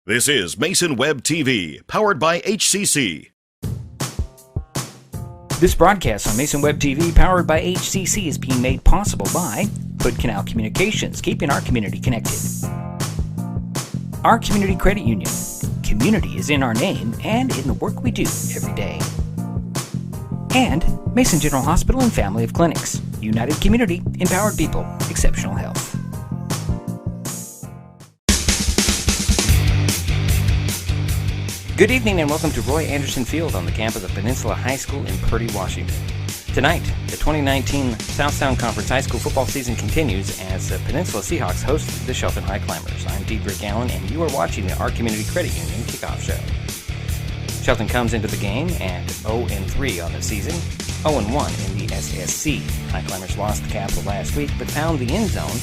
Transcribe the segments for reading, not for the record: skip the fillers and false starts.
This is Mason Web TV, powered by HCC. This broadcast on Mason Web TV, powered by HCC, is being made possible by Hood Canal Communications, keeping our community connected. Our Community Credit Union. Community is in our name and in the work we do every day. And Mason General Hospital and Family of Clinics. United community, empowered people, exceptional health. Good evening and welcome to Roy Anderson Field on the campus of Peninsula High School in Purdy, Washington. Tonight, the 2019 Southtown Conference High School football season continues as the Peninsula Seahawks host the Shelton Highclimbers. I'm Diedrich Allen and you are watching the Our Community Credit Union kickoff show. Shelton comes into the game at 0-3 on the season, 0-1 in the SSC. Highclimbers lost the Capital last week but found the end zone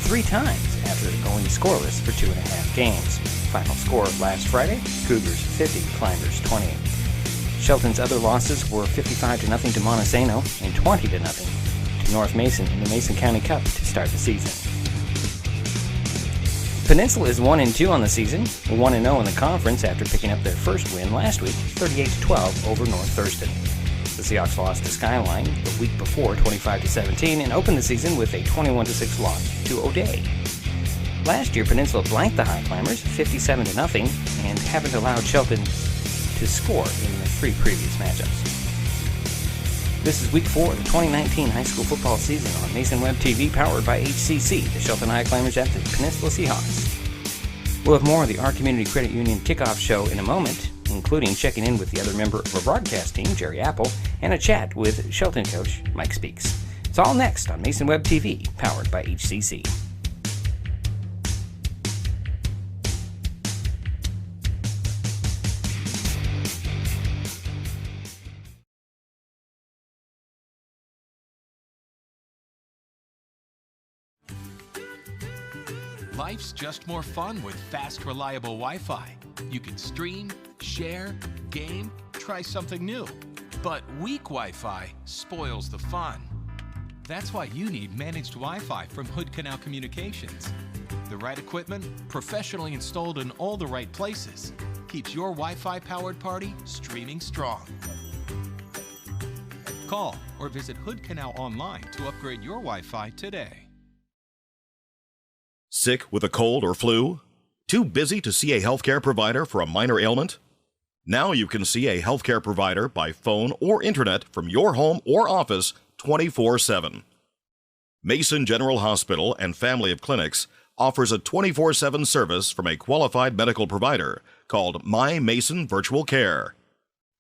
3 times after going scoreless for 2.5 games. Final score last Friday, Cougars 50, Climbers 28. Shelton's other losses were 55-0 to Montesano and 20-0 to North Mason in the Mason County Cup to start the season. Peninsula is 1-2 on the season, 1-0 in the conference after picking up their first win last week, 38-12 over North Thurston. The Seahawks lost to Skyline the week before, 25-17, and opened the season with a 21-6 loss to O'Day. Last year, Peninsula blanked the Highclimbers 57-0 and haven't allowed Shelton to score in the 3 previous matchups. This is week 4 of the 2019 high school football season on Mason Web TV, powered by HCC, the Shelton Highclimbers at the Peninsula Seahawks. We'll have more of the Our Community Credit Union kickoff show in a moment, including checking in with the other member of our broadcast team, Jerry Apple, and a chat with Shelton coach Mike Speaks. It's all next on Mason Web TV, powered by HCC. Life's just more fun with fast, reliable Wi-Fi. You can stream, share, game, try something new. But weak Wi-Fi spoils the fun. That's why you need managed Wi-Fi from Hood Canal Communications. The right equipment, professionally installed in all the right places, keeps your Wi-Fi powered party streaming strong. Call or visit Hood Canal online to upgrade your Wi-Fi today. Sick with a cold or flu? Too busy to see a healthcare provider for a minor ailment? Now you can see a healthcare provider by phone or internet from your home or office 24/7. Mason General Hospital and Family of Clinics offers a 24/7 service from a qualified medical provider called My Mason Virtual Care.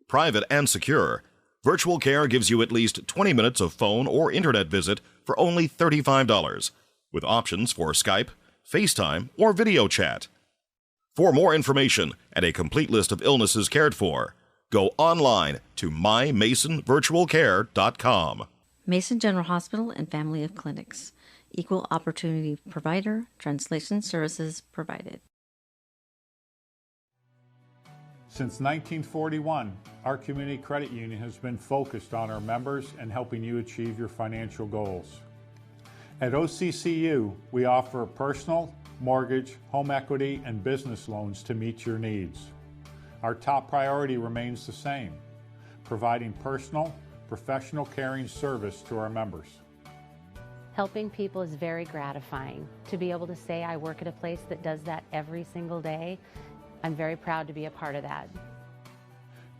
Private and secure, Virtual Care gives you at least 20 minutes of phone or internet visit for only $35, with options for Skype, FaceTime, or video chat. For more information and a complete list of illnesses cared for, go online to mymasonvirtualcare.com. Mason General Hospital and Family of Clinics. Equal opportunity provider. Translation services provided. Since 1941, our Community Credit Union has been focused on our members and helping you achieve your financial goals. At OCCU, we offer personal, mortgage, home equity, and business loans to meet your needs. Our top priority remains the same: providing personal, professional caring service to our members. Helping people is very gratifying. To be able to say I work at a place that does that every single day, I'm very proud to be a part of that.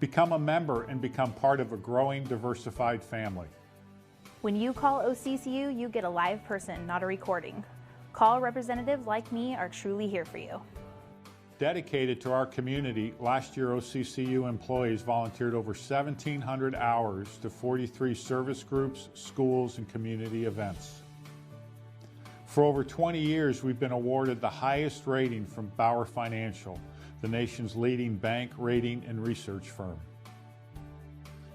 Become a member and become part of a growing, diversified family. When you call OCCU, you get a live person, not a recording. Call representatives like me are truly here for you. Dedicated to our community, last year OCCU employees volunteered over 1,700 hours to 43 service groups, schools, and community events. For over 20 years, we've been awarded the highest rating from Bauer Financial, the nation's leading bank, rating, and research firm.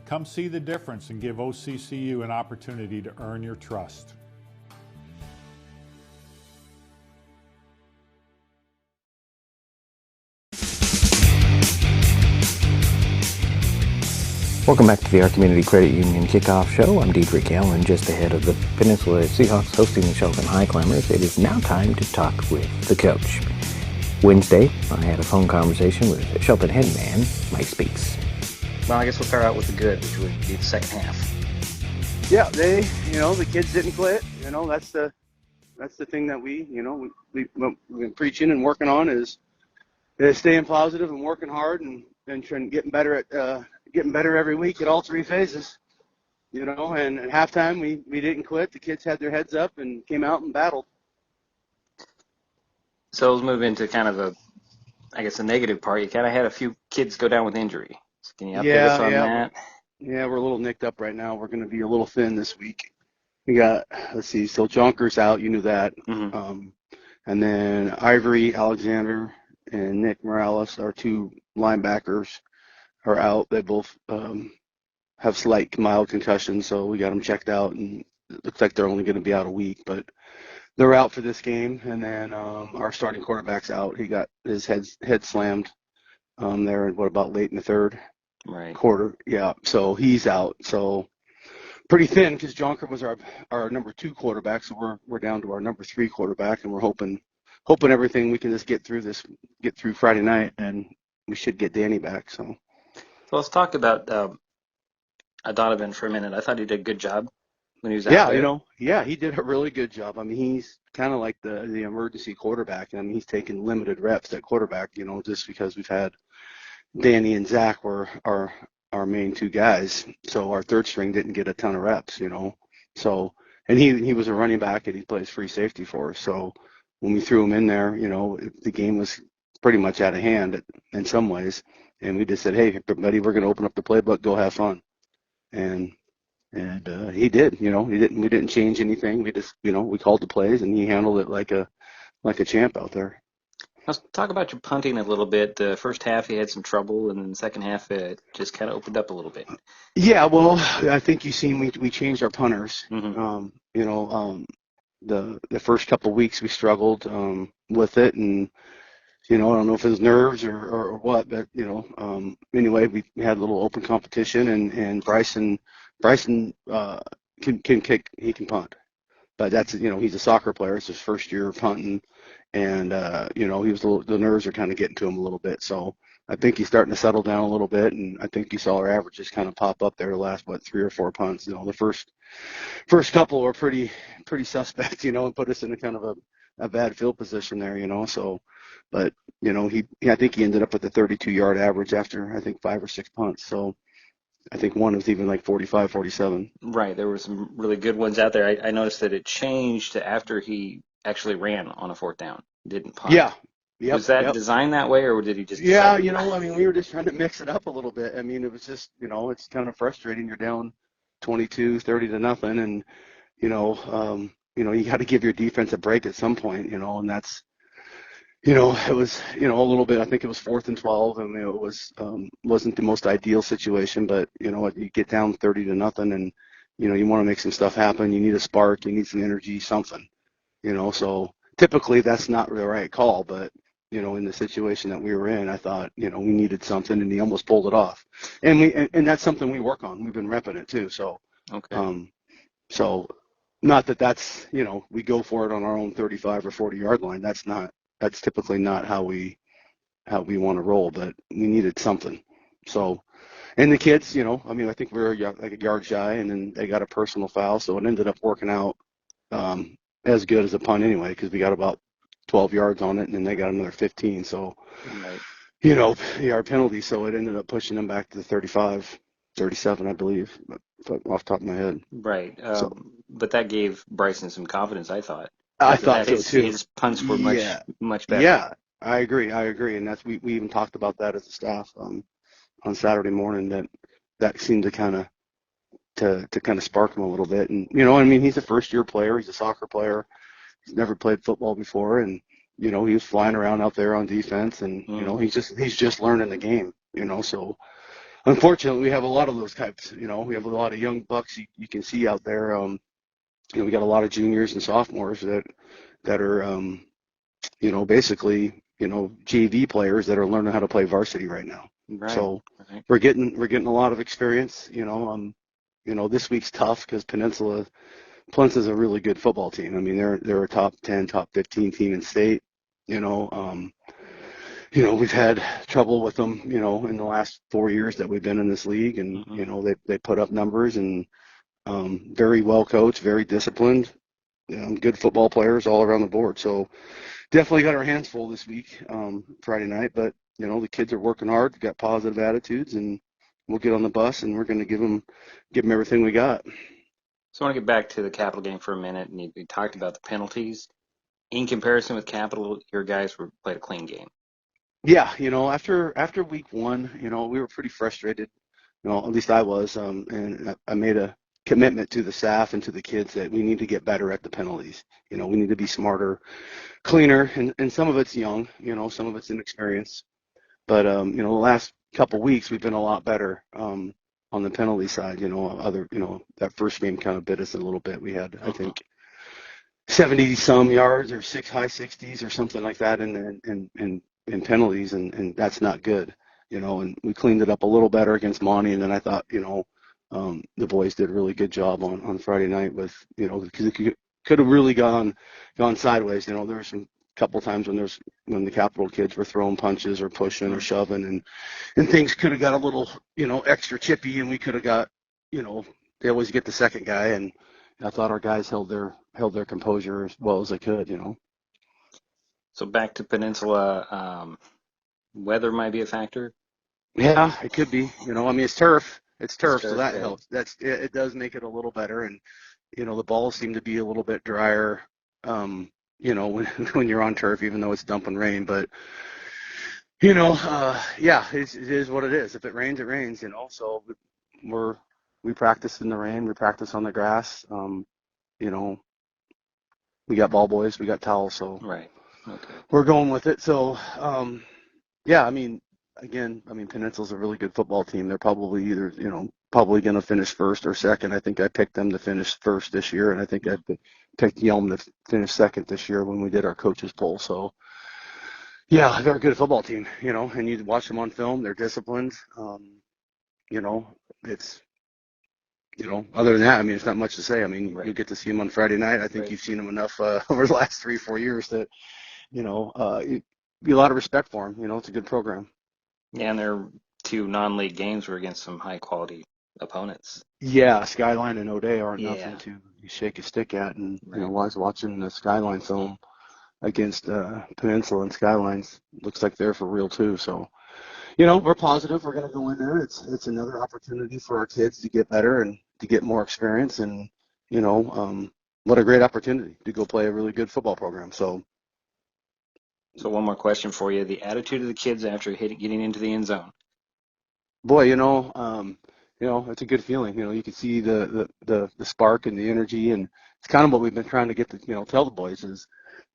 Come see the difference and give OCCU an opportunity to earn your trust. Welcome back to the Our Community Credit Union kickoff show. I'm Diedrich Allen, just ahead of the Peninsula Seahawks hosting the Shelton Highclimbers. It is now time to talk with the coach. Wednesday, I had a phone conversation with Shelton head man Mike Speaks. Well, I guess we'll start out with the good, which would be the second half. Yeah, the kids didn't quit. That's the thing that we've been preaching and working on is staying positive and working hard and trying getting better every week at all three phases. And at halftime we didn't quit. The kids had their heads up and came out and battled. So let's move into kind of a negative part. You kind of had a few kids go down with injury. So can you update us on that? Yeah, we're a little nicked up right now. We're going to be a little thin this week. We got, so Jonker's out. You knew that. Mm-hmm. And then Ivory, Alexander, and Nick Morales, our two linebackers, are out. They both have slight mild concussions, so we got them checked out, and it looks like they're only going to be out a week, but they're out for this game. And then our starting quarterback's out. He got his head slammed there, about late in the third quarter. Yeah, so he's out. So pretty thin because Jonker was our number 2 quarterback, so we're down to our number 3 quarterback, and we're hoping everything we can just get through Friday night, and we should get Danny back. So let's talk about Donovan for a minute. I thought he did a good job when he was out there. He did a really good job. I mean, he's kind of like the emergency quarterback. I mean, he's taken limited reps at quarterback, just because we've had Danny and Zach were our main 2 guys. So our third string didn't get a ton of reps, So, and he was a running back and he plays free safety for us. So when we threw him in there, the game was pretty much out of hand in some ways. And we just said, hey, buddy, we're going to open up the playbook, go have fun. And he did, we didn't change anything. We just, we called the plays and he handled it like a champ out there. Let's talk about your punting a little bit. The first half you had some trouble, and then the second half it just kind of opened up a little bit. Yeah, well, I think you've seen we changed our punters. Mm-hmm. The first couple of weeks we struggled with it, and I don't know if it was nerves or what, but anyway, we had a little open competition, and Bryson can kick, he can punt. But that's, he's a soccer player. It's his first year punting. And, he was the nerves are kind of getting to him a little bit. So I think he's starting to settle down a little bit. And I think you saw our averages kind of pop up there the last, 3 or 4 punts. The first couple were pretty suspect, and put us in a kind of a bad field position there, So, but, I think he ended up with a 32-yard average after, I think, 5 or 6 punts. So I think one was even like 45, 47. Right. There were some really good ones out there. I noticed that it changed after he actually ran on a 4th down, didn't punt. Yeah. Yep, was that designed that way, or did he just? Yeah, we were just trying to mix it up a little bit. I mean, it was just, it's kind of frustrating. You're down 22, 30 to nothing, and you got to give your defense a break at some point, and that's, it was, a little bit. I think it was 4th and 12, and it was wasn't the most ideal situation, but you get down 30 to nothing, and you want to make some stuff happen. You need a spark, you need some energy, something, So typically that's not the right call, but in the situation that we were in, I thought we needed something, and he almost pulled it off, and that's something we work on. We've been repping it too, so okay. So not that's we go for it on our own 35 or 40-yard line. That's typically not how we want to roll, but we needed something. So, and the kids, I think we were like a yard shy, and then they got a personal foul, so it ended up working out as good as a punt anyway, because we got about 12 yards on it, and then they got another 15. So, yard penalty, so it ended up pushing them back to the 35, 37, I believe, off the top of my head. Right. But that gave Bryson some confidence, I thought. I thought so too. His punts were much better. Yeah, I agree, and that's we even talked about that as a staff on Saturday morning. That seemed to kind of spark him a little bit, and he's a first-year player. He's a soccer player. He's never played football before, and he was flying around out there on defense, and he's just learning the game. So unfortunately, we have a lot of those types. We have a lot of young bucks you can see out there. We got a lot of juniors and sophomores that are, basically, JV players that are learning how to play varsity right now. Right. So we're getting a lot of experience. This week's tough because Peninsula is a really good football team. I mean, they're a top 10, top 15 team in state. we've had trouble with them, in the last 4 years that we've been in this league, and they put up numbers, and very well coached, very disciplined, good football players all around the board. So definitely got our hands full this week, Friday night. But the kids are working hard, got positive attitudes, and we'll get on the bus and we're going to give them everything we got. So I want to get back to the Capital game for a minute, and we talked about the penalties. In comparison with Capital, your guys played a clean game. Yeah, after week one, we were pretty frustrated. At least I was, and I made a commitment to the staff and to the kids that we need to get better at the penalties. We need to be smarter, cleaner, and some of it's young, some of it's inexperience. But the last couple weeks we've been a lot better on the penalty side. That first game kind of bit us a little bit. We had, I think, 70 some yards or high 60s or something like that in penalties, and that's not good. And we cleaned it up a little better against Monty, and then I thought, the boys did a really good job on Friday night with, because it could have really gone sideways. There were some couple times when the Capital kids were throwing punches or pushing or shoving, and things could have got a little, extra chippy, and we could have got, they always get the second guy, and I thought our guys held their composure as well as they could, So back to Peninsula, weather might be a factor. Yeah, it could be. It's turf. It's turf, so that yeah. helps. It does make it a little better, and the balls seem to be a little bit drier. When you're on turf, even though it's dumping rain, but yeah, it is what it is. If it rains, it rains. So we practice in the rain, we practice on the grass. We got ball boys, we got towels, so Right. Okay. we're going with it. So yeah, Peninsula's a really good football team. They're probably probably going to finish first or second. I think I picked them to finish first this year, and I think I picked Yelm to finish second this year when we did our coaches poll. So yeah, they're a good football team, and you watch them on film, they're disciplined. It's, other than that, it's not much to say. Right. You get to see them on Friday night. I think You've seen them enough over the last 3-4 years that, be a lot of respect for them. It's a good program. Yeah, and their two non-league games were against some high-quality opponents. Yeah, Skyline and O'Day aren't Yeah. nothing to shake a stick at. And, Right. I was watching the Skyline film against Peninsula, and Skylines looks like they're for real too. So, we're positive. We're going to go in there. It's another opportunity for our kids to get better and to get more experience. And, what a great opportunity to go play a really good football program. So one more question for you. The attitude of the kids after getting into the end zone. boy, it's a good feeling. You can see the spark and the energy, and it's kind of what we've been trying to get to, tell the boys is,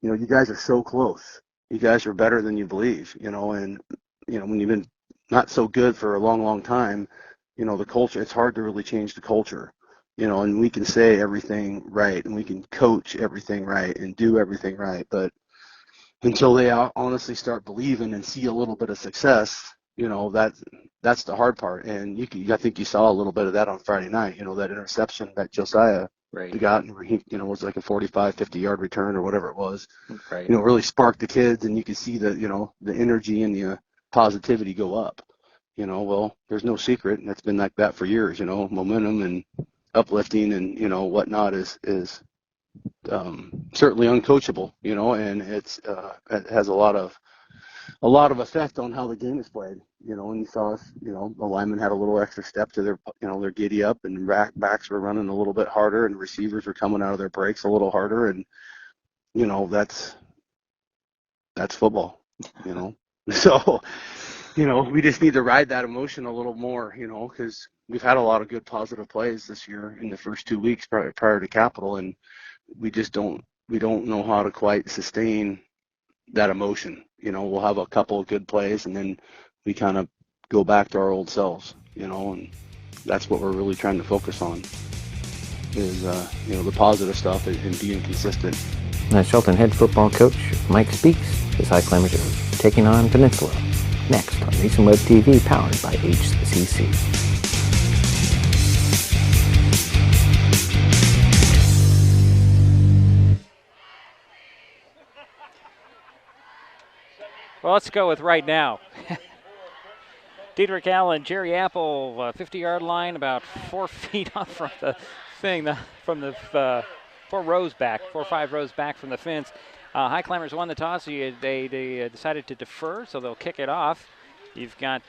you guys are so close. You guys are better than you believe, and, when you've been not so good for a long, long time, the culture, it's hard to really change the culture, and we can say everything right, and we can coach everything right and do everything right, but until they honestly start believing and see a little bit of success, that's the hard part. And I think you saw a little bit of that on Friday night, that interception that Josiah got, and he, was like a 45, 50-yard return or whatever it was, Right. Really sparked the kids, and you could see the energy and the positivity go up. Well, there's no secret, and it's been like that for years, momentum and uplifting and, whatnot is certainly uncoachable, and it has a lot of effect on how the game is played. And you saw us, the linemen had a little extra step to their giddy up, and backs were running a little bit harder, and receivers were coming out of their breaks a little harder, and that's football, So, we just need to ride that emotion a little more, because we've had a lot of good positive plays this year in the first 2 weeks prior to Capital, and we don't know how to quite sustain that emotion. We'll have a couple of good plays, and then we kind of go back to our old selves, and that's what we're really trying to focus on is, the positive stuff and being consistent. Shelton head football coach Mike speaks as Highclimbers are taking on Peninsula next on Recent Web TV, powered by HCC. Well, let's go with right now. Diedrich Allen, Jerry Apple, 50-yard line, about 4 feet off from the thing, from the 4 or 5 rows back from the fence. Highclimbers won the toss, so they decided to defer, so they'll kick it off. You've got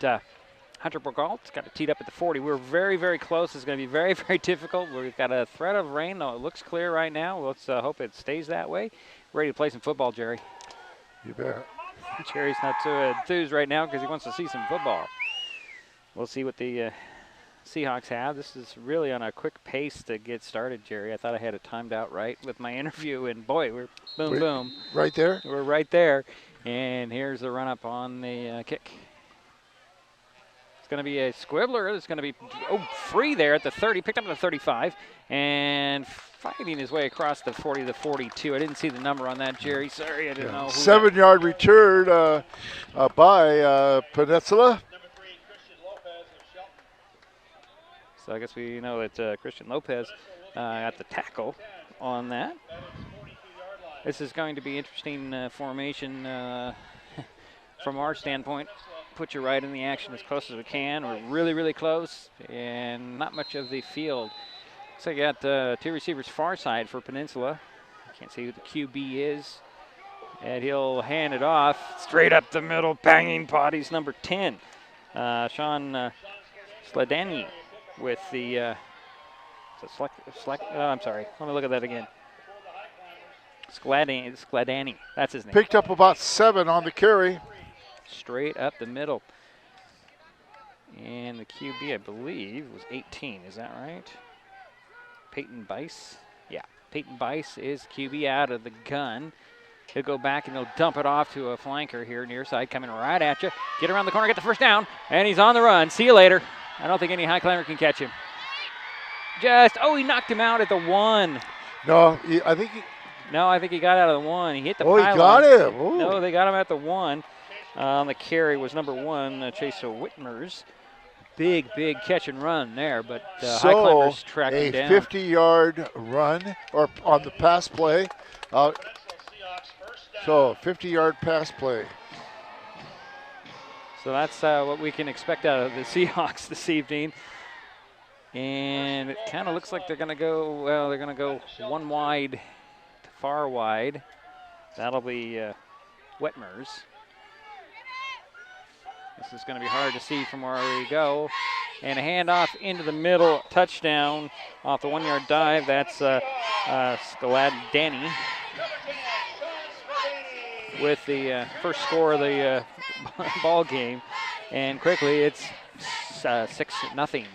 Hunter Bogalt's got it teed up at the 40. We're very, very close. It's going to be very, very difficult. We've got a threat of rain, though it looks clear right now. Let's hope it stays that way. Ready to play some football, Jerry. You bet. Jerry's not too enthused right now because he wants to see some football. We'll see what the Seahawks have. This is really on a quick pace to get started, Jerry. I thought I had it timed out right with my interview, and boy, we're boom. Right there? We're right there. And here's the run-up on the kick. It's going to be a squibbler. It's going to be free there at the 30, picked up at the 35, and fighting his way across the 40 to the 42. I didn't see the number on that, Jerry. Sorry, I didn't know. 7-yard return by Peninsula. So I guess we know that Christian Lopez got the tackle on that. This is going to be interesting formation from our standpoint. Put you right in the action as close as we can. We're really, really close and not much of the field. So you got 2 receivers far side for Peninsula. Can't see who the QB is. And he'll hand it off straight up the middle, banging potties, number 10. Sean Sladani with the, I'm sorry, let me look at that again. Skladani, that's his name. Picked up about 7 on the carry. Straight up the middle. And the QB, I believe, was 18, is that right? Peyton Bice, yeah. Peyton Bice is QB out of the gun. He'll go back and he'll dump it off to a flanker here near side, coming right at you. Get around the corner, get the first down, and he's on the run. See you later. I don't think any high climber can catch him. He knocked him out at the 1. No, I think he got out of the 1. He hit the pylon. He got him. Ooh. No, they got him at the 1. On the carry was number 1, Chase Whitmers. Big catch and run there, but high climbers tracked him down. A 50-yard run or on the pass play. So 50-yard pass play. So that's what we can expect out of the Seahawks this evening. And it kind of looks like they're going to go, one wide to far wide. That'll be Whitmers. This is going to be hard to see from where we go. And a handoff into the middle, touchdown off the 1-yard dive. That's Danny with the first score of the ball game. And quickly, it's 6-0.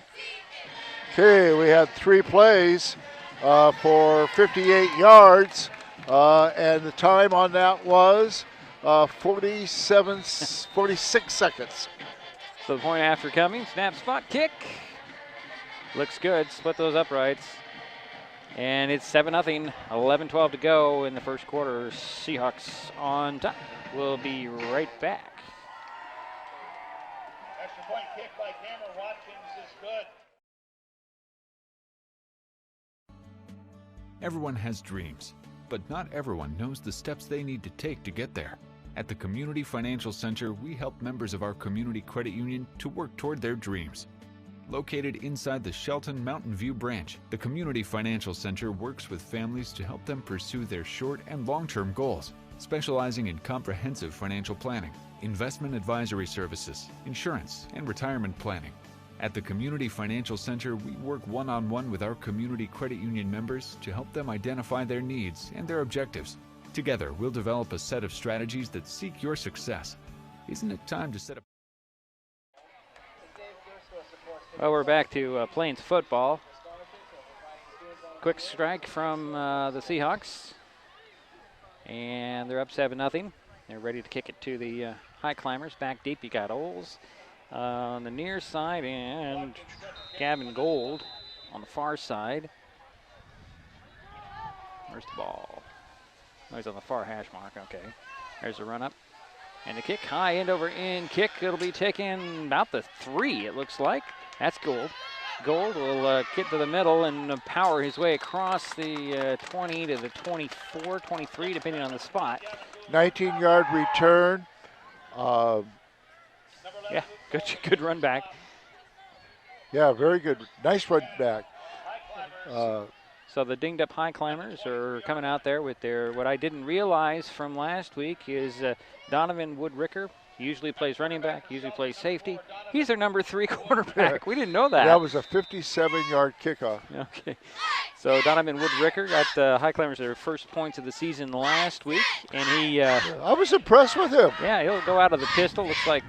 Okay, we had 3 plays for 58 yards, and the time on that was 46 seconds. So the point after coming, snap, spot, kick. Looks good, split those uprights. And it's 7-0, 11-12 to go in the first quarter. Seahawks on top. We'll be right back. Extra point kick by Cameron Watkins is good. Everyone has dreams, but not everyone knows the steps they need to take to get there. At the Community Financial Center, we help members of our community credit union to work toward their dreams. Located inside the Shelton Mountain View branch, the Community Financial Center works with families to help them pursue their short and long-term goals, specializing in comprehensive financial planning, investment advisory services, insurance, and retirement planning. At the Community Financial Center, we work one-on-one with our community credit union members to help them identify their needs and their objectives. Together, we'll develop a set of strategies that seek your success. Isn't it time to set up? Well, we're back to Plains football. Quick strike from the Seahawks. And they're up 7-0. They're ready to kick it to the high climbers. Back deep, you got Oles on the near side and Gavin Gold on the far side. Where's the ball? Oh, he's on the far hash mark. Okay. There's the run up. And the kick, high end over in kick. It'll be taken about the 3, it looks like. That's Gold. Gold will get to the middle and power his way across the 20 to the 24, 23, depending on the spot. 19-yard return Yeah, good run back. Yeah, very good. Nice run back. So the dinged up Highclimbers are coming out there with their, what I didn't realize from last week is Donovan Woodricker. He usually plays running back, usually plays safety. He's their number 3 quarterback. We didn't know that. That was a 57-yard kickoff. Okay. So Donovan Woodricker got the Highclimbers their first points of the season last week, and he. I was impressed with him. Yeah, he'll go out of the pistol. Looks like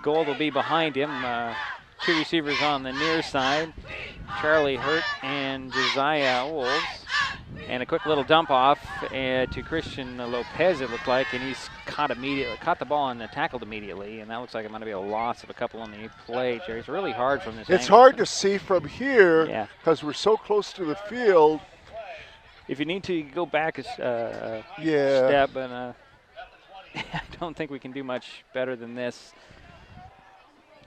Gold will be behind him. 2 receivers on the near side, Charlie Hurt and Josiah Olds. And a quick little dump off to Christian Lopez, it looked like, and he's caught the ball and tackled immediately, and that looks like it might be a loss of a couple on the play, Jerry. It's really hard from this It's angle. hard to see from here because we're so close to the field. If you need to go back a Yeah. step, and I don't think we can do much better than this.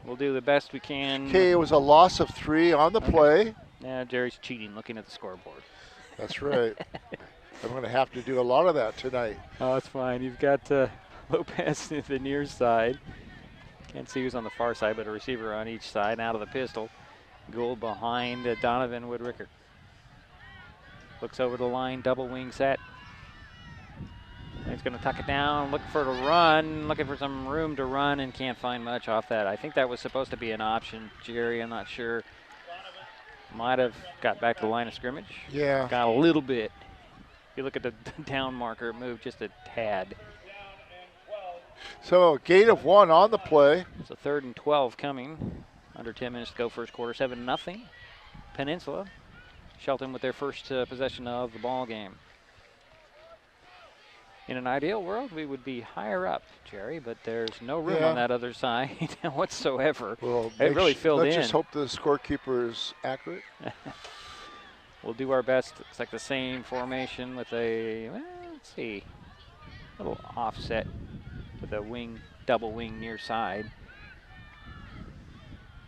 We'll do the best we can. Okay, it was a loss of 3 on the play. Yeah, Jerry's cheating, looking at the scoreboard. That's right. I'm going to have to do a lot of that tonight. Oh, it's fine. You've got Lopez to the near side. Can't see who's on the far side, but a receiver on each side. Out of the pistol. Goal behind Donovan Woodricker. Looks over the line, double wing set. He's going to tuck it down, looking for a run, looking for some room to run, and can't find much off that. I think that was supposed to be an option, Jerry. I'm not sure. Might have got back to the line of scrimmage. Yeah. Got a little bit. If you look at the down marker, it moved just a tad. So, gain of 1 on the play. So 3rd and 12 coming. Under 10 minutes to go, first quarter, 7-0. Peninsula. Shelton with their first possession of the ball game. In an ideal world, we would be higher up, Jerry, but there's no room on that other side whatsoever. Well, it really filled in. Let's just hope the scorekeeper is accurate. We'll do our best. It's like the same formation with a, let's see, little offset with a wing, double wing near side.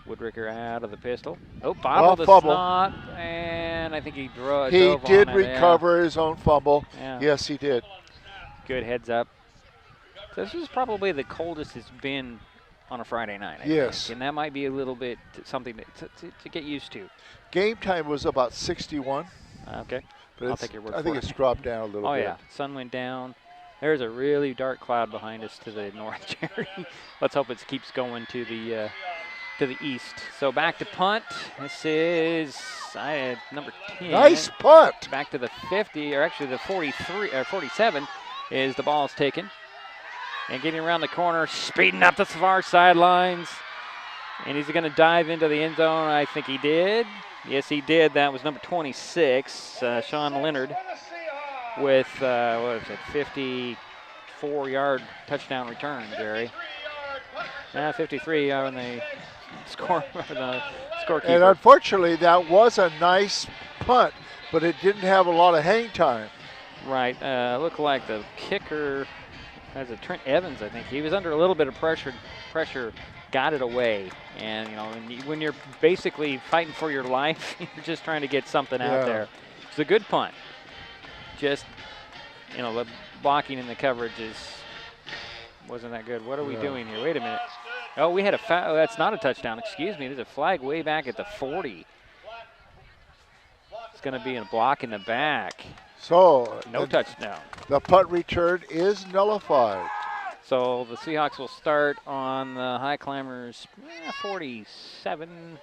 Woodricker out of the pistol. Oh, bobbled the snot, and I think he dove He on did it, recover his own fumble. Yeah. Yes, he did. Good heads up. This is probably the coldest it's been on a Friday night. I think, and that might be a little bit something to get used to. Game time was about 61. Okay, but I'll take your word for it. I think it's dropped down a little bit. Oh yeah, sun went down. There's a really dark cloud behind us to the north, Jerry. Let's hope it keeps going to the east. So back to punt. This is number 10. Nice punt. Back to the 50, or actually the 43 or 47. Is the ball is taken. And getting around the corner, speeding up the far sidelines. And he's going to dive into the end zone. I think he did. Yes, he did. That was number 26, Sean Leonard, with, 54-yard touchdown return, Jerry. 53 on the scorekeeper. And unfortunately, that was a nice punt, but it didn't have a lot of hang time. Right, looked like the kicker has a Trent Evans, I think. He was under a little bit of pressure, got it away. And, when you're basically fighting for your life, you're just trying to get something out there. It's a good punt. Just, the blocking and the coverage wasn't that good. What are we doing here? Wait a minute. Oh, we had a foul. That's not a touchdown. Excuse me. There's a flag way back at the 40. It's going to be a block in the back. So no touchdown. The punt return is nullified. So the Seahawks will start on the Highclimbers 47.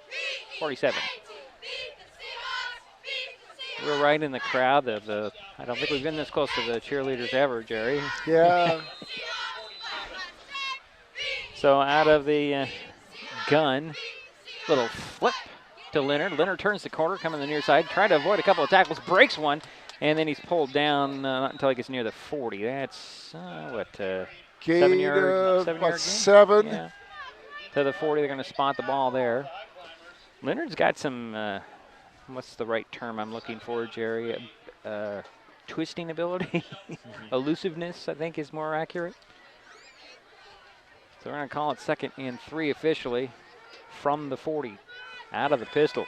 We're right in the crowd of the. I don't think we've been this close to the cheerleaders ever, Jerry. Yeah. So out of the gun, little flip to Leonard. Leonard turns the corner, coming to the near side, trying to avoid a couple of tackles, breaks one, and then he's pulled down not until he gets near the 40. That's 7 yard gain? 7. Yeah. To the 40, they're going to spot the ball there. Leonard's got some, what's the right term I'm looking for, Jerry? Twisting ability, elusiveness, I think is more accurate. So we're going to call it 2nd and 3 officially from the 40, out of the pistol.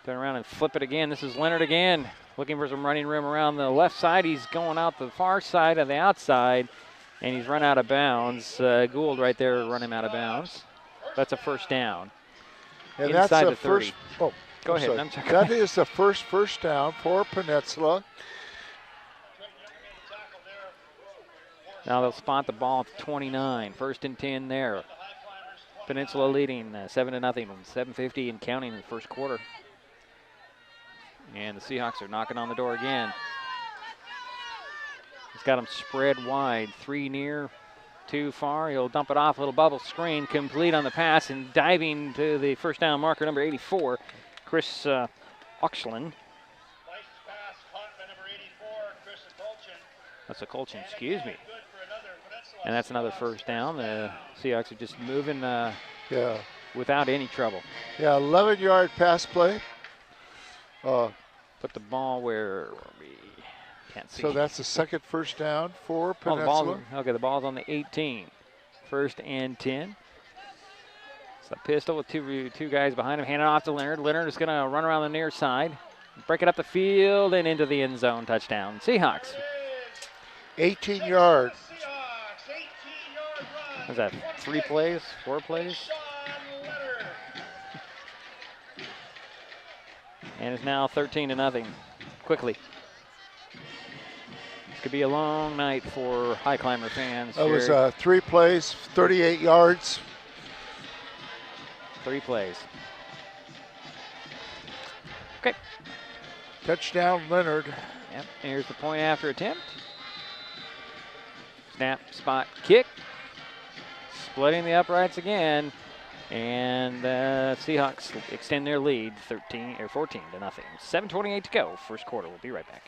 Turn around and flip it again. This is Leonard again, looking for some running room around the left side. He's going out the far side of the outside, And he's run out of bounds. Gould right there run him out of bounds. That's a first down. And Inside that's the the 30. first. Oh, Go ahead. sorry. I'm sorry. That is the first down for Peninsula. Now they'll spot the ball at 29. 1st and 10 there. Peninsula leading 7-0. 7:50 and counting in the first quarter. And the Seahawks are knocking on the door again. He's got them spread wide. 3 near, 2 far. He'll dump it off. Little bubble screen. Complete on the pass and diving to the first down marker, number 84, Chris Oxlin. That's a Colchin, excuse me. And that's another first down. The Seahawks are just moving without any trouble. Yeah, 11-yard pass play. Put the ball where we can't see. So that's the second first down for Peninsula. The ball's on the 18. 1st and 10. It's a pistol with two guys behind him. Hand it off to Leonard. Leonard is going to run around the near side, break it up the field and into the end zone. Touchdown, Seahawks. 18 yards. Was that 3 plays, 4 plays? And it's now 13-0. Quickly. This could be a long night for Highclimber fans. It was 3 plays, 38 yards. 3 plays. Okay. Touchdown, Leonard. Yep. Here's the point after attempt. Snap, spot, kick. Splitting the uprights again. And Seahawks extend their lead 14-0. 7:28 to go. First quarter. We'll be right back.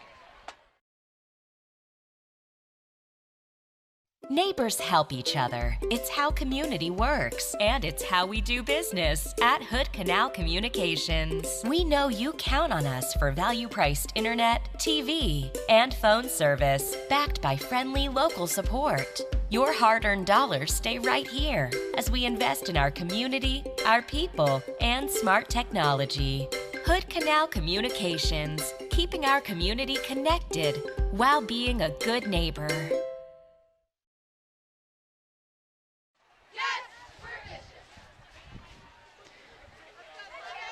Neighbors help each other. It's how community works, and it's how we do business at Hood Canal Communications. We know you count on us for value-priced internet, TV, and phone service, backed by friendly local support. Your hard-earned dollars stay right here as we invest in our community, our people, and smart technology. Hood Canal Communications, keeping our community connected while being a good neighbor.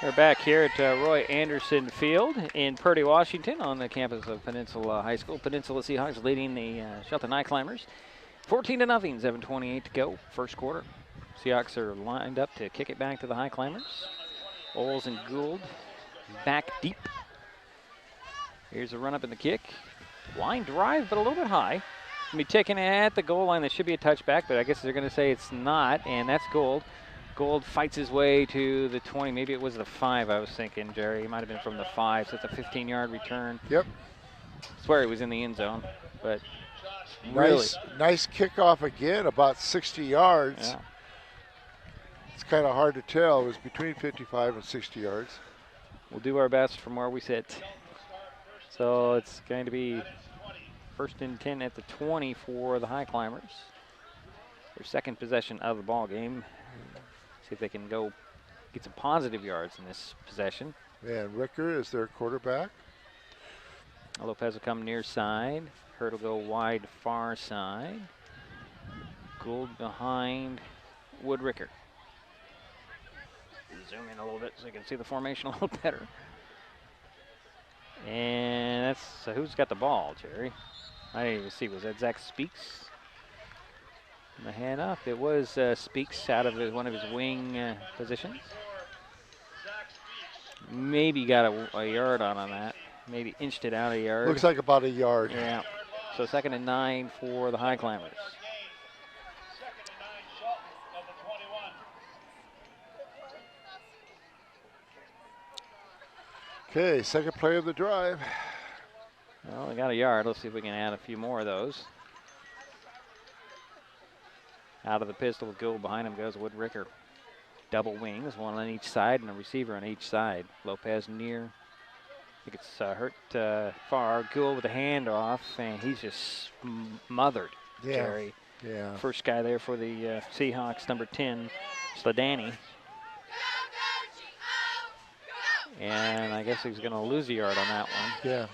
We're back here at Roy Anderson Field in Purdy, Washington, on the campus of Peninsula High School. Peninsula Seahawks leading the Shelton Highclimbers 14-0, 7:28 to go, first quarter. Seahawks are lined up to kick it back to the Highclimbers. Oles and Gould back deep. Here's a run up in the kick. Line drive, but a little bit high. Going to be taken at the goal line. That should be a touchback, but I guess they're going to say it's not, and that's Gould. Gould fights his way to the 20. Maybe it was the 5, I was thinking, Jerry. It might have been from the 5, so it's a 15-yard return. Yep. I swear he was in the end zone, but really. Nice kickoff again, about 60 yards. Yeah. It's kind of hard to tell. It was between 55 and 60 yards. We'll do our best from where we sit. So it's going to be 1st and 10 at the 20 for the Highclimbers. Their second possession of the ball game. See if they can go get some positive yards in this possession. And Ricker is their quarterback. Lopez will come near side. Hurt will go wide far side. Gould behind Woodricker. Zoom in a little bit so you can see the formation a little better. And that's who's got the ball, Jerry? I didn't even see. Was that Zach Speaks? The hand up. It was Speaks out of one of his wing positions. Maybe got a yard on that. Maybe inched it out a yard. Looks like about a yard. Yeah. So 2nd and 9 for the Highclimbers. Okay, second play of the drive. Well, we got a yard. Let's see if we can add a few more of those. Out of the pistol with Gould behind him goes Woodricker. Double wings, one on each side and a receiver on each side. Lopez near. I think it's hurt far. Gould with a handoff, and he's just smothered, Jerry. Yeah. First guy there for the Seahawks, number 10, Sladani. And I guess he's going to lose a yard on that one. Yeah.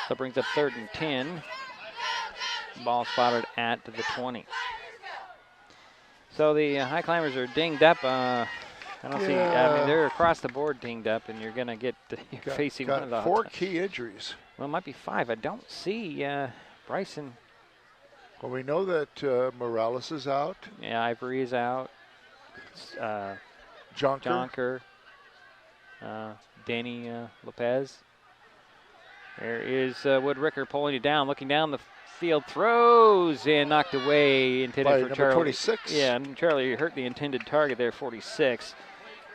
So it brings up 3rd and 10. Ball spotted at the 20. So the Highclimbers are dinged up. I don't see. I mean, they're across the board dinged up, and you're gonna get facing one of the 4 key injuries. Well, it might be 5. I don't see Bryson. Well, we know that Morales is out. Yeah, Ivory is out. Jonker. Danny Lopez. There is Woodricker pulling it down, looking down the field, throws and knocked away, intended by for number Charlie. 26. Yeah, and Charlie hurt the intended target there, 46.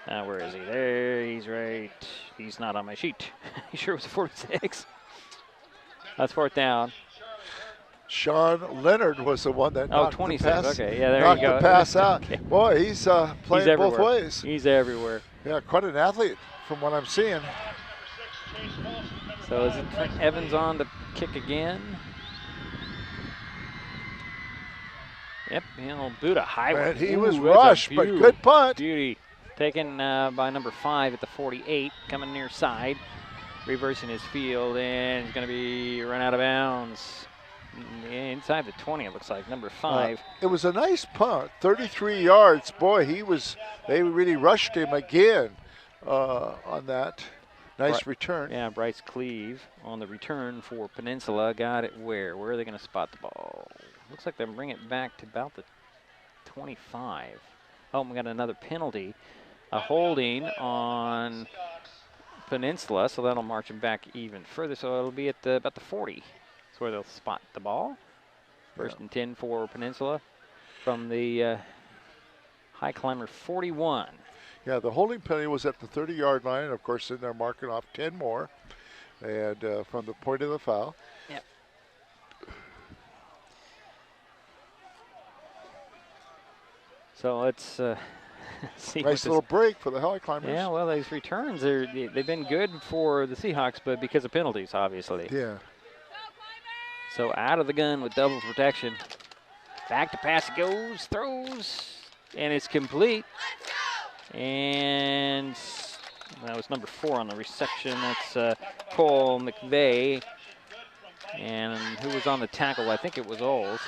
Where is he? There, he's right. He's not on my sheet. He sure was a 46. That's 4th down. Sean Leonard was the one that knocked 26. the pass. Okay, yeah, there knocked you go. the pass out. Okay. Boy, he's playing both ways. He's everywhere. Yeah, quite an athlete from what I'm seeing. So is it Trent Evans on to kick again? Yep, he'll boot a high one. He was rushed, but good punt. Beauty. Taken by number 5 at the 48, coming near side, reversing his field, and he's going to be run out of bounds. Inside the 20, it looks like, number 5. It was a nice punt, 33 yards. Boy, they really rushed him again on that. Nice return. Yeah, Bryce Cleve on the return for Peninsula. Got it where? Where are they going to spot the ball? Looks like they'll bring it back to about the 25. Oh, we got another penalty. A holding on Peninsula, so that'll march him back even further. So it'll be at about the 40. That's where they'll spot the ball. First and 10 for Peninsula from the Highclimber 41. Yeah, the holding penalty was at the 30-yard line. Of course, then they're marking off 10 more, and from the point of the foul. Yep. So let's see. Nice little break for the Highclimbers. Yeah, well, these returns they've been good for the Seahawks, but because of penalties, obviously. Yeah. So out of the gun with double protection. Back to pass it goes, throws, and it's complete. And that was number 4 on the reception. That's Cole McVeigh. And who was on the tackle? I think it was Oles.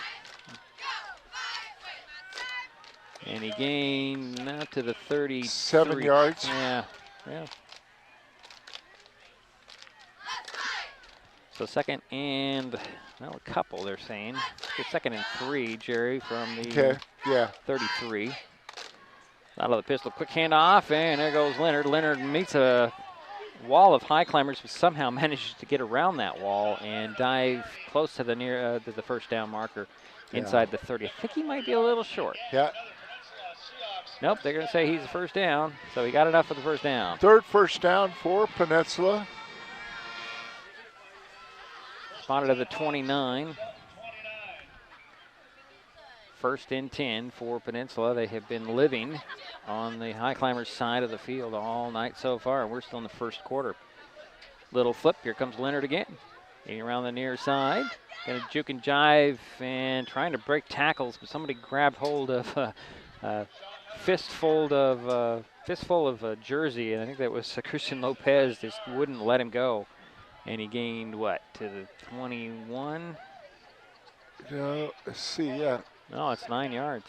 And he gained now to the 30. 7 yards. Yeah. So second and, well, a couple, they're saying. Second and 3, Jerry, from the 33. Out of the pistol, quick handoff, and there goes Leonard. Leonard meets a wall of Highclimbers, but somehow manages to get around that wall and dive close to the to the first down marker inside the 30. I think he might be a little short. Yeah. Nope, they're going to say he's the first down, so he got enough for the first down. Third first down for Peninsula. Spotted at the 29. First and 10 for Peninsula. They have been living on the Highclimbers side of the field all night so far. We're still in the first quarter. Little flip. Here comes Leonard again. Getting around the near side. Going to juke and jive and trying to break tackles, but somebody grabbed hold of a fistful of jersey, and I think that was Christian Lopez. Just wouldn't let him go. And he gained what, to the 21? Let's see, yeah. No, it's 9 yards.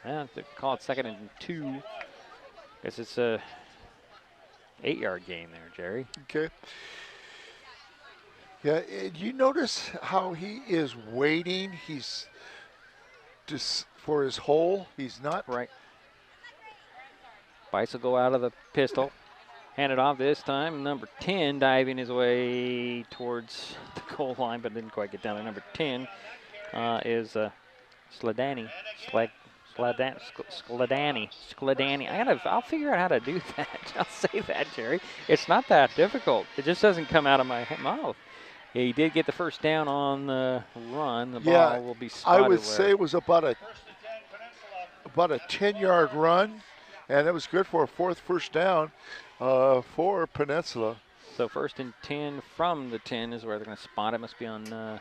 Yeah, they call it second and 2. Guess it's a 8-yard gain there, Jerry. Okay. Yeah, you notice how he is waiting? He's just for his hole. He's not. Right. Bice will go out of the pistol. Hand it off this time. Number 10 diving his way towards the goal line, but didn't quite get down there. Number 10 is Skladani. I'll figure out how to do that. I'll say that, Jerry. It's not that difficult. It just doesn't come out of my mouth. Yeah, he did get the first down on the run. The ball will be spotted. I would say it was about a 10-yard run, and it was good for a fourth first down for Peninsula. So first and 10 from the 10 is where they're going to spot it. Must be on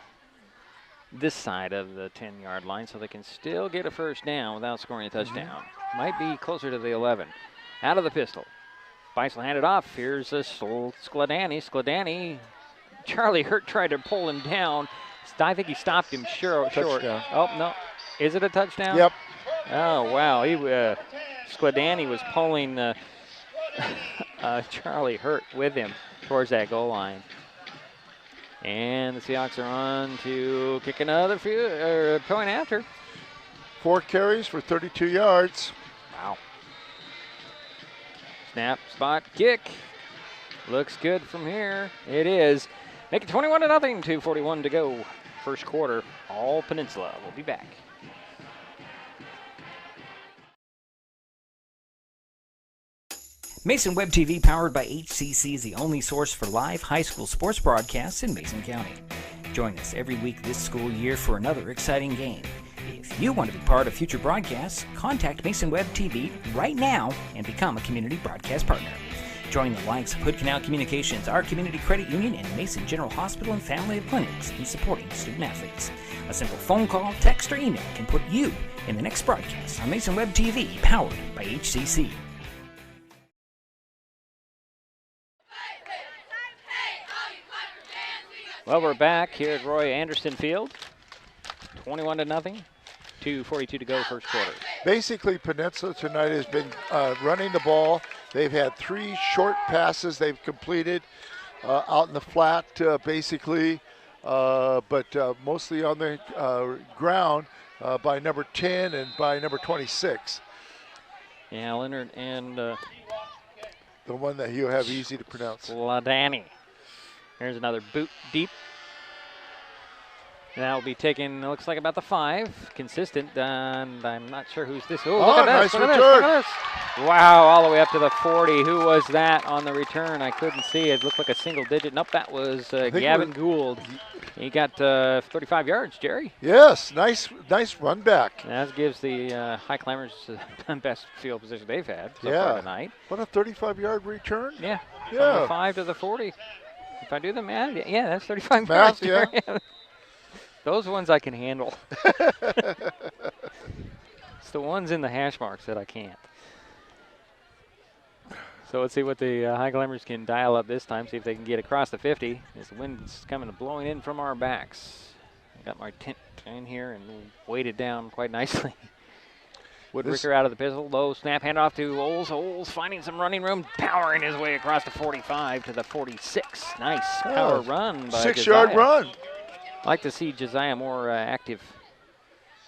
this side of the 10-yard line, so they can still get a first down without scoring a touchdown. Might be closer to the 11. Out of the pistol. Bice will hand it off. Here's Skladani. Charlie Hurt tried to pull him down. I think he stopped him short. Touchdown. Oh, no. Is it a touchdown? Yep. Oh, wow. Skladany was pulling Charlie Hurt with him towards that goal line. And the Seahawks are on to kick another point after. 4 carries for 32 yards. Wow. Snap, spot, kick. Looks good from here. It is. Make it 21-0, 2:41 to go. First quarter, all Peninsula. We'll be back. Mason Web TV, powered by HCC, is the only source for live high school sports broadcasts in Mason County. Join us every week this school year for another exciting game. If you want to be part of future broadcasts, contact Mason Web TV right now and become a community broadcast partner. Join the likes of Hood Canal Communications, our community credit union, and Mason General Hospital and Family of Clinics in supporting student athletes. A simple phone call, text, or email can put you in the next broadcast on Mason Web TV, powered by HCC. Well, we're back here at Roy Anderson Field. 21-0, 2:42 to go, first quarter. Basically, Peninsula tonight has been running the ball. They've had 3 short passes they've completed out in the flat, basically, but mostly on the ground by number 10 and by number 26. Yeah, Leonard and the one that you have easy to pronounce. Skladany. Here's another boot deep. That will be taken, looks like about the 5. Consistent, and I'm not sure who's this. Oh, look at this. Nice look return. At this. Wow, all the way up to the 40. Who was that on the return? I couldn't see. It looked like a single digit. Nope, that was Gavin Gould. He got 35 yards, Jerry. Yes, nice run back. That gives the Highclimbers the best field position they've had so far tonight. What a 35-yard return. Yeah. From the 5 to the 40. If I do the math, yeah, that's 35 yards. Yeah. Those ones I can handle. It's the ones in the hash marks that I can't. So let's see what the Highclimbers can dial up this time, see if they can get across the 50. As the wind's coming and blowing in from our backs. I got my tent in here and weighted down quite nicely. Woodricker out of the pistol, low snap, hand off to Oles. Oles finding some running room, powering his way across the 45 to the 46. Nice power run by 6-yard run. I like to see Josiah more active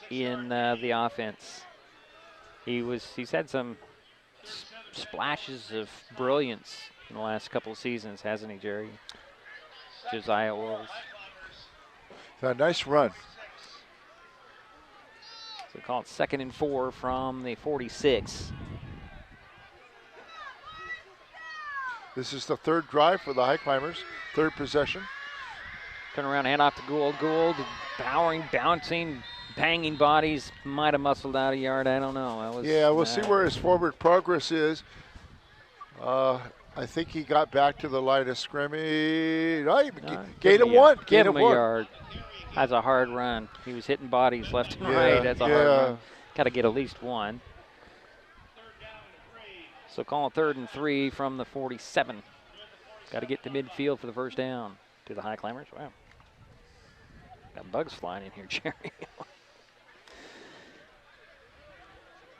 in the offense. He's had some splashes of brilliance in the last couple of seasons, hasn't he, Jerry? Josiah Oles. A nice run. So call it 2nd and 4 from the 46. This is the 3rd drive for the Highclimbers, 3rd possession. Turn around, hand off to Gould. Gould, powering, bouncing, banging bodies. Might have muscled out a yard. I don't know. We'll see where his forward progress is. I think he got back to the line of scrimmage. Gain of 1. Give him a yard. That's a hard run. He was hitting bodies left and right. That's a hard run. Got to get at least 1. So call it 3rd and 3 from the 47. Got to get to midfield for the first down to the Highclimbers. Wow. Got bugs flying in here, Jerry.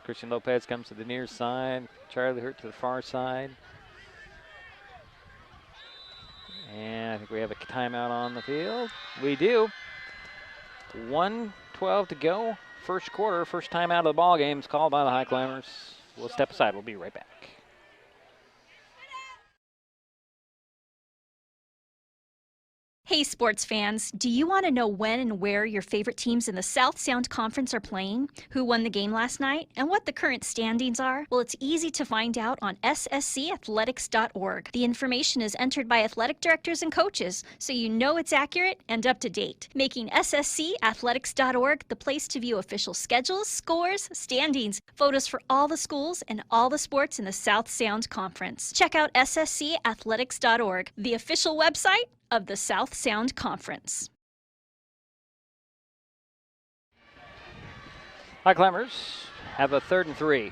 Christian Lopez comes to the near side. Charlie Hurt to the far side. And I think we have a timeout on the field. We do. 1:12 to go. First quarter, first timeout of the ball game is called by the Highclimbers. We'll step aside. We'll be right back. Hey sports fans, do you want to know when and where your favorite teams in the South Sound Conference are playing, who won the game last night, and what the current standings are? Well, it's easy to find out on sscathletics.org. The information is entered by athletic directors and coaches, so you know it's accurate and up to date, making sscathletics.org the place to view official schedules, scores, standings, photos for all the schools and all the sports in the South Sound Conference. Check out sscathletics.org, the official website of the South Sound Conference. Highclimbers have a 3rd and 3.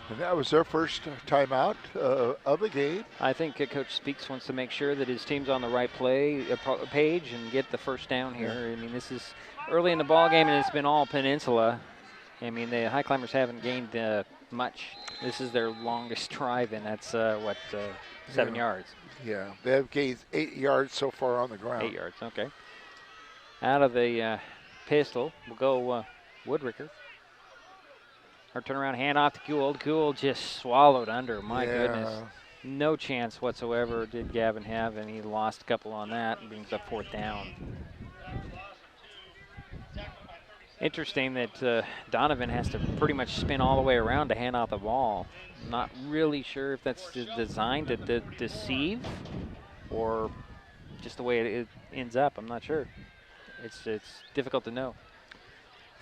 And that was their first timeout of the game. I think Coach Speaks wants to make sure that his team's on the right page and get the first down here. I mean, this is early in the ball game, and it's been all Peninsula. I mean, the Highclimbers haven't gained much. This is their longest drive, and that's, 7 yards. Yeah, they have gained 8 yards so far on the ground. 8 yards, okay. Out of the pistol, we'll go Woodricker. Her turnaround handoff to Gould. Gould just swallowed under. My goodness. No chance whatsoever did Gavin have, and he lost a couple on that and brings up 4th down. Interesting that Donovan has to pretty much spin all the way around to hand out the ball. Not really sure if that's designed to deceive or just the way it ends up. I'm not sure. It's difficult to know.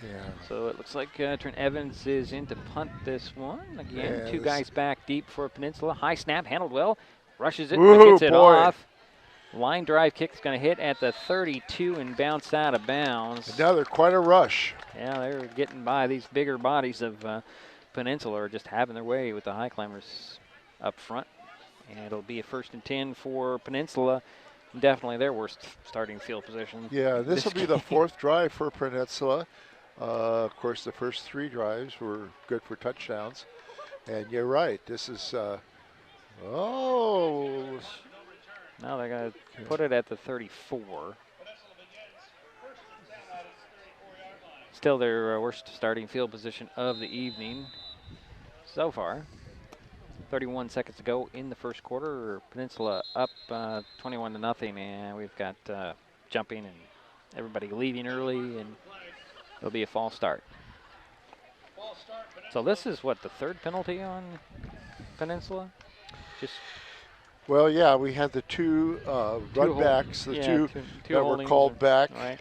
Yeah. So it looks like Trent Evans is in to punt this one. Again, 2 guys back deep for Peninsula. High snap, handled well. Rushes it, gets it off. Line drive kick's going to hit at the 32 and bounce out of bounds. Another quite a rush. Yeah, they're getting by. These bigger bodies of Peninsula are just having their way with the Highclimbers up front. And it'll be a 1st and 10 for Peninsula. Definitely their worst starting field position. Yeah, this will be the 4th drive for Peninsula. Of course, the first 3 drives were good for touchdowns. And you're right, this is, Now they're going to put it at the 34. Still their worst starting field position of the evening so far. 31 seconds to go in the first quarter. Peninsula up 21-0, and we've got jumping and everybody leaving early, and it'll be a false start. So this is what, the 3rd penalty on Peninsula? Well, yeah, we had the 2 run backs, the two that were called back. Right.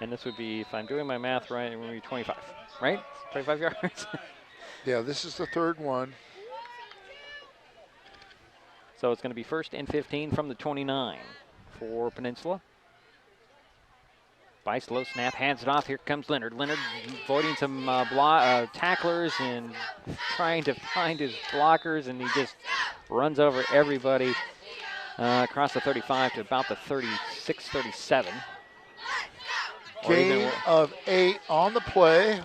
And this would be, if I'm doing my math right, it would be 25, right? 25 yards. Yeah, this is the 3rd one. So it's going to be 1st and 15 from the 29 for Peninsula. Bice, low snap, hands it off. Here comes Leonard. Leonard avoiding some tacklers and trying to find his blockers, and he just runs over everybody across the 35 to about the 36, 37. Gain of 8 on the play.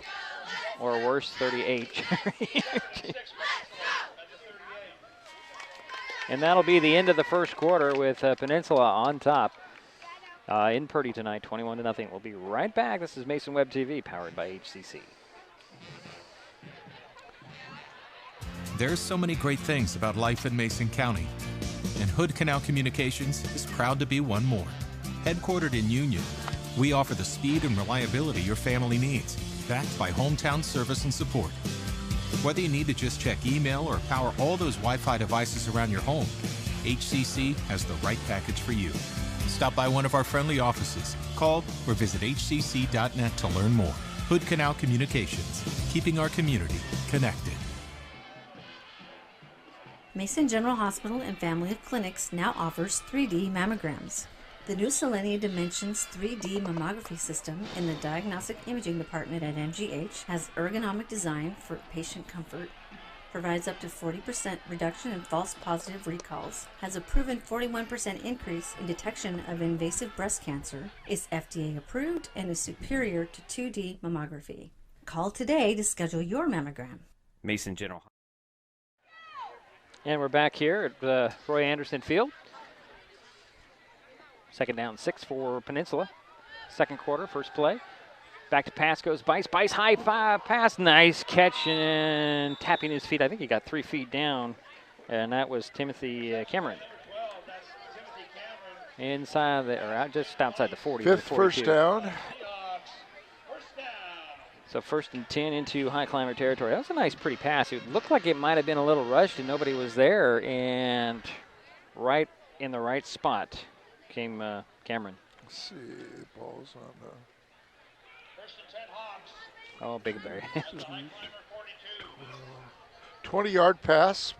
Or worse, 38. And that'll be the end of the first quarter with Peninsula on top. In Purdy tonight, 21-0. We'll be right back. This is Mason Web TV, powered by HCC. There's so many great things about life in Mason County, and Hood Canal Communications is proud to be one more. Headquartered in Union, we offer the speed and reliability your family needs, backed by hometown service and support. Whether you need to just check email or power all those Wi-Fi devices around your home, HCC has the right package for you. Stop by one of our friendly offices, call or visit hcc.net to learn more. Hood Canal Communications, keeping our community connected. Mason General Hospital and Family of Clinics now offers 3D mammograms. The new Selenia Dimensions 3D mammography system in the Diagnostic Imaging Department at MGH has ergonomic design for patient comfort, provides up to 40% reduction in false positive recalls, has a proven 41% increase in detection of invasive breast cancer, is FDA approved, and is superior to 2D mammography. Call today to schedule your mammogram. Mason General. And we're back here at Roy Anderson Field. 2nd down 6 for Peninsula. Second quarter, first play. Back to pass goes Bice. Bice high pass. Nice catch and tapping his feet. I think he got 3 feet down. And that was Timothy Cameron. Inside the, or out just outside the 40. 5th first down. So 1st and 10 into Highclimber territory. That was a nice, pretty pass. It looked like it might have been a little rushed and nobody was there. And right in the right spot came Cameron. Let's see, ball's on the 1st and 10 Hawks. Oh, big berry. 20-yard pass.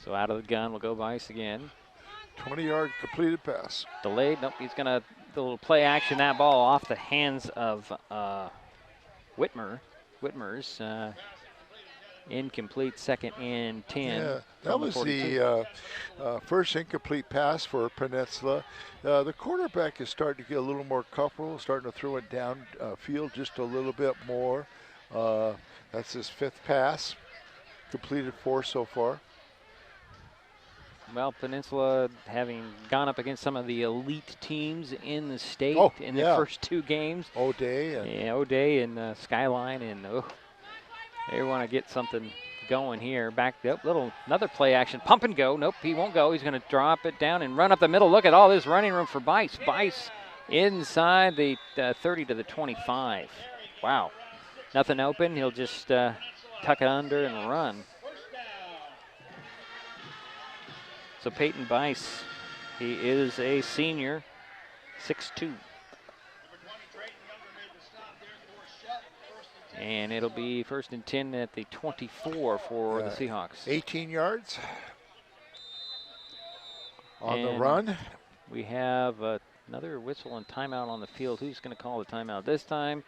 So out of the gun will go Bice again. 20-yard completed pass. Delayed. Nope, he's going to do a little play action. That ball off the hands of Whitmer's. incomplete, 2nd and 10. Yeah, that was the first incomplete pass for Peninsula. The quarterback is starting to get a little more comfortable, starting to throw it down field just a little bit more. That's his 5th pass, completed 4 so far. Well, Peninsula having gone up against some of the elite teams in the state in their first 2 games. O'Day and Skyline, and they want to get something going here. Back up, another play action, pump and go. Nope, he won't go. He's going to drop it down and run up the middle. Look at all this running room for Bice. Bice inside the 30 to the 25. Wow, nothing open. He'll just tuck it under and run. So Peyton Bice, he is a senior, 6'2". And it'll be 1st and 10 at the 24 for the Seahawks. 18 yards on the run. We have another whistle and timeout on the field. Who's going to call the timeout this time?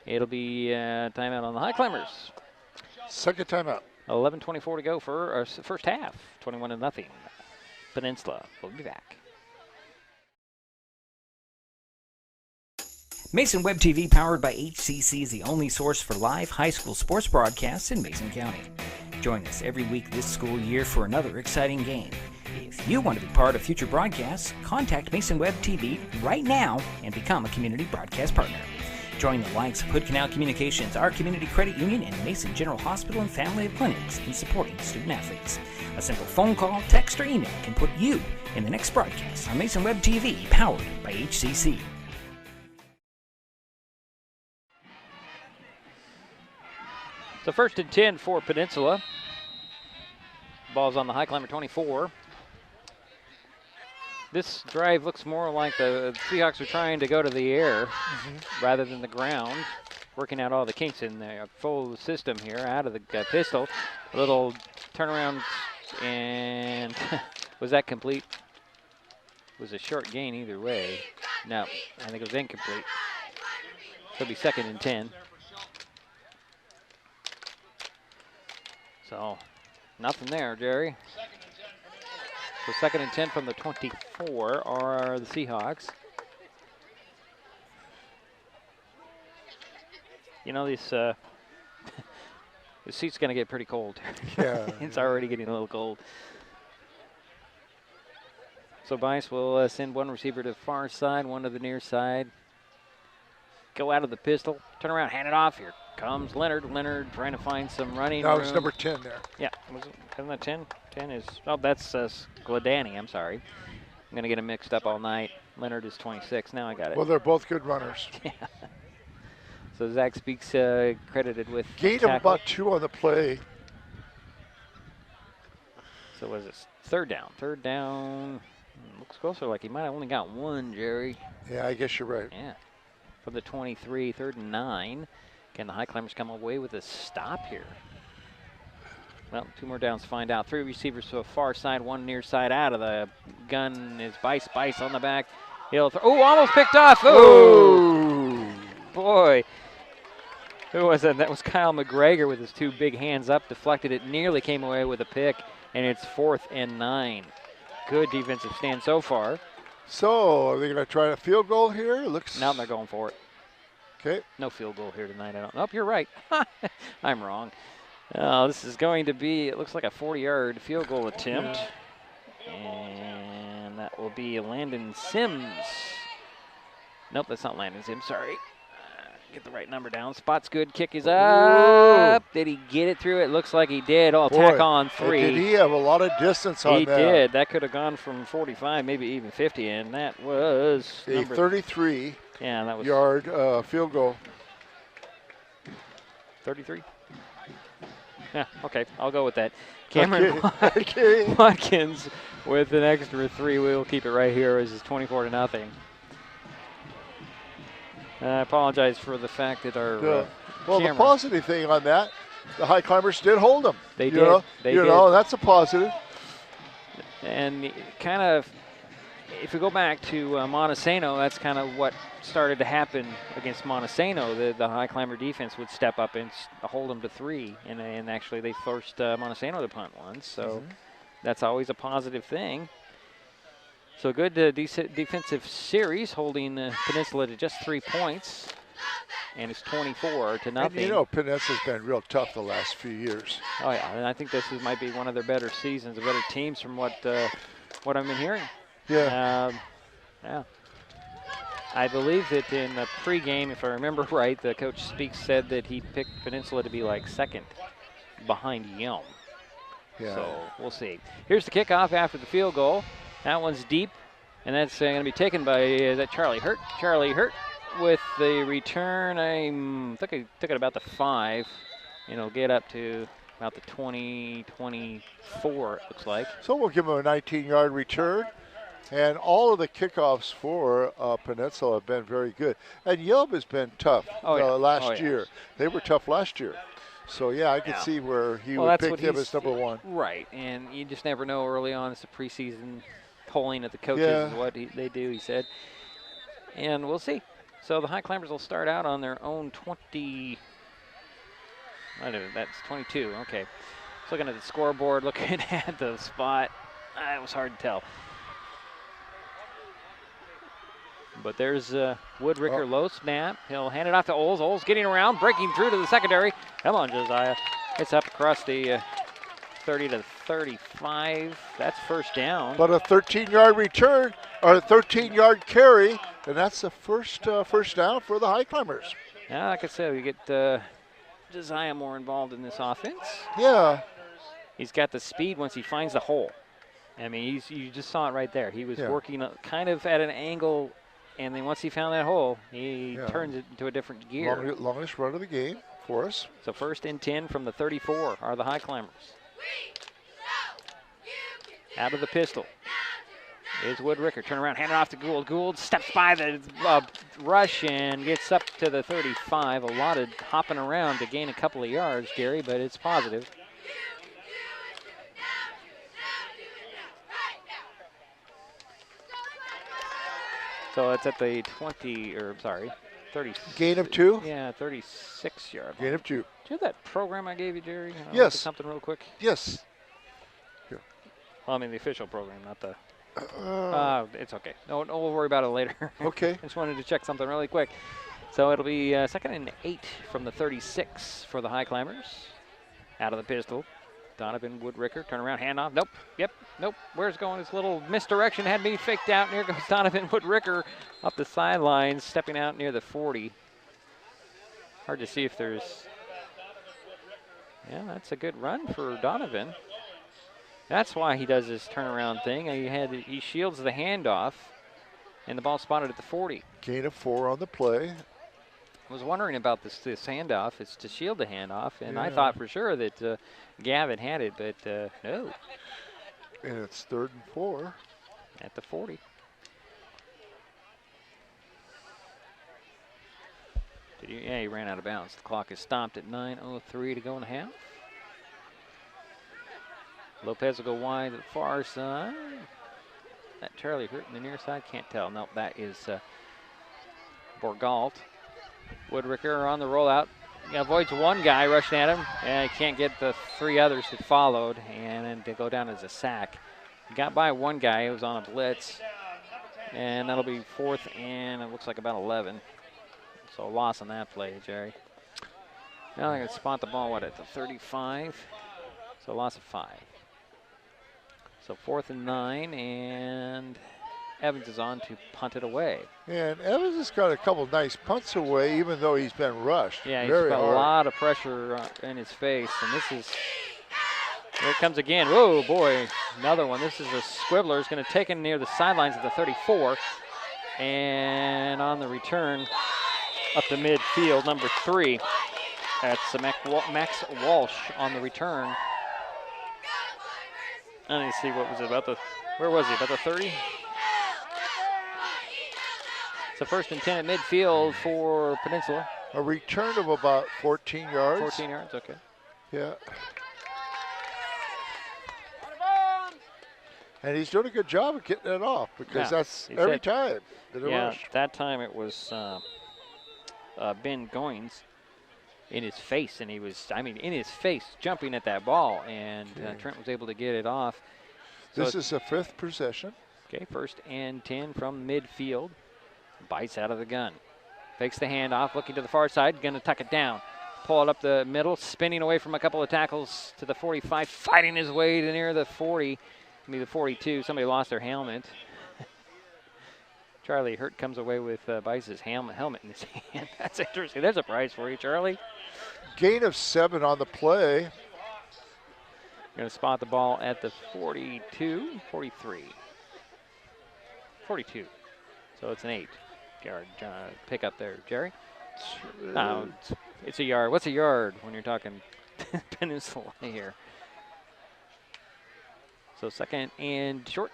It'll be timeout on the Highclimbers. 2nd timeout. 11:24 to go for our first half. 21-0. Peninsula. We'll be back. Mason Web TV, powered by HCC, is the only source for live high school sports broadcasts in Mason County. Join us every week this school year for another exciting game. If you want to be part of future broadcasts, contact Mason Web TV right now and become a community broadcast partner. Join the likes of Hood Canal Communications, our community credit union, and Mason General Hospital and Family of Clinics in supporting student athletes. A simple phone call, text, or email can put you in the next broadcast on Mason Web TV, powered by HCC. So 1st and 10 for Peninsula. Ball's on the Highclimber 24. This drive looks more like the Seahawks are trying to go to the air rather than the ground, working out all the kinks in their full system here out of the pistol. A little turnaround, and was that complete? It was a short gain either way. No, I think it was incomplete. It'll be 2nd and 10. So, nothing there, Jerry. So 2nd and 10 from the 24 are the Seahawks. You know, this the seat's going to get pretty cold. Yeah. It's already getting a little cold. So Bice will send one receiver to the far side, one to the near side. Go out of the pistol, turn around, hand it off. Here comes Leonard. Leonard trying to find some running room. That was number 10 there. Yeah, wasn't that 10? 10 is, oh, that's Gladani, I'm sorry. I'm going to get them mixed up all night. Leonard is 26. Now I got it. Well, they're both good runners. Yeah. So Zach Speaks credited with gain of about 2 on the play. So was it 3rd down? 3rd down. Looks closer like he might have only got 1, Jerry. Yeah, I guess you're right. Yeah. From the 23, 3rd and 9. Can the Highclimbers come away with a stop here? Well, 2 more downs to find out. 3 receivers to a far side, 1 near side. Out of the gun is Bice. Bice on the back. He'll throw. Oh, almost picked off. Oh, boy. Who was that? That was Kyle McGregor with his 2 big hands up. Deflected it. Nearly came away with a pick. And it's 4th and 9. Good defensive stand so far. So, are they going to try a field goal here? Looks. No, they're going for it. Okay. No field goal here tonight. I don't. Nope, you're right. I'm wrong. This is going to be, it looks like a 40-yard field goal attempt. And that will be Landon Sims. Nope, that's not Landon Sims, sorry. Get the right number down. Spot's good, kick is up. Ooh. Did he get it through? It looks like he did. Oh, tack on 3. Did he have a lot of distance on that? He did. That could have gone from 45, maybe even 50, and that was a 33 that was yard field goal. 33? Yeah, okay, I'll go with that. Cameron Watkins with an extra 3. We'll keep it right here as it's 24-0. I apologize for the fact that our well, the positive thing on that, the Highclimbers did hold them. They did. They did. That's a positive. And kind of if we go back to Montesano, that's kind of what started to happen against Montesano. The high climber defense would step up and hold them to 3, and actually they forced Montesano to punt once. So that's always a positive thing. So good defensive series, holding Peninsula to just 3 points, and it's 24-0. And you know, Peninsula's been real tough the last few years. Oh yeah, and I think this might be one of their better seasons, better teams from what I've been hearing. Yeah. Yeah. I believe that in the pregame, if I remember right, the coach said that he picked Peninsula to be like second behind Yelm. Yeah. So we'll see. Here's the kickoff after the field goal. That one's deep, and that's going to be taken by Charlie Hurt. Charlie Hurt with the return. I took it about the 5, and it'll get up to about the 20, 24, it looks like. So we'll give him a 19-yard return. And all of the kickoffs for Peninsula have been very good. And Yelp has been tough last year. They were tough last year. So, yeah, I could see where he would pick them as number 1. Right, and you just never know early on. It's a preseason polling at the coaches is what they do, he said. And we'll see. So the High Climbers will start out on their own 20. I don't know, that's 22. Okay. Just looking at the scoreboard, looking at the spot. It was hard to tell. But there's Woodricker, low snap. He'll hand it off to Oles. Oles getting around, breaking through to the secondary. Come on, Josiah. It's up across the 30 to 35. That's first down. But a 13-yard return, or a 13-yard carry, and that's the first down for the High Climbers. Yeah, like I said, we get Josiah more involved in this offense. Yeah. He's got the speed once he finds the hole. I mean, you just saw it right there. He was working kind of at an angle, and then once he found that hole, he turns it into a different gear. Longest run of the game for us. So 1st and 10 from the 34 are the High Climbers. Out of the pistol is Woodricker. Turn around, hand it off to Gould. Gould steps by the rush and gets up to the 35. A lot of hopping around to gain a couple of yards, Gary, but it's positive. So it's at the 30. Gain of 2? Yeah, 36-yard line. Gain of 2. Do you have that program I gave you, Jerry? Yes. Something real quick? Yes. Here. Well, I mean the official program, not the... it's okay. No, we'll worry about it later. Okay. I just wanted to check something really quick. So it'll be 2nd and 8 from the 36 for the High Climbers. Out of the pistol. Donovan Woodricker, turn around, handoff. Nope. Yep. Nope. Where's going? This little misdirection had me faked out. And here goes Donovan Woodricker up the sidelines, stepping out near the 40. Hard to see if there's... Yeah, that's a good run for Donovan. That's why he does this turnaround thing. He shields the handoff, and the ball spotted at the 40. Gain of 4 on the play. I was wondering about this handoff. It's to shield the handoff, and I thought for sure that Gavin had it, but no. And it's 3rd and 4. At the 40. He ran out of bounds. The clock is stopped at 9:03 to go in the half. Lopez will go wide to the far side. That Charlie Hurt in the near side? Can't tell. No, that is Borgalt. Woodricker on the rollout. He avoids one guy rushing at him, and he can't get the 3 others that followed, and then they go down as a sack. He got by one guy who was on a blitz, and that'll be 4th and it looks like about 11. So a loss on that play, Jerry. Now they're going to spot the ball, at the 35? So a loss of 5. So 4th and 9, and Evans is on to punt it away. And Evans has got a couple nice punts away, even though he's been rushed. Yeah, he's got a lot of pressure in his face, and this is, here it comes again. Whoa, boy, another one. This is a squibbler. It's going to take him near the sidelines at the 34, and on the return up to midfield, number 3. That's Max Walsh on the return. I need to see what was it about the, where was he, about the 30? So 1st and 10 at midfield for Peninsula. A return of about 14 yards. 14 yards, okay. Yeah. And he's doing a good job of getting it off because that's he every said- time that it Yeah, rushed. that time it was Ben Goins in his face, and he was, in his face, jumping at that ball, and Trent was able to get it off. So This is a 5th possession. Okay, 1st and 10 from midfield. Bites out of the gun. Fakes the handoff, looking to the far side, going to tuck it down. Pull it up the middle, spinning away from a couple of tackles to the 45, fighting his way to near the 40, maybe the 42. Somebody lost their helmet. Charlie Hurt comes away with Bice's helmet in his hand. That's interesting. There's a prize for you, Charlie. Gain of 7 on the play. Going to spot the ball at the 42, 43. 42. So it's an 8-yard pick up there, Jerry. No, it's a yard. What's a yard when you're talking Peninsula here? So 2nd and short.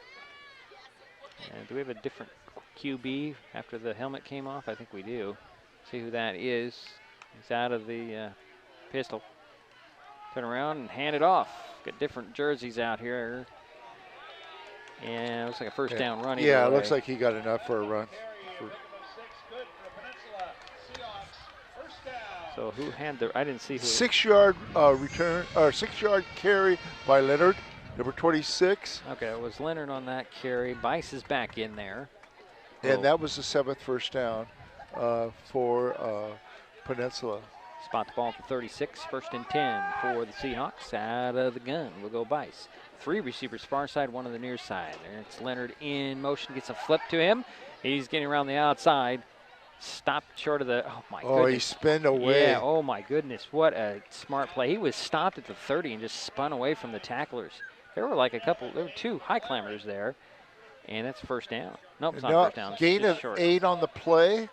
And do we have a different QB after the helmet came off? I think we do. See who that is. He's out of the pistol. Turn around and hand it off. Got different jerseys out here. And it looks like a first down run. Yeah, it looks like he got enough for a run. So who had the? I didn't see who. 6-yard return, or 6-yard carry by Leonard, number 26. Okay, it was Leonard on that carry. Bice is back in there. And that was the 7th first down for Peninsula. Spot the ball at the 36, 1st and 10 for the Seahawks. Out of the gun will go Bice. 3 receivers far side, 1 on the near side. There it's Leonard in motion, gets a flip to him. He's getting around the outside. Stopped short of the, oh my goodness. Oh, he spun away. Yeah, oh my goodness, what a smart play. He was stopped at the 30 and just spun away from the tacklers. There were like there were 2 Highclimbers there, and that's first down. Nope, it's not first down. Gain of 8 on the play.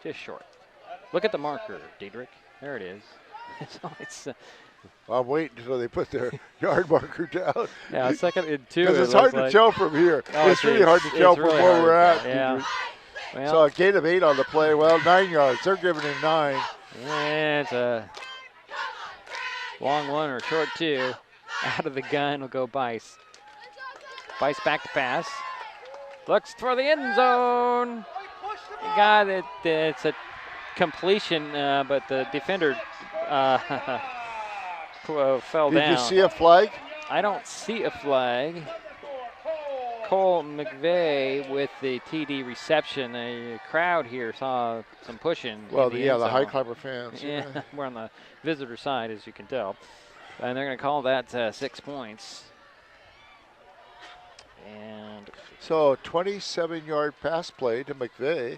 Just short. Look at the marker, Diedrich. There it is. So it's I'm waiting until they put their yard marker down. Yeah, 2nd and 2. Because it's hard to tell from here. Oh, it's really hard to tell from really where we're at. Yeah. Well, So a gain of 8 on the play. Well, 9 yards. They're giving him 9. Yeah, it's a long 1 or short 2. Out of the gun will go Bice. Bice back to pass. Looks for the end zone. Got it. It's a completion, but the defender fell down. Did you see a flag? I don't see a flag. Cole McVeigh with the TD reception. A crowd here saw some pushing. Well, the the Highclimber fans. Yeah, we're on the visitor side, as you can tell. And they're going to call that 6 points. And so 27-yard pass play to McVeigh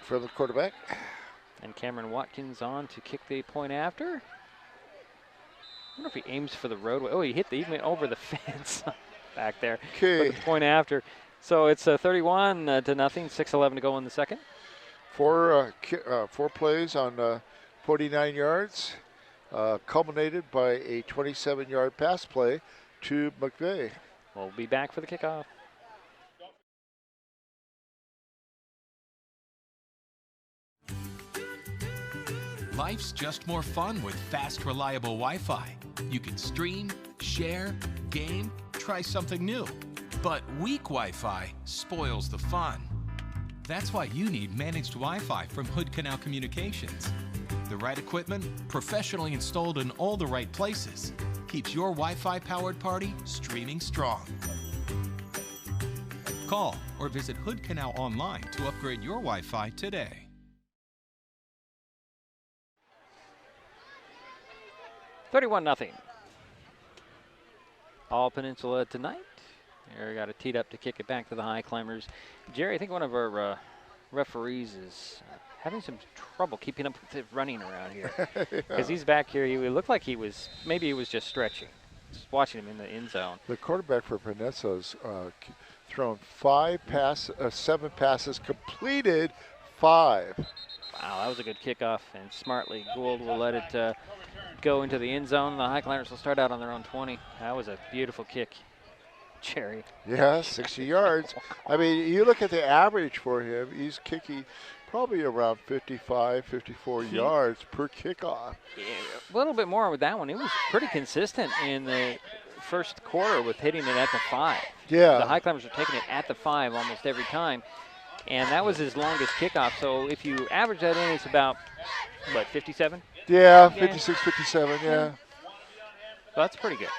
from the quarterback. And Cameron Watkins on to kick the point after. I wonder if he aims for the roadway. Oh, he went over the fence back there. Okay. The point after. So it's 31 to nothing. 6:11 to go in the second. 4 plays on 49 yards, culminated by a 27-yard pass play to McVeigh. We'll be back for the kickoff. Life's just more fun with fast, reliable Wi-Fi. You can stream, share, game, try something new. But weak Wi-Fi spoils the fun. That's why you need managed Wi-Fi from Hood Canal Communications. The right equipment, professionally installed in all the right places, keeps your Wi-Fi powered party streaming strong. Call or visit Hood Canal online to upgrade your Wi-Fi today. 31-0. All Peninsula tonight. There, got it teed up to kick it back to the Highclimbers. Jerry, I think one of our referees is having some trouble keeping up with it running around here. Because he's back here. He looked like maybe he was just stretching. Just watching him in the end zone. The quarterback for Peninsula's thrown 7 passes, completed 5. Wow, that was a good kickoff, and smartly Gould will let it go into the end zone. The Highclimbers will start out on their own 20. That was a beautiful kick, Jerry. Yeah, 60 yards. I mean, you look at the average for him, he's kicking probably around 55, 54 yards per kickoff. Yeah, a little bit more with that one. He was pretty consistent in the first quarter with hitting it at the 5. Yeah. The Highclimbers are taking it at the 5 almost every time. And that was his longest kickoff. So if you average that in, it's about, what, 57? Yeah, 56, 57, yeah. Well, that's pretty good.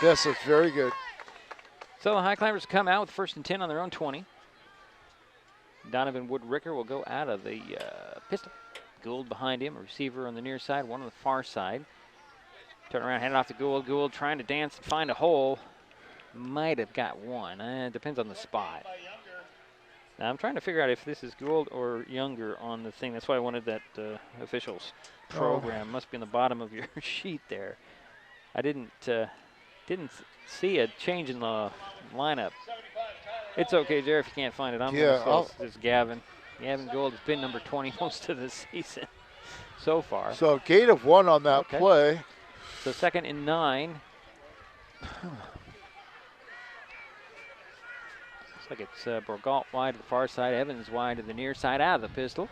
Yes, it's very good. So the Highclimbers come out with 1st and 10 on their own 20. Donovan Wood-Ricker will go out of the pistol. Gould behind him, a receiver on the near side, one on the far side. Turn around, hand it off to Gould. Gould trying to dance and find a hole. Might have got one. It depends on the spot. Now I'm trying to figure out if this is Gould or Younger on the thing. That's why I wanted that officials program. Must be in the bottom of your sheet there. I didn't see a change in the lineup. It's okay, Jerry, if you can't find it. I'm going to it's Gavin. Gavin Gould has been number 20 most of the season so far. So gain of 1 on that play. So 2nd and 9. Looks like it's Borgalt wide to the far side, Evans wide to the near side out of the pistol.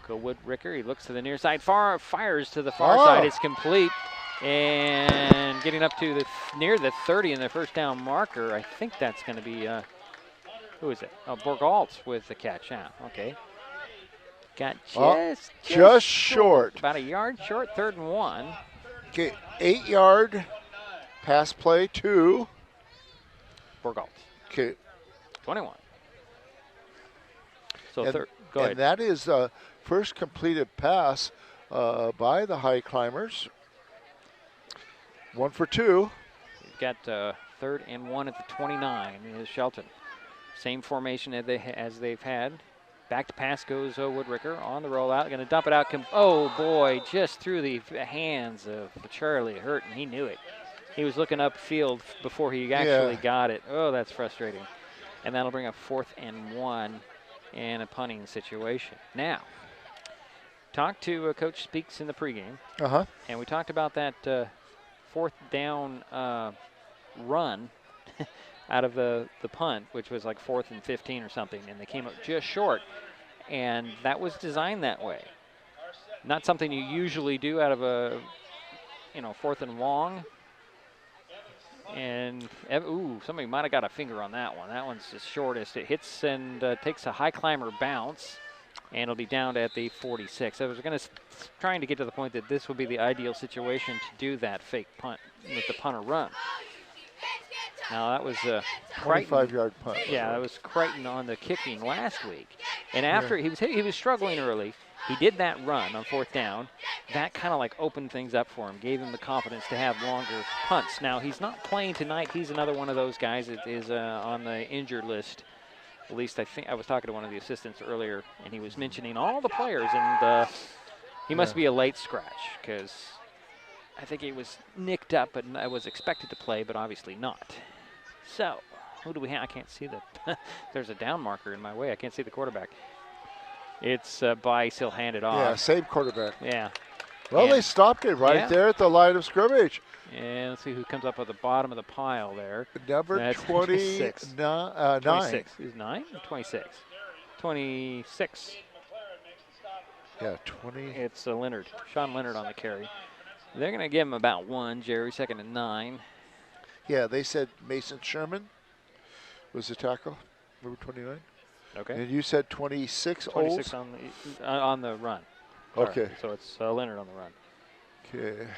Go Wood-Ricker, he looks to the near side, fires to the far side, it's complete. And getting up to near the 30 in the first down marker, I think that's going to be, who is it? Oh, Borgalt with the catch. Yeah, okay. Got just short. About a yard short, 3rd and 1. Okay, 8-yard pass play to Borgalt. Okay. 21. So and, go ahead. And that is the first completed pass by the Highclimbers. 1 for 2. We've got 3rd and 1 at the 29 is Shelton. Same formation as they've had. Back to pass goes Wood-Ricker on the rollout. Going to dump it out. Oh, boy, just through the hands of Charlie Hurt, and he knew it. He was looking upfield before he actually got it. Oh, that's frustrating. And that'll bring up 4th and 1 in a punting situation. Now, talked to Coach Speaks in the pregame. And we talked about that 4th down run out of the punt, which was like 4th and 15 or something, and they came up just short. And that was designed that way. Not something you usually do out of a, 4th and long. And, somebody might have got a finger on that one. That one's the shortest. It hits and takes a Highclimber bounce, and it'll be down at the 46. I was trying to get to the point that this would be the ideal situation to do that fake punt with the punter run. Now that was a 25-yard punt. Yeah, that was Crichton on the kicking last week. And after he was struggling early, he did that run on 4th down. That kind of like opened things up for him, gave him the confidence to have longer punts. Now he's not playing tonight. He's another one of those guys that is on the injured list. At least I think I was talking to one of the assistants earlier, and he was mentioning all the players, and he must be a late scratch because I think he was nicked up, but I was expected to play, but obviously not. So, who do we have? I can't see there's a down marker in my way. I can't see the quarterback. It's Bice. He'll hand it off. Yeah, same quarterback. Yeah. Well, they stopped it right there at the line of scrimmage. And let's see who comes up at the bottom of the pile there. Number 26. 26. Is 9 or 26? 26. Yeah, 20. It's Leonard. Sean Leonard on the carry. They're going to give him about 1, Jerry, 2nd and 9. Yeah, they said Mason Sherman was the tackle, number 29. Okay. And you said 26. 26 on the run. Okay. So it's Leonard on the run. Okay.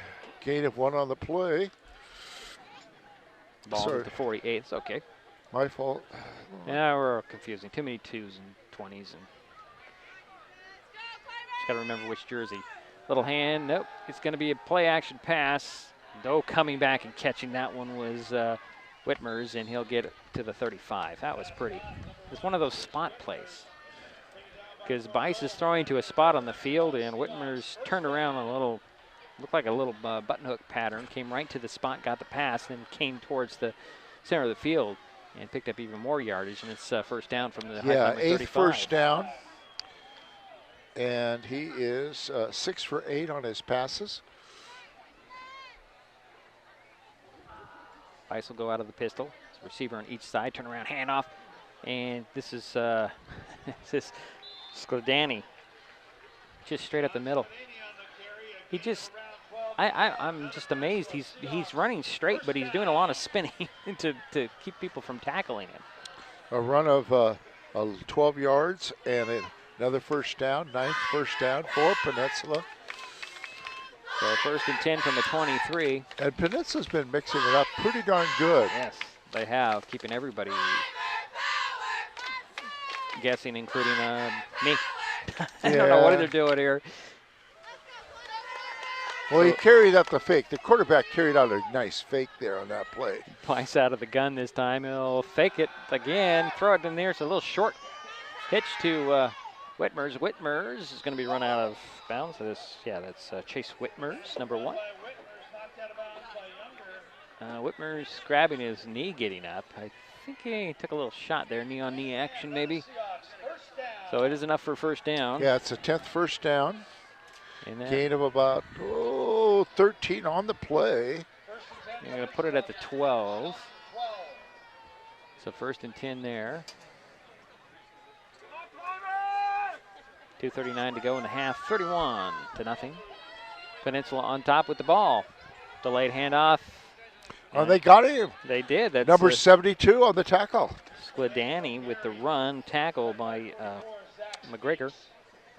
Gain of 1 on the play. Ball at the 48. It's okay. My fault. Yeah, we're confusing. Too many 2s and 20s. And just got to remember which jersey. Little hand. Nope. It's going to be a play action pass. No, coming back and catching that one was Whitmer's, and he'll get it to the 35. That was pretty. It's one of those spot plays. Because Bice is throwing to a spot on the field, and Whitmer's turned around a little, looked like a little button hook pattern, came right to the spot, got the pass, then came towards the center of the field and picked up even more yardage, and it's first down from the Highclimbers 35. 8th first down. And he is 6 for 8 on his passes. Bice will go out of the pistol. It's a receiver on each side, turn around, handoff, and this is Skladany, just straight up the middle. He just I'm just amazed. He's running straight, but he's doing a lot of spinning to keep people from tackling him. A run of 12 yards and another first down, 9th first down for Peninsula. So 1st and 10 from the 23. And Peninsula's been mixing it up pretty darn good. Yes, they have, keeping everybody guessing, including me. I don't know what they're doing here. Well, he carried out the fake. The quarterback carried out a nice fake there on that play. Bites out of the gun this time. He'll fake it again, throw it in there. It's a little short hitch to Whitmers. Whitmers is going to be run out of bounds. So that's Chase Whitmers, number 1. Whitmers grabbing his knee, getting up. I think he took a little shot there, knee-on-knee action maybe. So it is enough for first down. Yeah, it's a 10th first down. Gain of about 13 on the play. You're going to put it at the 12. So 1st and 10 there. 2:39 to go in the half. 31-0. Peninsula on top with the ball. Delayed handoff. Oh, they got him. They did. That's number 72 on the tackle. Skladani with the run tackle by McGregor.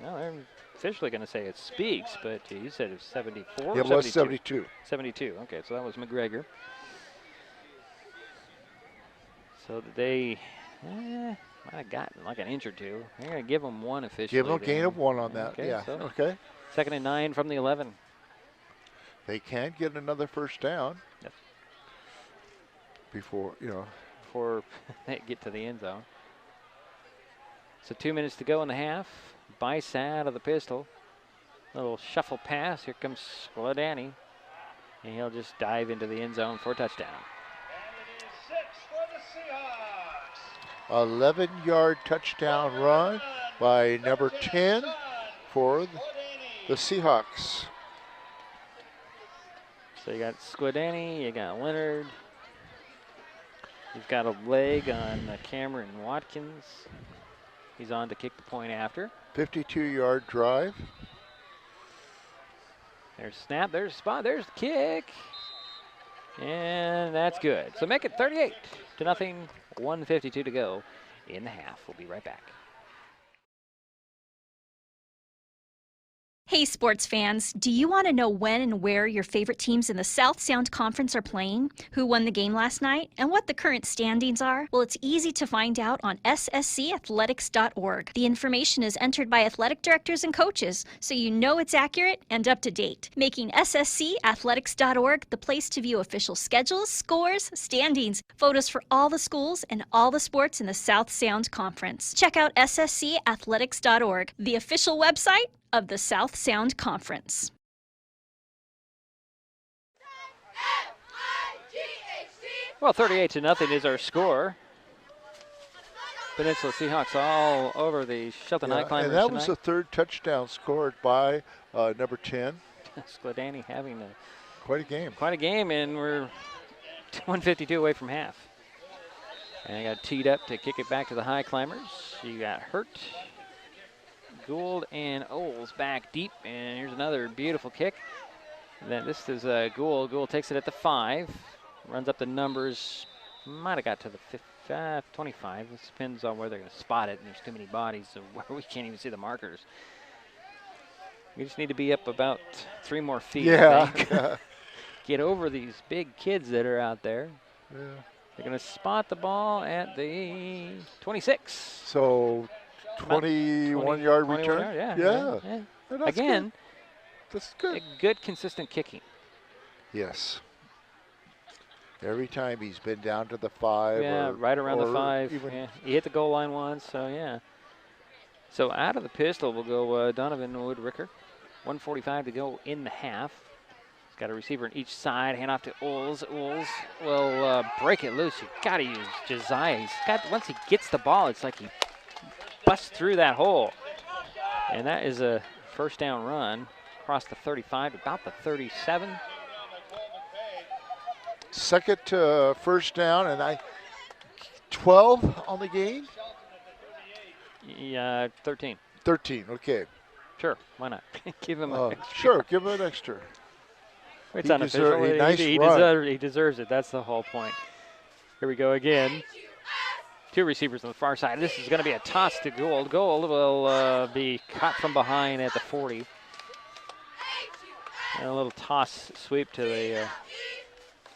Well, they're officially going to say it Speaks, but you said it was 74. It was 72. 72. Okay, so that was McGregor. So they might have gotten like an inch or two. They're going to give them 1 officially. Give them a gain of 1 on that. Okay, yeah. So okay. 2nd and 9 from the 11. They can get another first down. Yep. Before they get to the end zone. So 2 minutes to go in the half. Bice out of the pistol. Little shuffle pass. Here comes Skladani. And he'll just dive into the end zone for a touchdown. 11-yard touchdown run by number 10 for the Seahawks. So you got Skladani, you got Leonard. You've got a leg on Cameron Watkins. He's on to kick the point after. 52-yard drive. There's snap, there's spot, there's the kick. And that's good. So make it 38-0. 1:52 to go in the half. We'll be right back. Hey, sports fans, do you want to know when and where your favorite teams in the South Sound Conference are playing, who won the game last night, and what the current standings are? Well, it's easy to find out on sscathletics.org. The information is entered by athletic directors and coaches, so you know it's accurate and up to date, making sscathletics.org the place to view official schedules, scores, standings, photos for all the schools and all the sports in the South Sound Conference. Check out sscathletics.org, the official website of the South Sound Conference. Well, 38-0 is our score. Peninsula Seahawks all over the Shelton Highclimbers and that tonight. was the 3rd touchdown scored by number 10. Skladani having quite a game. Quite a game, and we're 152 away from half. And I got teed up to kick it back to the Highclimbers. You got Hurt, Gould, and Oles back deep, and here's another beautiful kick. And then this is Gould. Gould takes it at the 5, runs up the numbers. Might have got to the 25. This depends on where they're going to spot it, and there's too many bodies, so we can't even see the markers. We just need to be up about 3 more feet. Yeah. I think. Get over these big kids that are out there. Yeah. They're going to spot the ball at the 26. So 21-yard return? Yeah. Again, that's good. Good, consistent kicking. Yes. Every time he's been down to the 5. Yeah, right around the 5. Yeah. He hit the goal line once, so yeah. So out of the pistol will go Donovan Woodricker. 1:45 to go in the half. He's got a receiver on each side. Hand off to Oles. Oles will break it loose. You've got to use Josiah. Once he gets the ball, it's like he busts through that hole. And that is a first down run across the 35 to about the 37. Second first down, and 12 on the game? Yeah, 13. 13, okay. Sure, why not? Give him an extra. Sure, give him an extra. It's unofficial. He deserves it. That's the whole point. Here we go again. 2 receivers on the far side. This is going to be a toss to Gold. Gold will be caught from behind at the 40. And a little toss sweep to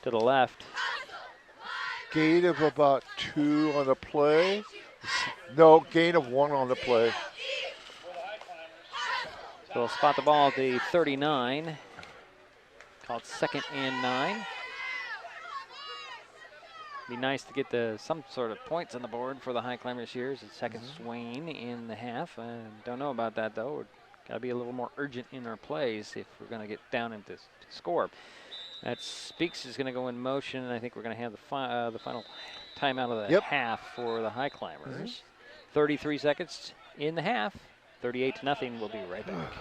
the left. Gain of about 2 on the play. No, gain of 1 on the play. So we'll spot the ball at the 39. Called 2nd and 9. Be nice to get some sort of points on the board for the Highclimbers here. It's the 2nd swing in the half. I don't know about that, though. We've got to be a little more urgent in our plays if we're going to get down into score. That Speaks is going to go in motion, and I think we're going to have the final timeout of the half for the Highclimbers. 33 seconds in the half. 38-0. We'll be right back.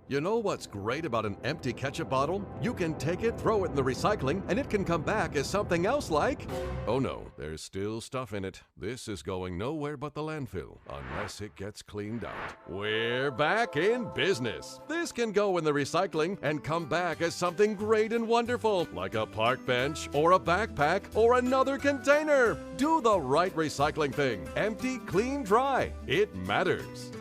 You know what's great about an empty ketchup bottle? You can take it, throw it in the recycling, and it can come back as something else like... Oh no, there's still stuff in it. This is going nowhere but the landfill, unless it gets cleaned out. We're back in business. This can go in the recycling and come back as something great and wonderful, like a park bench, or a backpack, or another container. Do the right recycling thing. Empty, clean, dry. It matters.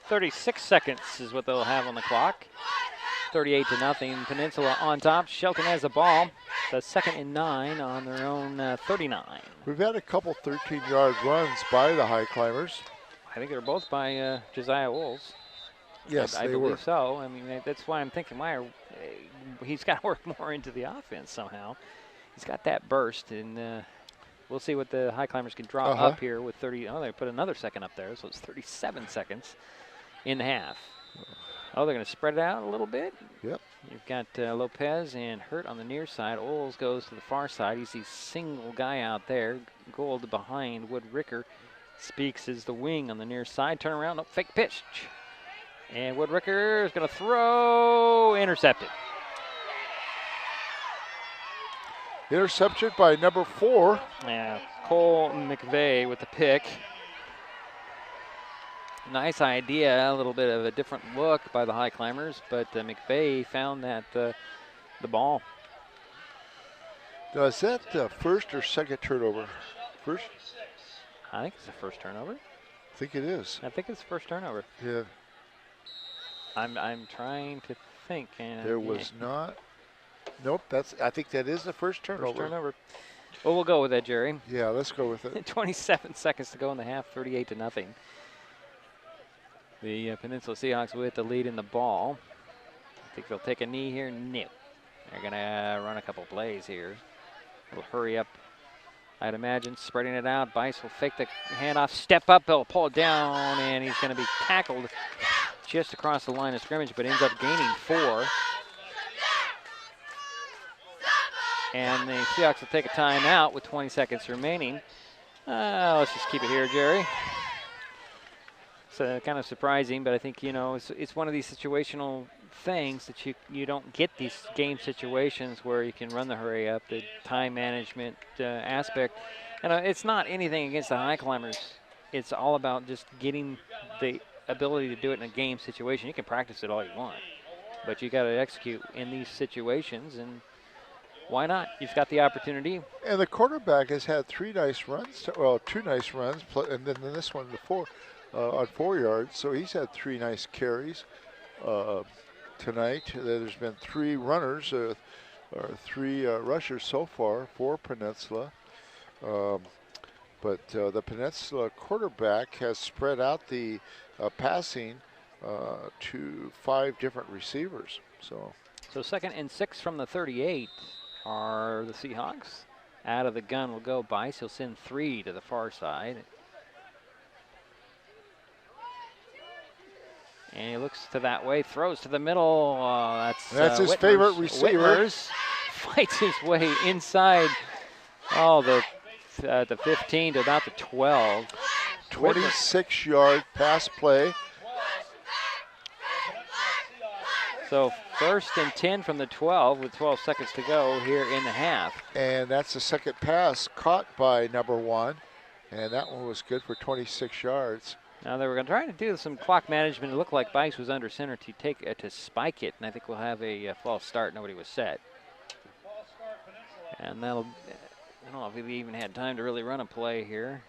.36 seconds is what they'll have on the clock. 38-0. Peninsula on top. Shelton has the ball. The 2nd and 9 on their own 39. We've had a couple 13-yard runs by the Highclimbers. I think they're both by Josiah Wolves. Yes, I believe so. I mean, that's why I'm thinking, he's got to work more into the offense somehow. He's got that burst, and we'll see what the Highclimbers can draw up here with 30. Oh, they put another second up there, so it's 37 seconds in half. Oh, they're going to spread it out a little bit. Yep. You've got Lopez and Hurt on the near side. Oles goes to the far side. He's the single guy out there. Gold behind Wood Ricker. Speaks is the wing on the near side. Turn around. No, fake pitch. And Wood Ricker is going to throw. Intercepted. Intercepted by number 4. Yeah, Cole McVeigh with the pick. Nice idea, a little bit of a different look by the Highclimbers, but McVeigh found that the ball. Now, is that the first or second turnover? First? I think it's the first turnover. I think it is. I think it's the first turnover. Yeah. I'm trying to think. And there was not. Nope. I think that is the first turnover. First turnover. Well, we'll go with that, Jerry. Yeah, let's go with it. 27 seconds to go in the half. 38-0. The Peninsula Seahawks with the lead in the ball. I think they'll take a knee here. No. They're going to run a couple plays here. They'll hurry up, I'd imagine, spreading it out. Bice will fake the handoff, step up, he'll pull it down, and he's going to be tackled just across the line of scrimmage, but ends up gaining 4. And the Seahawks will take a timeout with 20 seconds remaining. Let's just keep it here, Jerry. It's kind of surprising, but I think, it's one of these situational things that you don't get these game situations where you can run the hurry up, the time management aspect. And it's not anything against the Highclimbers. It's all about just getting the ability to do it in a game situation. You can practice it all you want, but you got to execute in these situations, and why not? You've got the opportunity. And the quarterback has had 3 nice runs, 2 nice runs, and then this one, the 4. On 4 yards, so he's had 3 nice carries tonight. There's been 3 runners, or 3 rushers so far for Peninsula. But the Peninsula quarterback has spread out the passing to 5 different receivers. So 2nd and 6 from the 38 are the Seahawks. Out of the gun will go Bice. He'll send 3 to the far side. And he looks to that way, throws to the middle. That's his favorite receiver. Whitmers fights his way inside. The 15 to about the 12. 26-yard pass play. So First and 10 from the 12 with 12 seconds to go here in the half. And that's the second pass caught by number 1. And that one was good for 26 yards. Now they were going to try to do some clock management. It looked like Bice was under center to spike it, and I think we'll have a false start. Nobody was set. And that'll, I don't know if we even had time to really run a play here.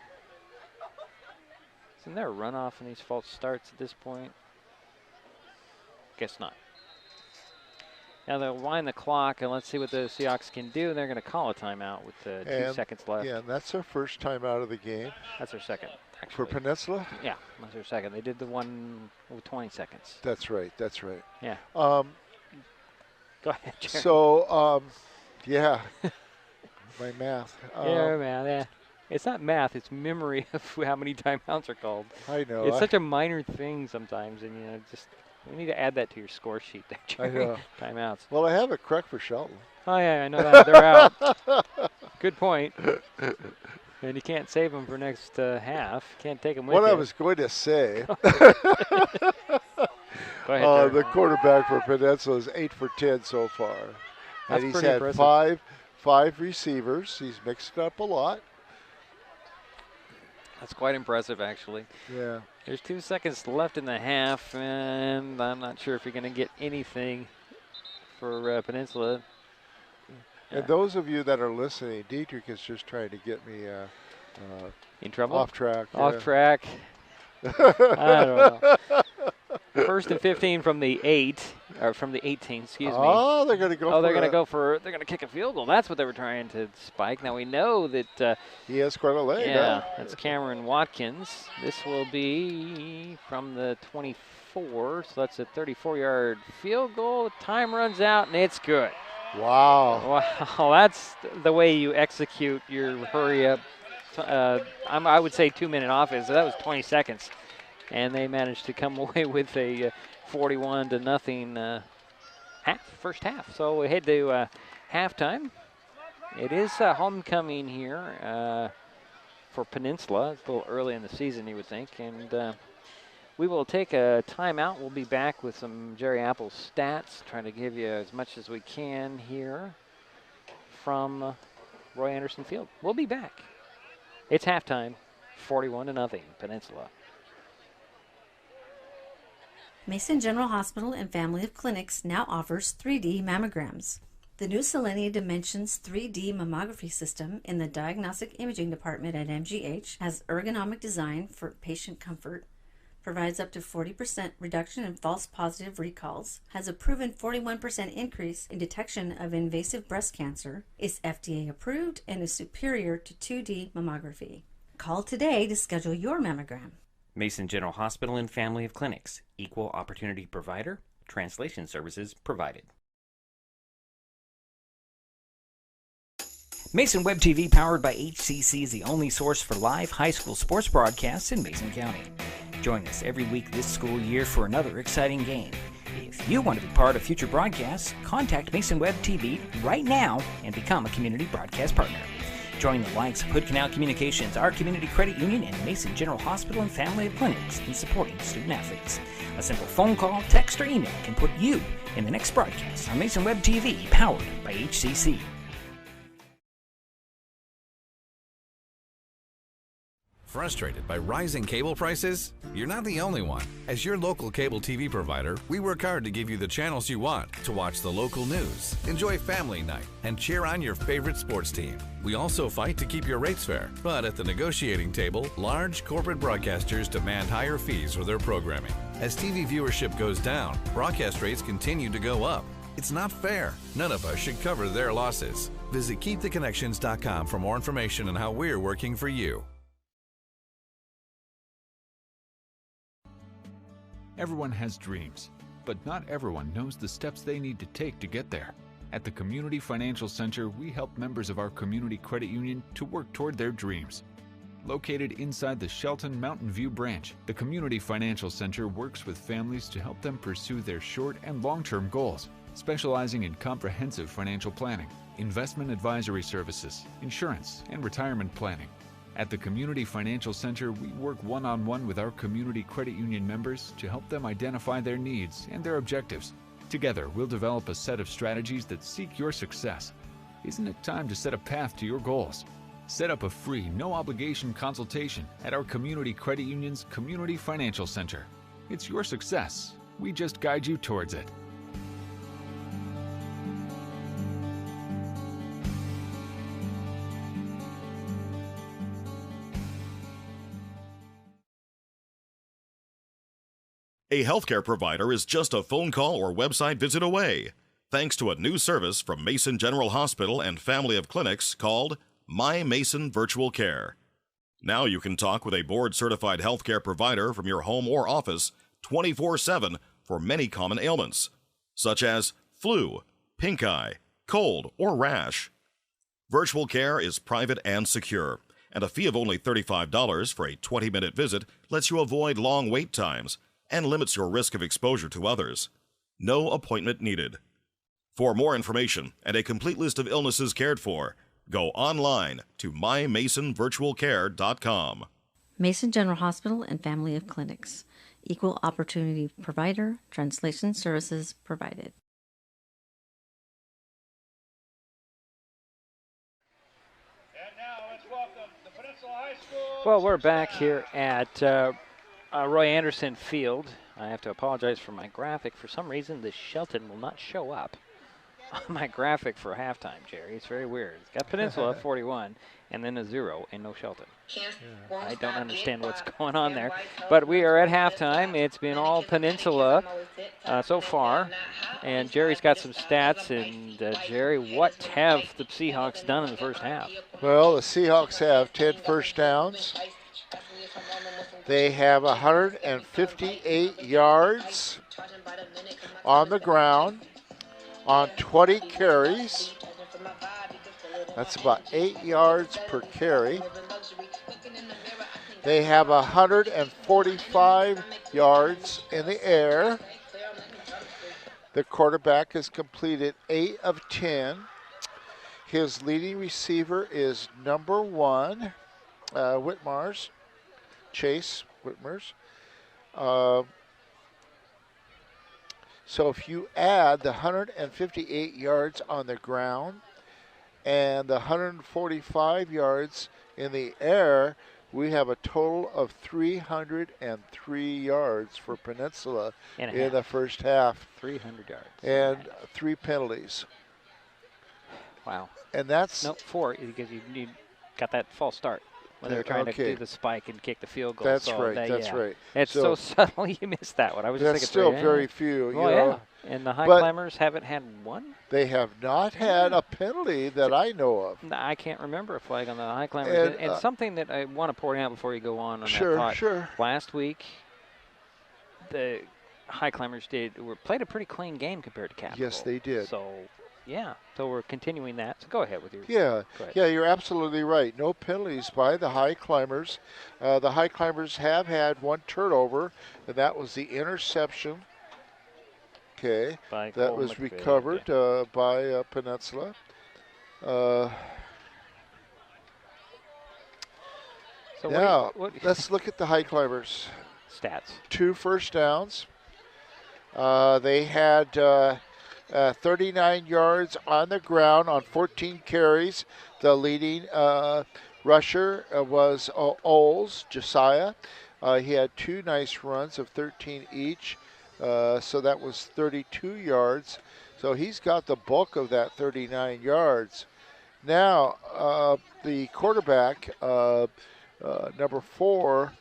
Isn't there a runoff in these false starts at this point? Guess not. Now they'll wind the clock, and let's see what the Seahawks can do. They're going to call a timeout with 2 seconds left. Yeah, and that's their first timeout of the game. That's their second, actually. For Peninsula? Yeah, that's their second. They did the one with 20 seconds. That's right, that's right. Yeah. Go ahead, Jerry. So, yeah, my math. Yeah. It's not math, it's memory of how many timeouts are called. I know. It's such a minor thing sometimes, and just you need to add that to your score sheet there, Jerry. I know. Timeouts. Well, I have it correct for Shelton. Oh, yeah, I know that. They're out. Good point. And you can't save them for next half. Can't take them with you. What I was going to say. Go ahead, the quarterback for Peninsula is 8 for 10 so far. That's and he's pretty had impressive. five receivers. He's mixed it up a lot. That's quite impressive, actually. Yeah. There's 2 seconds left in the half, and I'm not sure if you're going to get anything for Peninsula. And those of you that are listening, Dietrich is just trying to get me in trouble? Off track. Off track. I don't know. First and 15 from the 8, or from the 18, excuse me. Oh, they're going to go they're going to kick a field goal. That's what they were trying to spike. Now we know that he has quite a leg. Yeah, that's Cameron Watkins. This will be from the 24, so that's a 34-yard field goal. Time runs out, and it's good. Wow. Wow, that's the way you execute your hurry up. I would say 2-minute offense. So that was 20 seconds. And they managed to come away with a 41-0 first half. So we head to halftime. It is homecoming here for Peninsula. It's a little early in the season, you would think. And we will take a timeout. We'll be back with some Jerry Apple's stats, trying to give you as much as we can here from Roy Anderson Field. We'll be back. It's halftime, 41-0 Peninsula. Mason General Hospital and Family of Clinics now offers 3D mammograms. The new Selenia Dimensions 3D mammography system in the Diagnostic Imaging Department at MGH has ergonomic design for patient comfort, provides up to 40% reduction in false positive recalls, has a proven 41% increase in detection of invasive breast cancer, is FDA approved, and is superior to 2D mammography. Call today to schedule your mammogram. Mason General Hospital and Family of Clinics. Equal opportunity provider. Translation services provided. Mason Web TV, powered by HCC, is the only source for live high school sports broadcasts in Mason County. Join us every week this school year for another exciting game. If you want to be part of future broadcasts, contact Mason Web TV right now and become a community broadcast partner. Join the likes of Hood Canal Communications, our community credit union, and Mason General Hospital and Family of Clinics in supporting student athletes. A simple phone call, text, or email can put you in the next broadcast on Mason Web TV, powered by HCC. Frustrated by rising cable prices? You're not the only one. As your local cable TV provider, we work hard to give you the channels you want to watch the local news, enjoy family night, and cheer on your favorite sports team. We also fight to keep your rates fair, but at the negotiating table, large corporate broadcasters demand higher fees for their programming. As TV viewership goes down, broadcast rates continue to go up. It's not fair. None of us should cover their losses. Visit KeepTheConnections.com for more information on how we're working for you. Everyone has dreams, but not everyone knows the steps they need to take to get there. At the Community Financial Center, we help members of our community credit union to work toward their dreams. Located inside the Shelton Mountain View branch, the Community Financial Center works with families to help them pursue their short and long-term goals, specializing in comprehensive financial planning, investment advisory services, insurance, and retirement planning. At the Community Financial Center, we work one-on-one with our community credit union members to help them identify their needs and their objectives. Together, we'll develop a set of strategies that seek your success. Isn't it time to set a path to your goals? Set up a free, no-obligation consultation at our Community Credit Union's Community Financial Center. It's your success. We just guide you towards it. A healthcare provider is just a phone call or website visit away, thanks to a new service from Mason General Hospital and family of clinics called My Mason Virtual Care. Now you can talk with a board-certified healthcare provider from your home or office 24/7 for many common ailments, such as flu, pink eye, cold, or rash. Virtual care is private and secure, and a fee of only $35 for a 20-minute visit lets you avoid long wait times and limits your risk of exposure to others. No appointment needed. For more information and a complete list of illnesses cared for, go online to mymasonvirtualcare.com. Mason General Hospital and family of clinics. Equal opportunity provider. Translation services provided. And now let's welcome the Peninsula High School. Well, we're back here at Roy Anderson Field. I have to apologize for my graphic. For some reason, the Shelton will not show up on my graphic for halftime, Jerry. It's very weird. It's got Peninsula 41 and then a 0 and no Shelton. I don't understand what's going on there. But we are at halftime. It's been all Peninsula so far. And Jerry's got some stats. And Jerry, what have the Seahawks done in the first half? Well, the Seahawks have 10 first downs. They have 158 yards on the ground on 20 carries. That's about 8 yards per carry. They have 145 yards in the air. The quarterback has completed 8 of 10. His leading receiver is number 1, Whitmarsh. Chase Whitmers. So if you add the 158 yards on the ground and the 145 yards in the air, we have a total of 303 yards for Peninsula in the first half. 300 yards. And 3 penalties. Wow. And that's... No, 4, because you got that false start when they were trying to do the spike and kick the field goal. That's right, that's right. It's so subtle you missed that one. I was just that's thinking still very few. Oh, yeah. And the Highclimbers haven't had one? They have not had a penalty that I know of. I can't remember a flag on the Highclimbers. And something that I want to point out before you go on that thought. Sure. Last week, the Highclimbers played a pretty clean game compared to Capital. Yes, they did. So we're continuing that. So go ahead with your. Yeah, you're absolutely right. No penalties by the Highclimbers. The Highclimbers have had one turnover, and that was the interception. Okay, that was recovered by Peninsula. Now, let's look at the Highclimbers. Stats. 2 first downs. They had 39 yards on the ground on 14 carries. The leading rusher was Oles, Josiah. He had 2 nice runs of 13 each. So that was 32 yards. So he's got the bulk of that 39 yards. Now, the quarterback, number 4,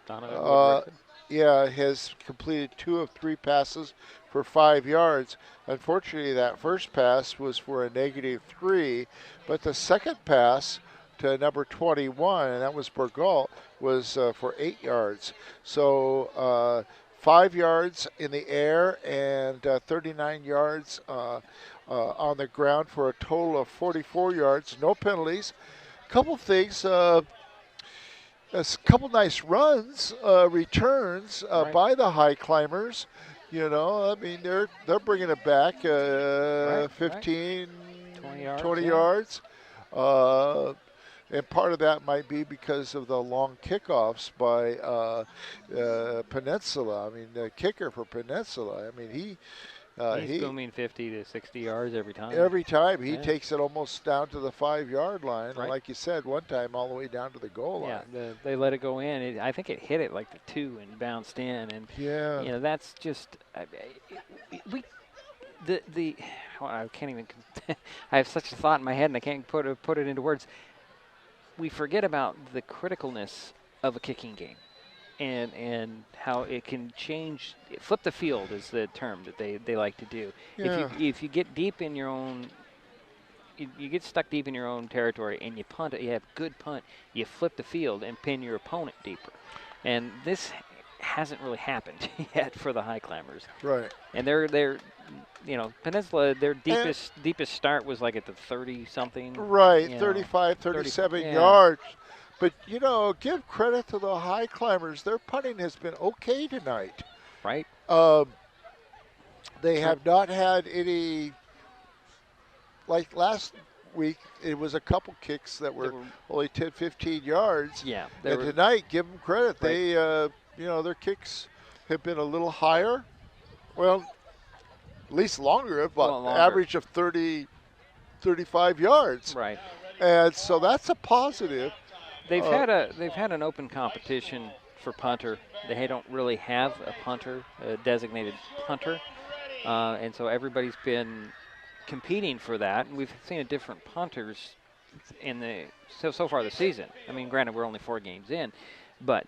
has completed 2 of 3 passes for 5 yards. Unfortunately, that first pass was for a -3, but the second pass to number 21, and that was Bergault, was for 8 yards. So 5 yards in the air and 39 yards on the ground for a total of 44 yards. No penalties. Couple things. A couple nice runs, returns by the Highclimbers. You know, I mean, they're bringing it back 15, 20 yards. And part of that might be because of the long kickoffs by Peninsula. I mean, the kicker for Peninsula, I mean, He's booming 50 to 60 yards every time. Every time. He takes it almost down to the 5-yard line. Right. And like you said, one time all the way down to the goal line. Yeah, they let it go in. I think it hit it like the 2 and bounced in. And, that's just I can't even I have such a thought in my head and I can't put it into words. We forget about the criticalness of a kicking game. And how it can change. Flip the field is the term that they like to do. Yeah. If you get deep in your own, you get stuck deep in your own territory and you punt it, you have good punt, you flip the field and pin your opponent deeper. And this hasn't really happened yet for the Highclimbers. Right. And they're Peninsula, their deepest start was like at the 30-something. Right, 35, 37 yards. But, give credit to the Highclimbers. Their punting has been okay tonight. Right. They have not had any, like last week, it was a couple kicks that were only 10, 15 yards. Yeah. And tonight, give them credit. Right. They, their kicks have been a little higher. Well, at least longer, about average of 30, 35 yards. Right. And so that's a positive. They've had an open competition for punter. They don't really have a punter, a designated punter, and so everybody's been competing for that. And we've seen different punters so far this season. I mean, granted, we're only 4 games in, but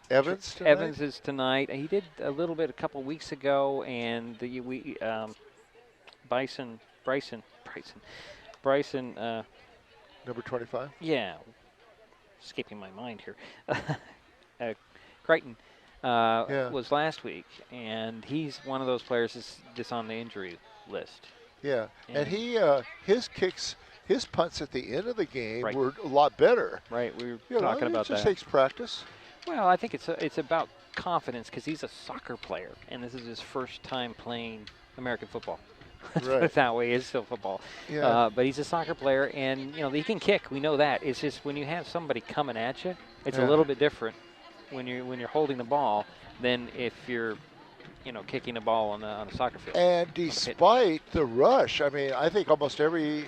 Evans is tonight. He did a little bit a couple weeks ago, and Bryson. Number 25. Yeah. Escaping my mind here. Crichton was last week, and he's one of those players that's on the injury list. Yeah, and he his punts at the end of the game were a lot better. Right, we were talking about that. It just takes practice. Well, I think it's about confidence because he's a soccer player, and this is his first time playing American football. Put it that way, it's still football. Yeah. But he's a soccer player, and he can kick. We know that. It's just when you have somebody coming at you, it's a little bit different when you're holding the ball than if you're kicking a ball on a soccer field. And despite the rush, I mean, I think almost every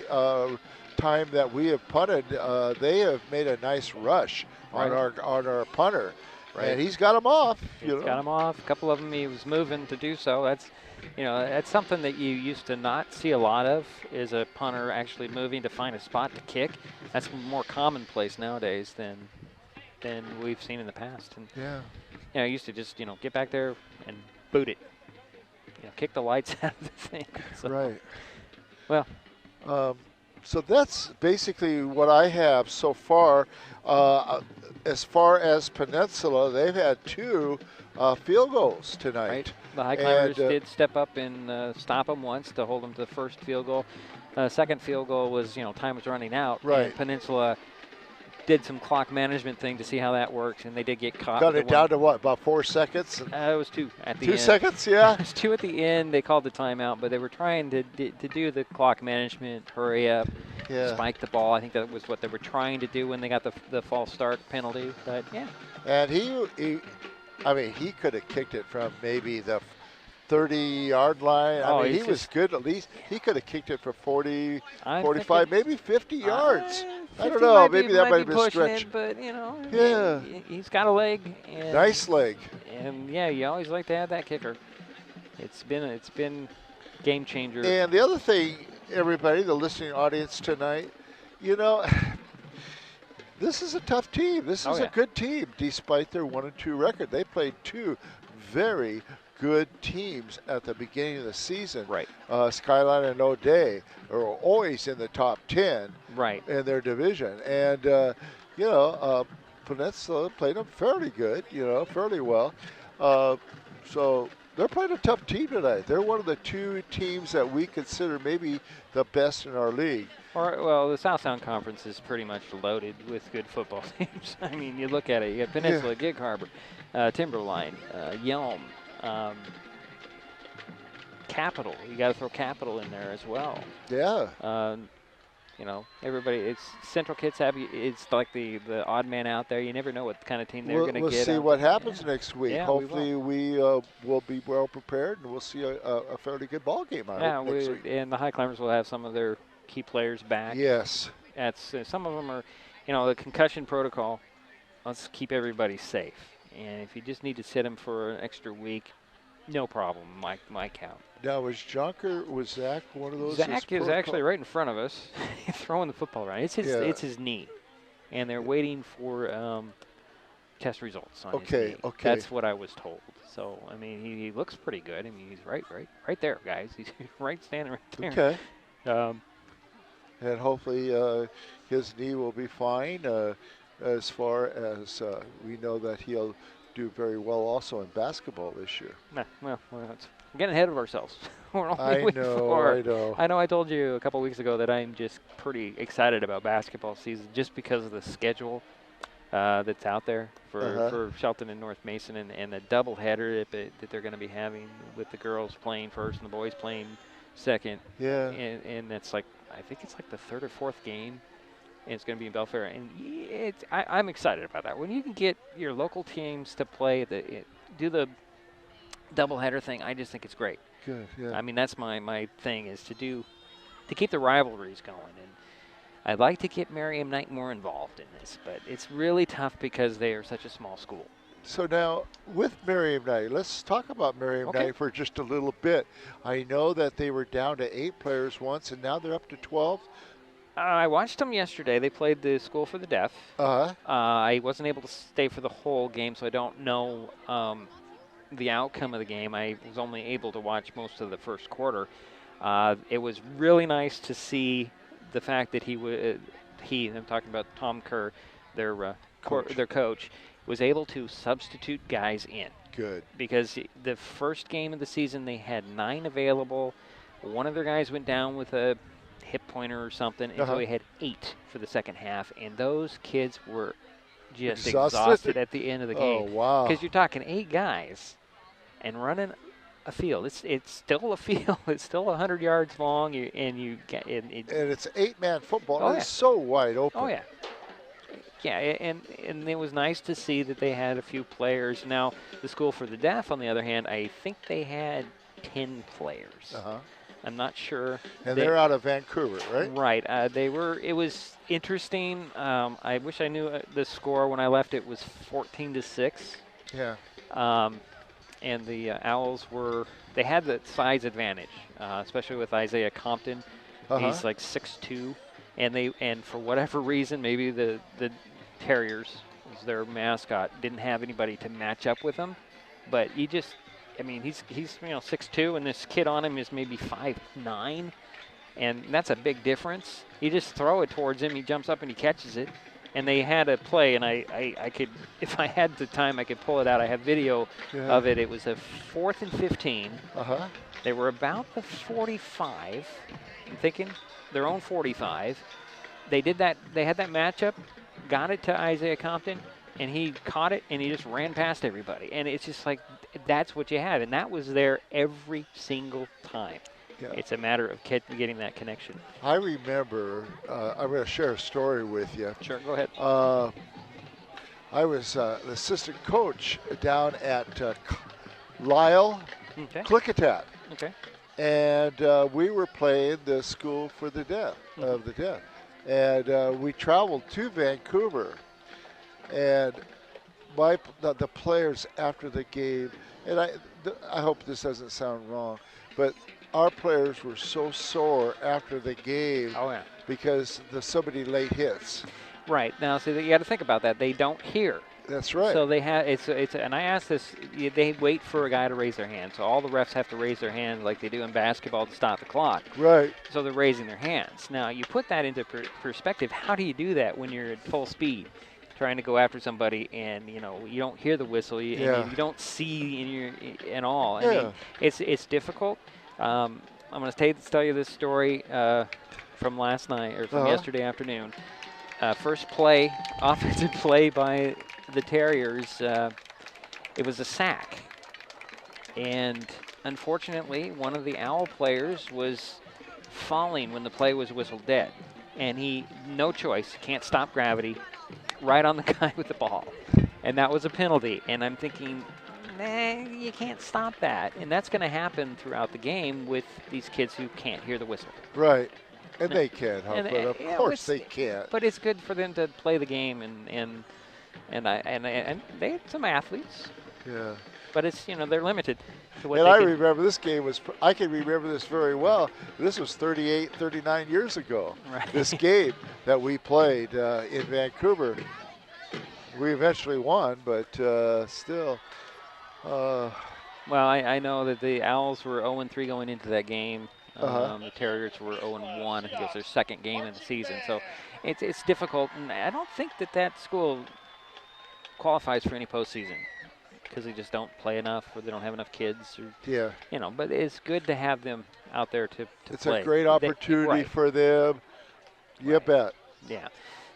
time that we have punted, they have made a nice rush on our punter. Right. And he's got him off. He's got him off. A couple of them he was moving to do so. That's something that you used to not see a lot of, is a punter actually moving to find a spot to kick. That's more commonplace nowadays than we've seen in the past. And I used to just get back there and boot it. Kick the lights out of the thing. So, right. Well. So that's basically what I have so far. As far as Peninsula, they've had 2 field goals tonight. Right. The Highclimbers did step up and stop them once to hold them to the first field goal. Second field goal was, time was running out. Right. And Peninsula did some clock management thing to see how that works, and they did get caught. Got it down to what, about 4 seconds? It was 2 at the 2 end. 2 seconds, yeah. It was 2 at the end. They called the timeout, but they were trying to do the clock management, hurry up, spike the ball. I think that was what they were trying to do when they got the false start penalty. But and he could have kicked it from maybe the 30-yard line. I mean, he was good at least. He could have kicked it for 40, 45, maybe 50 yards. I don't know. Maybe that might have been stretched. But, he's got a leg. And, nice leg. And, you always like to have that kicker. It's been game changer. And the other thing, everybody, the listening audience tonight, this is a tough team. This is a good team, despite their 1-2 record. They played 2 very good teams at the beginning of the season. Right. Skyline and O'Day are always in the top 10 in their division. And, Peninsula played them fairly good, fairly well. So they're playing a tough team tonight. They're one of the 2 teams that we consider maybe the best in our league. Well, the South Sound Conference is pretty much loaded with good football teams. I mean, you look at it. You got Peninsula, Gig Harbor, Timberline, Yelm, Capital. You got to throw Capital in there as well. Yeah. You know, everybody. It's Central kids have. It's like the odd man out there. You never know what kind of team they're going to get. We'll see what happens next week. Yeah, Hopefully, we will be well prepared, and we'll see a fairly good ball game next week. And the Highclimbers will have some of their key players back. Yes. That's some of them are, you know, the concussion protocol. Let's keep everybody safe. And if you just need to sit them for an extra week, no problem. My count. Now, was Zach one of those? Zach is actually right in front of us, throwing the football around. It's his knee, and they're waiting for test results on his knee. Okay. That's what I was told. So I mean, he looks pretty good. I mean, he's right there, guys. He's standing right there. Okay. And hopefully his knee will be fine. As far as we know that he'll do very well also in basketball this year. Well, it's getting ahead of ourselves. We're only I week know, four. I know. I know I told you a couple weeks ago that I'm just pretty excited about basketball season just because of the schedule that's out there for Shelton and North Mason and the doubleheader that they're going to be having with the girls playing first and the boys playing second. Yeah. And that's like, I think it's like the third or fourth game. And it's going to be in Belfair, and I'm excited about that. When you can get your local teams to play, do the doubleheader thing, I just think it's great. Good, yeah. I mean, that's my thing is to keep the rivalries going, and I'd like to get Merriam Knight more involved in this, but it's really tough because they are such a small school. So now, with Merriam Knight, let's talk about Merriam Knight for just a little bit. I know that they were down to 8 players once, and now they're up to 12. I watched them yesterday. They played the School for the Deaf. I wasn't able to stay for the whole game, so I don't know the outcome of the game. I was only able to watch most of the first quarter. It was really nice to see the fact that I'm talking about Tom Kerr, their coach, was able to substitute guys in. Good. Because the first game of the season, they had 9 available. One of their guys went down with a hip pointer or something, and so we had 8 for the second half, and those kids were just exhausted at the end of the game. Oh, wow. Because you're talking 8 guys and running a field. It's still a field. It's still 100 yards long, and it's 8-man football. Oh, it's so wide open. Oh, yeah. Yeah, and it was nice to see that they had a few players. Now, the School for the Deaf, on the other hand, I think they had 10 players. I'm not sure. And they're out of Vancouver, right? Right. It was interesting. I wish I knew the score when I left. It was 14-6. Yeah. And the Owls they had the size advantage, especially with Isaiah Compton. He's like 6'2", and for whatever reason, maybe the Terriers, as their mascot, didn't have anybody to match up with him. But he's 6'2", and this kid on him is maybe 5'9", and that's a big difference. You just throw it towards him, he jumps up and he catches it. And they had a play, and I could, if I had the time, I could pull it out. I have video of it. It was a 4th and 15. They were about the 45. I'm thinking their own 45. They did that. They had that matchup, got it to Isaiah Compton, and he caught it, and he just ran past everybody. And it's just like, that's what you have. And that was there every single time. Yeah. It's a matter of getting that connection. I remember, I'm going to share a story with you. Sure, go ahead. I was the assistant coach down at Lyle Klickitat. Okay. And we were playing the School for the Deaf, of the Deaf. And we traveled to Vancouver. And the players after the game, and I hope this doesn't sound wrong, but our players were so sore after the game because so many late hits. Right. Now, see, you got to think about that. They don't hear. That's right. So they have and I asked this. They wait for a guy to raise their hand. So all the refs have to raise their hand like they do in basketball to stop the clock. Right. So they're raising their hands. Now you put that into perspective. How do you do that when you're at full speed, trying to go after somebody, and you don't hear the whistle, and you don't see in all. I mean, it's difficult. I'm going to tell you this story from last night, or from yesterday afternoon. First play, offensive play by the Terriers, it was a sack. And unfortunately, one of the Owl players was falling when the play was whistled dead. and he, no choice, can't stop gravity, right on the guy with the ball. And that was a penalty. And I'm thinking, you can't stop that. And that's going to happen throughout the game with these kids who can't hear the whistle. Right. And they can't help it. Of course they can't. But it's good for them to play the game, and they had some athletes. Yeah. But it's, they're limited to what and they I can. remember this game I can remember this very well. This was 38, 39 years ago. Right. This game that we played in Vancouver. We eventually won, but still. Well, I know that the Owls were 0-3 going into that game. The Terriers were 0-1. I think it was their second game of the season. So it's difficult, and I don't think that school qualifies for any postseason because they just don't play enough, or they don't have enough kids. Or, but it's good to have them out there to it's play. It's a great opportunity for them. You bet. Yeah.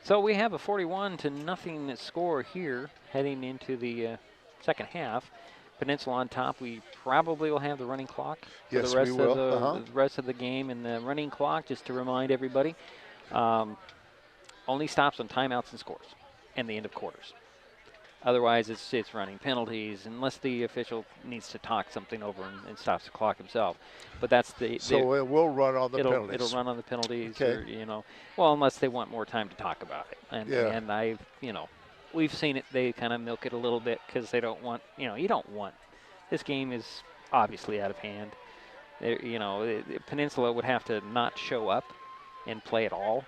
So we have a 41-0 score here heading into the second half. Peninsula on top. We probably will have the running clock for yes, the rest we will. of the rest of the game. And the running clock, just to remind everybody, only stops on timeouts and scores and the end of quarters. Otherwise, it's running penalties unless the official needs to talk something over and stops the clock himself. But that's so it will run on the penalties. It'll run on the penalties, okay. or, unless they want more time to talk about it. And I've we've seen it. They kind of milk it a little bit because they don't want, you don't want. This game is obviously out of hand. Peninsula would have to not show up and play at all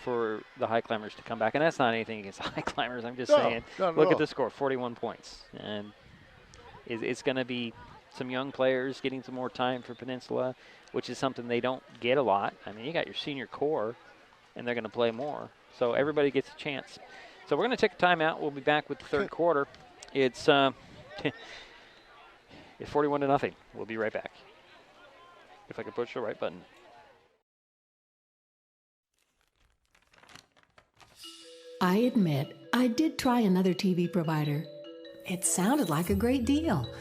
for the Highclimbers to come back. And that's not anything against the Highclimbers. I'm just saying, look at the score, 41 points. And it's going to be some young players getting some more time for Peninsula, which is something they don't get a lot. I mean, you got your senior core, and they're going to play more. So everybody gets a chance. So we're going to take a timeout. We'll be back with the third quarter. It's 41-0. We'll be right back. If I can push the right button. I admit, I did try another TV provider. It sounded like a great deal,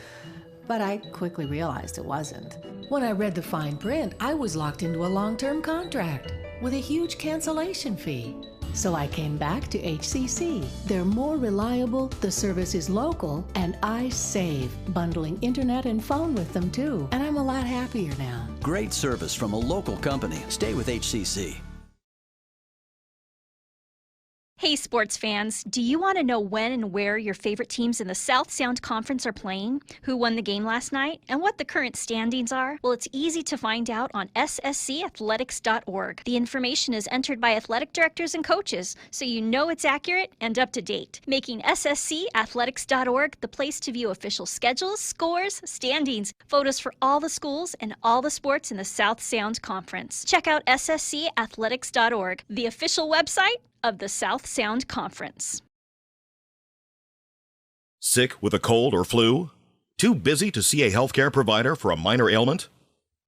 but I quickly realized it wasn't. When I read the fine print, I was locked into a long-term contract with a huge cancellation fee. So I came back to HCC. They're more reliable, the service is local, and I save, bundling internet and phone with them too. And I'm a lot happier now. Great service from a local company. Stay with HCC. Hey sports fans, do you want to know when and where your favorite teams in the South Sound Conference are playing, who won the game last night, and what the current standings are? Well, it's easy to find out on sscathletics.org. The information is entered by athletic directors and coaches, so you know it's accurate and up to date, making sscathletics.org the place to view official schedules, scores, standings, photos for all the schools and all the sports in the South Sound Conference. Check out sscathletics.org, the official website of the South Sound Conference. Sick with a cold or flu? Too busy to see a healthcare provider for a minor ailment?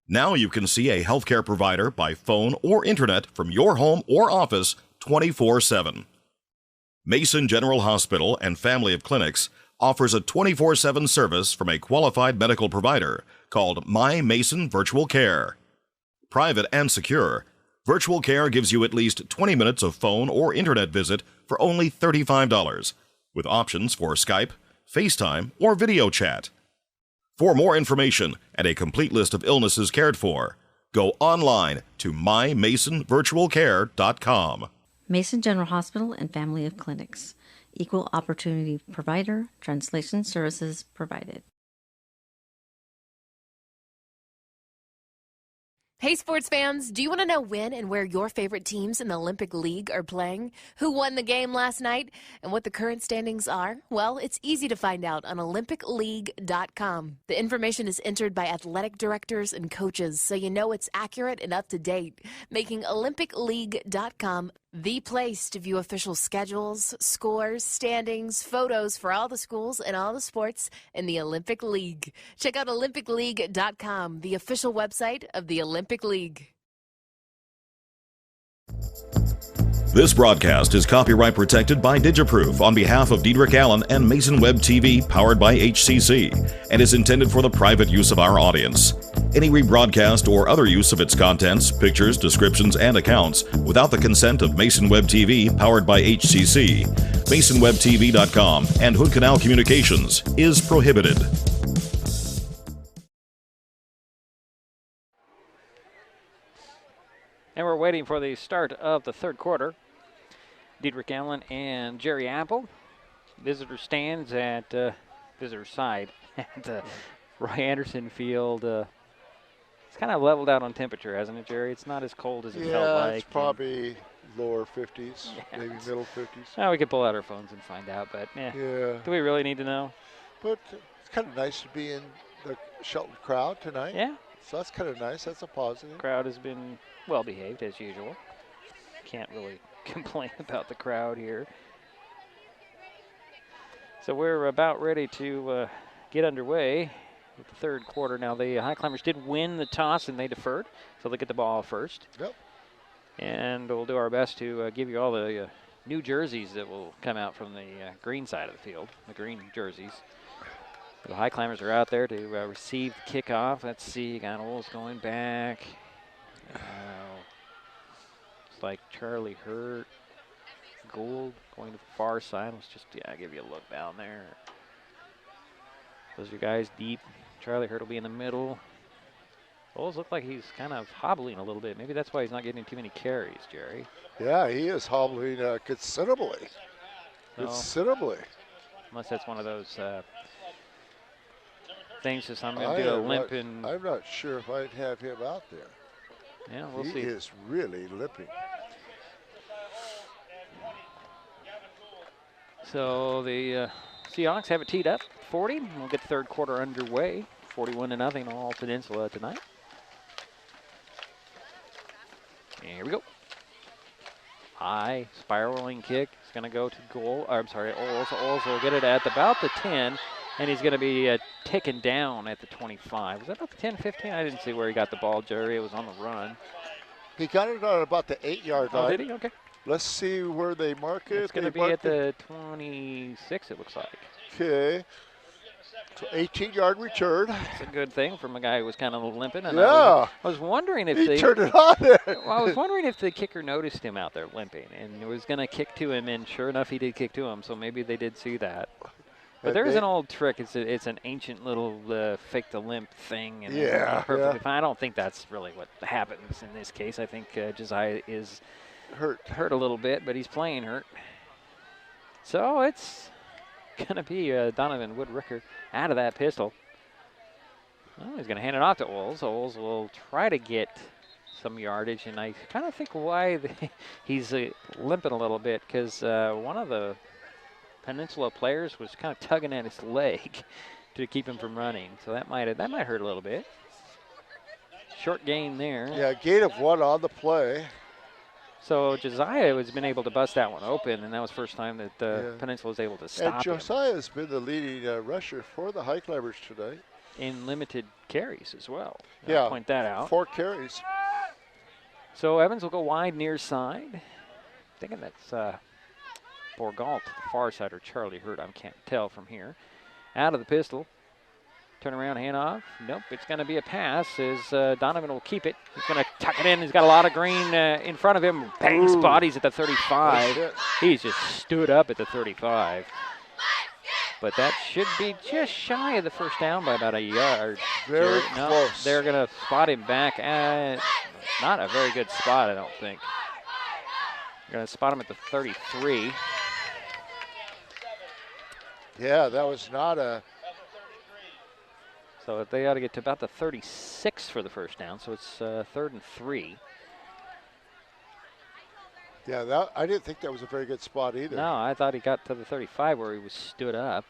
Now you can see a healthcare provider by phone or internet from your home or office 24/7. Mason General Hospital and Family of Clinics offers a 24/7 service from a qualified medical provider called My Mason Virtual Care. Private and secure, Virtual Care gives you at least 20 minutes of phone or internet visit for only $35, with options for Skype, FaceTime, or video chat. For more information and a complete list of illnesses cared for, go online to mymasonvirtualcare.com. Mason General Hospital and Family of Clinics. Equal opportunity provider. Translation services provided. Hey sports fans, do you want to know when and where your favorite teams in the Olympic League are playing? Who won the game last night? And what the current standings are? Well, it's easy to find out on olympicleague.com. The information is entered by athletic directors and coaches, so you know it's accurate and up to date, making olympicleague.com the place to view official schedules, scores, standings, photos for all the schools and all the sports in the Olympic League. Check out olympicleague.com, the official website of the Olympic League. This broadcast is copyright protected by Digiproof on behalf of Diedrich Allen and Mason Web TV, powered by HCC, and is intended for the private use of our audience. Any rebroadcast or other use of its contents, pictures, descriptions, and accounts without the consent of Mason Web TV, powered by HCC, MasonWebTV.com, and Hood Canal Communications is prohibited. And we're waiting for the start of the third quarter. Diedrich Allen and Jerry Apple. Visitor stands at visitor side at Roy Anderson Field. It's kind of leveled out on temperature, hasn't it, Jerry? It's not as cold as it felt like. Yeah, it's probably lower 50s, maybe middle 50s. Oh, we could pull out our phones and find out, but yeah. Do we really need to know? But it's kind of nice to be in the Shelton crowd tonight. Yeah. So that's kind of nice. That's a positive. Crowd has been well behaved as usual. Can't really complain about the crowd here. So we're about ready to get underway with the third quarter. Now the Highclimbers did win the toss and they deferred, so they get the ball first. Yep. And we'll do our best to give you all the new jerseys that will come out from the green side of the field, the green jerseys. The Highclimbers are out there to receive the kickoff. Let's see, you got Olds going back. It's like Charlie Hurt, Gould going to the far side. Let's just give you a look down there. Those are your guys deep. Charlie Hurt will be in the middle. Olds look like he's kind of hobbling a little bit. Maybe that's why he's not getting too many carries, Jerry. Yeah, he is hobbling considerably. Considerably. Unless that's one of those things that I'm going to do a limp and. I'm not sure if I'd have him out there. Yeah, we'll see. He is really limping. So the Seahawks have it teed up, 40. We'll get the third quarter underway, 41-0 all Peninsula tonight. Here we go. High spiraling kick. It's going to go to goal. I'm sorry, Olds. Olds will get it at about the 10, and he's going to be taken down at the 25. Was that about the 10, 15? I didn't see where he got the ball, Jerry. It was on the run. He got it on about the 8-yard line. Oh, did he? Okay. Let's see where they mark it. It's going to be at the 26, it looks like. Okay. So 18-yard return. It's a good thing from a guy who was kind of limping. And yeah. I was wondering if he turned it on there. Well, I was wondering if the kicker noticed him out there limping and was going to kick to him, and sure enough, he did kick to him. So maybe they did see that. But there's an old trick. It's an ancient little fake the limp thing. And perfectly fine. I don't think that's really what happens in this case. I think Josiah is hurt a little bit, but he's playing hurt. So it's going to be Donovan Woodricker out of that pistol. Well, he's going to hand it off to Olds. Olds will try to get some yardage, and I kind of think why he's limping a little bit, because one of the Peninsula players was kind of tugging at his leg to keep him from running. So that might hurt a little bit. Short gain there. Yeah, gain of 1 on the play. So Josiah has been able to bust that one open, and that was the first time that Peninsula was able to stop and Josiah has been the leading rusher for the Highclimbers tonight. In limited carries as well. Yeah, I'll point that out. 4 carries. So Evans will go wide near side. Thinking that's Borgal to the far side, or Charlie Hurt. I can't tell from here. Out of the pistol. Turn around, handoff. Nope, it's going to be a pass as Donovan will keep it. He's going to tuck it in. He's got a lot of green in front of him. Bang, spot. He's at the 35. He's just stood up at the 35. But that should be just shy of the first down by about a yard. Very close. They're going to spot him back. Not a very good spot, I don't think. They're going to spot him at the 33. Yeah, that was not a... So they ought to get to about the 36 for the first down, so it's 3rd and 3. Yeah, I didn't think that was a very good spot either. No, I thought he got to the 35 where he was stood up.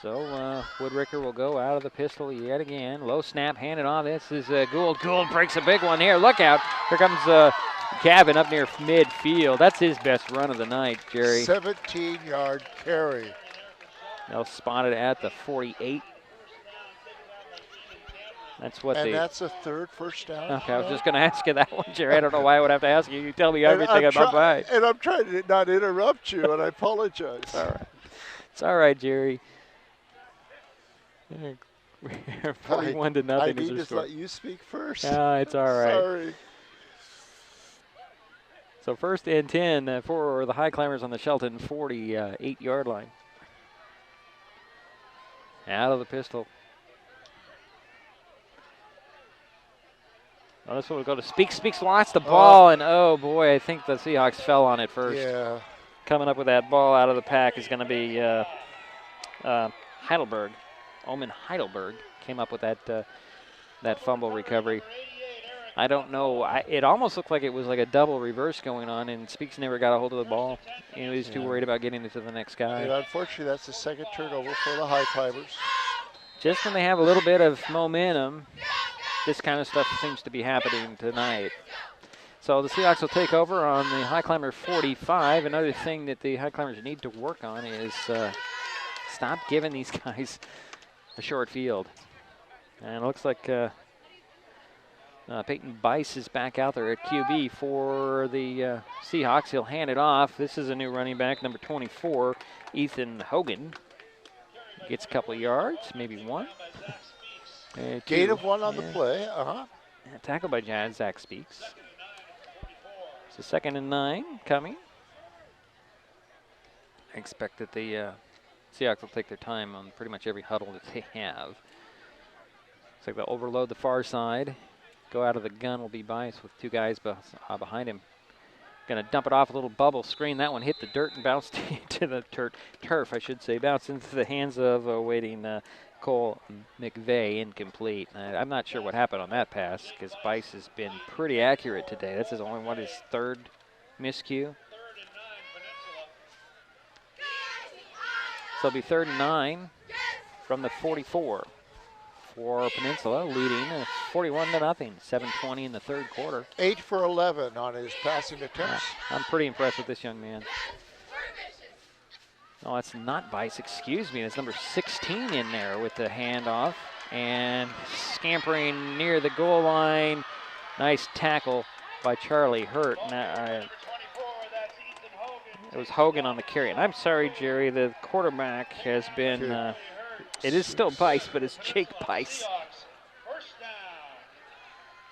So Woodricker will go out of the pistol yet again. Low snap, handed off. This is Gould. Gould breaks a big one here. Look out. Here comes Gavin up near midfield. That's his best run of the night, Jerry. 17-yard carry. They'll spot it at the 48. That's what that's a first down. Okay, I was just going to ask you that one, Jerry. I don't know why I would have to ask you. You tell me everything about mine. And I'm trying to not interrupt you, and I apologize. All right. It's all right, Jerry. 41 to nothing. I need to let you speak first. It's all right. Sorry. So first and 10 for the Highclimbers on the Shelton 48-yard line. Out of the pistol. Oh, this one will go to Speaks. Speaks lost the ball, and oh boy, I think the Seahawks fell on it first. Yeah. Coming up with that ball out of the pack is going to be Heidelberg. Omen Heidelberg came up with that fumble recovery. I don't know. It almost looked like it was like a double reverse going on, and Speaks never got a hold of the ball. He was too worried about getting it to the next guy. Yeah, unfortunately, that's the second turnover for the Highclimbers. Just when they have a little bit of momentum, this kind of stuff seems to be happening tonight. So the Seahawks will take over on the Highclimber 45. Another thing that the Highclimbers need to work on is stop giving these guys a short field. And it looks like Peyton Bice is back out there at QB for the Seahawks. He'll hand it off. This is a new running back, number 24, Ethan Hogan. Gets a couple of yards, maybe one. Gain of one on the play. Tackled by Zach Speaks. So 2nd and 9 coming. I expect that the Seahawks will take their time on pretty much every huddle that they have. Looks like they'll overload the far side. Go out of the gun will be Bice with two guys behind him. Going to dump it off a little bubble screen. That one hit the dirt and bounced into the turf, I should say. Bounced into the hands of waiting Cole McVeigh, incomplete. I'm not sure what happened on that pass because Bice has been pretty accurate today. That's his third miscue. So it'll be 3rd and 9 from the 44 for Peninsula, leading 41 to nothing. 7:20 in the third quarter. 8 for 11 on his passing attempts. I'm pretty impressed with this young man. No, it's not Bice, excuse me. It's number 16 in there with the handoff. And scampering near the goal line. Nice tackle by Charlie Hurt. It was Hogan on the carry. And I'm sorry, Jerry, the quarterback has been, it is still Bice, but it's Jake Bice.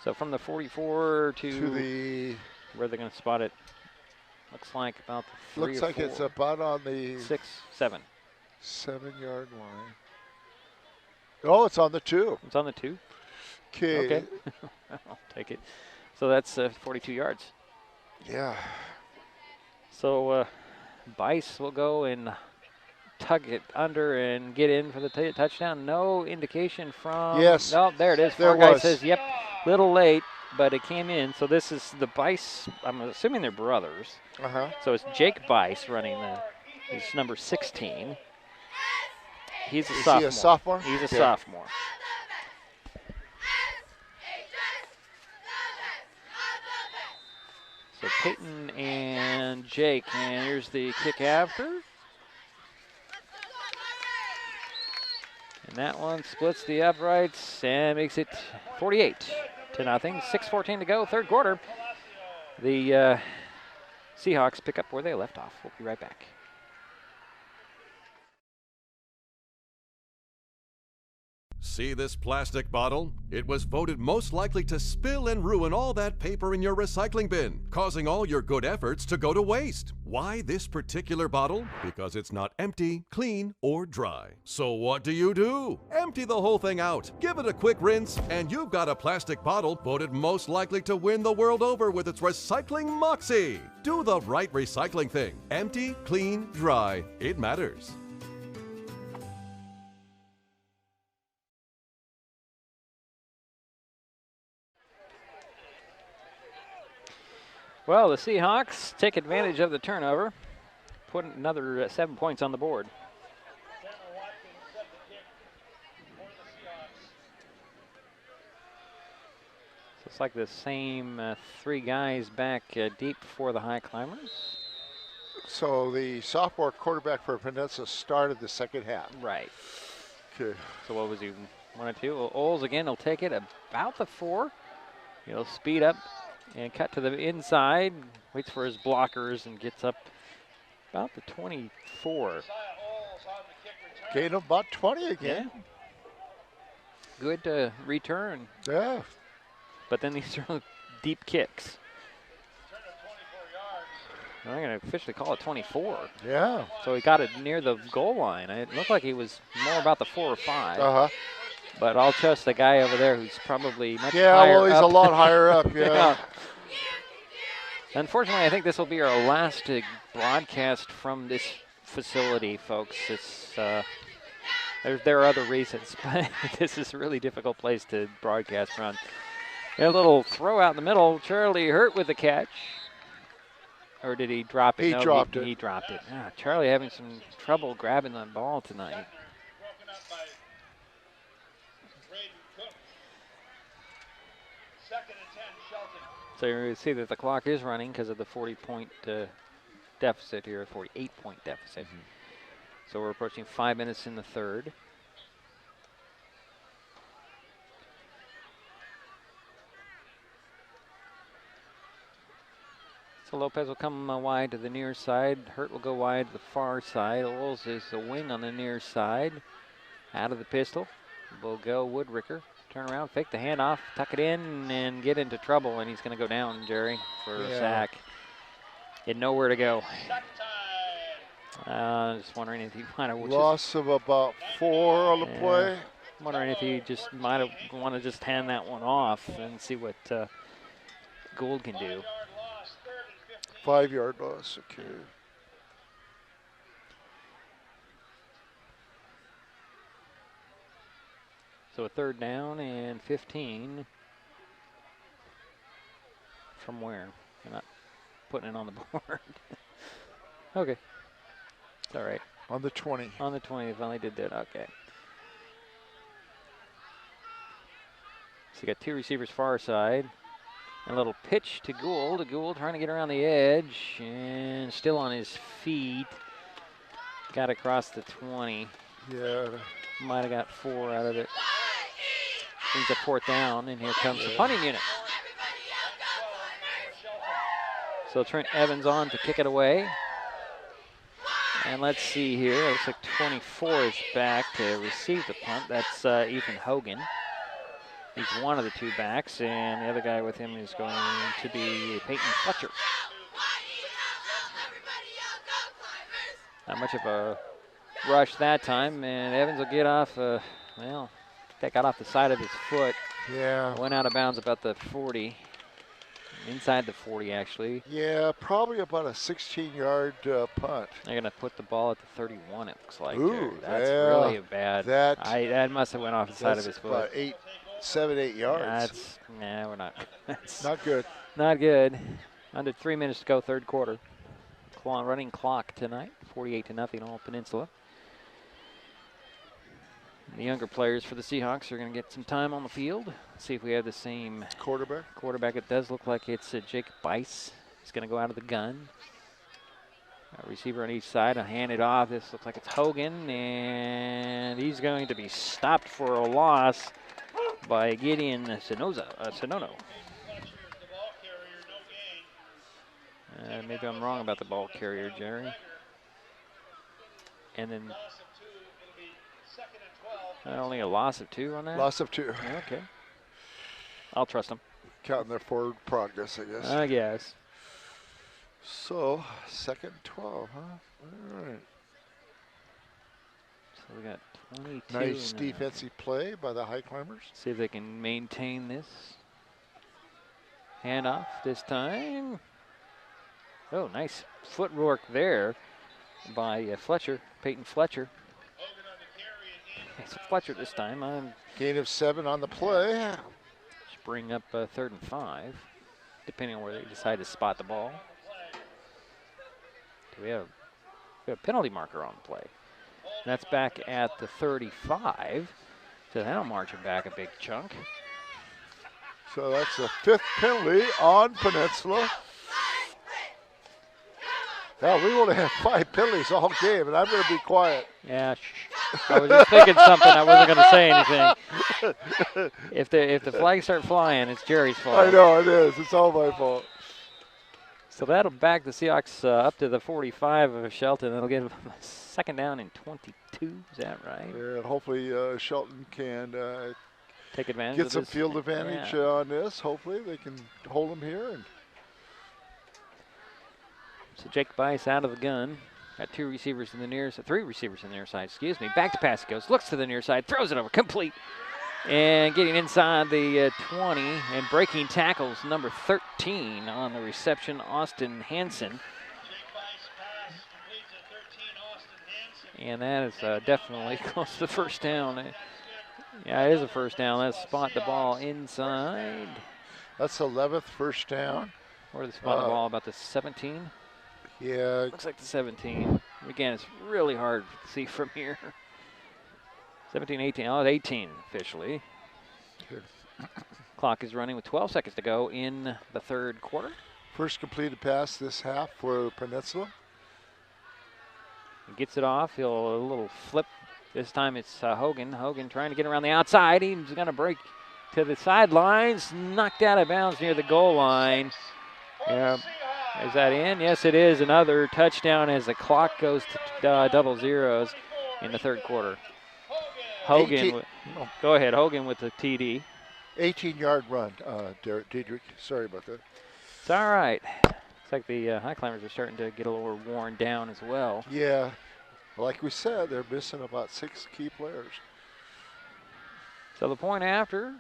So from the 44 to the, where they're going to spot it. Looks like about the 3 Looks or like 4. it's about on the 6, 7. 7-yard line. Oh, it's on the 2. It's on the 2. Okay. I'll take it. So that's 42 yards. Yeah. So Bice will go and tug it under and get in for the touchdown. No indication from. Yes. Oh, there it is. There Guy was. says, yep, little late, but it came in. So this is the Bice. I'm assuming they're brothers. So it's Jake Bice running he's number 16. He's a sophomore. He a sophomore? He's a sophomore. So Peyton and Jake, and here's the kick after. And that one splits the uprights and makes it 48 to nothing. 6:14 to go, third quarter. The Seahawks pick up where they left off. We'll be right back. See this plastic bottle? It was voted most likely to spill and ruin all that paper in your recycling bin, causing all your good efforts to go to waste. Why this particular bottle? Because it's not empty, clean, or dry. So what do? Empty the whole thing out, give it a quick rinse, and you've got a plastic bottle voted most likely to win the world over with its recycling moxie. Do the right recycling thing. Empty, clean, dry. It matters. Well, the Seahawks take advantage of the turnover, put another 7 points on the board. So it's like the same 3 guys back deep for the Highclimbers. So the sophomore quarterback for Peninsula started the second half. Right. Okay. So what was he, 1 or 2? Well, Oles again will take it about the 4. He'll speed up and cut to the inside, waits for his blockers and gets up about the 24. Gain of about 20 again. Yeah. good return. Yeah. But then these are deep kicks. I'm going to officially call it 24. Yeah. So he got it near the goal line. It looked like he was more about the 4 or 5. Uh-huh. But I'll trust the guy over there who's probably much higher Yeah, well, he's up. a lot higher up, yeah. Unfortunately, I think this will be our last broadcast from this facility, folks. It's there are other reasons, but this is a really difficult place to broadcast from. A little throw out in the middle. Charlie Hurt with the catch. Or did he drop it? He dropped it. He dropped it. Charlie having some trouble grabbing that ball tonight. So you see that the clock is running because of the 40-point deficit here, 48-point deficit. So we're approaching 5 minutes in the third. So Lopez will come wide to the near side. Hurt will go wide to the far side. Oles is the wing on the near side. Out of the pistol will go Woodricker. Turn around, fake the handoff, tuck it in, and get into trouble. And he's going to go down, Jerry, for a sack. He had nowhere to go. Just wondering if he might have... Loss of about 4 on the play. I'm wondering if he just might have want to just hand that one off and see what Gould can do. 5-yard loss, okay. So a third down and 15. From where? They're not putting it on the board. Okay. It's all right. On the 20. On the 20, they finally did that. Okay. So you got 2 receivers far side. A little pitch to Gould. Gould trying to get around the edge and still on his feet. Got across the 20. Yeah. Might have got 4 out of it. Brings a 4th down, and here comes the punting unit. So Trent Evans on to kick it away. And let's see here. It looks like 24 is back to receive the punt. That's Ethan Hogan. He's one of the 2 backs, and the other guy with him is going to be Peyton Fletcher. Not much of a rush that time, and Evans will get off, well, that got off the side of his foot. Yeah. Went out of bounds about the 40, inside the 40 actually. Yeah, probably about a 16-yard punt. They're going to put the ball at the 31, it looks like. Ooh, that's really a bad. That must have went off the side of his foot. About 7, 8 yards. We're not. That's not good. Not good. Under 3 minutes to go, third quarter. Running clock tonight, 48-0 all Peninsula. The younger players for the Seahawks are going to get some time on the field. Let's see if we have the same quarterback. It does look like it's Jacob Bice. He's going to go out of the gun. A receiver on each side. I'll hand it off. This looks like it's Hogan, and he's going to be stopped for a loss by Gideon Sonono. Maybe I'm wrong about the ball carrier, Jerry. And then only a loss of 2 on that? Loss of 2. Okay. I'll trust them. Counting their forward progress, I guess. I guess. So, 2nd and 12, huh? All right. So we got 22. Nice defensive play by the Highclimbers. See if they can maintain this. Handoff this time. Oh, nice footwork there by Fletcher, Peyton Fletcher. It's Fletcher this time. Gain of 7 on the play. Just bring up 3rd and 5, depending on where they decide to spot the ball. We have a penalty marker on the play. That's back at the 35. So that'll march him back a big chunk. So that's the 5th penalty on Peninsula. Now we only have 5 penalties all game, and I'm going to be quiet. Yeah, I was just thinking something. I wasn't going to say anything. If the flags start flying, it's Jerry's fault. I know it is. It's all my fault. So that'll back the Seahawks up to the 45 of Shelton. That'll give them a 2nd down and 22. Is that right? Yeah, hopefully Shelton can take advantage. Get of some this. field advantage on this. Hopefully they can hold them here. And so Jake Bice out of the gun. Got 2 receivers in the near side, 3 receivers in the near side, excuse me. Back to pass it goes, looks to the near side, throws it over, complete. And getting inside the 20 and breaking tackles, number 13 on the reception, Austin Hansen. And that is definitely close to the first down. Yeah, it is a first down. Let's spot the ball inside. That's 11th first down. Or they spot the ball about the 17. Yeah. Looks like the 17. Again, it's really hard to see from here. 17, 18. Oh, 18 officially. Good. Clock is running with 12 seconds to go in the third quarter. First completed pass this half for Peninsula. He gets it off. He'll a little flip. This time it's Hogan. Hogan trying to get around the outside. He's going to break to the sidelines. Knocked out of bounds near the goal line. Yeah. Is that in? Yes, it is. Another touchdown as the clock goes to double zeros in the third quarter. Hogan, go ahead. Hogan with the TD. 18-yard run, Derek Diedrich. Sorry about that. It's all right. Looks like the Highclimbers are starting to get a little worn down as well. Yeah. Like we said, they're missing about 6 key players. So the point after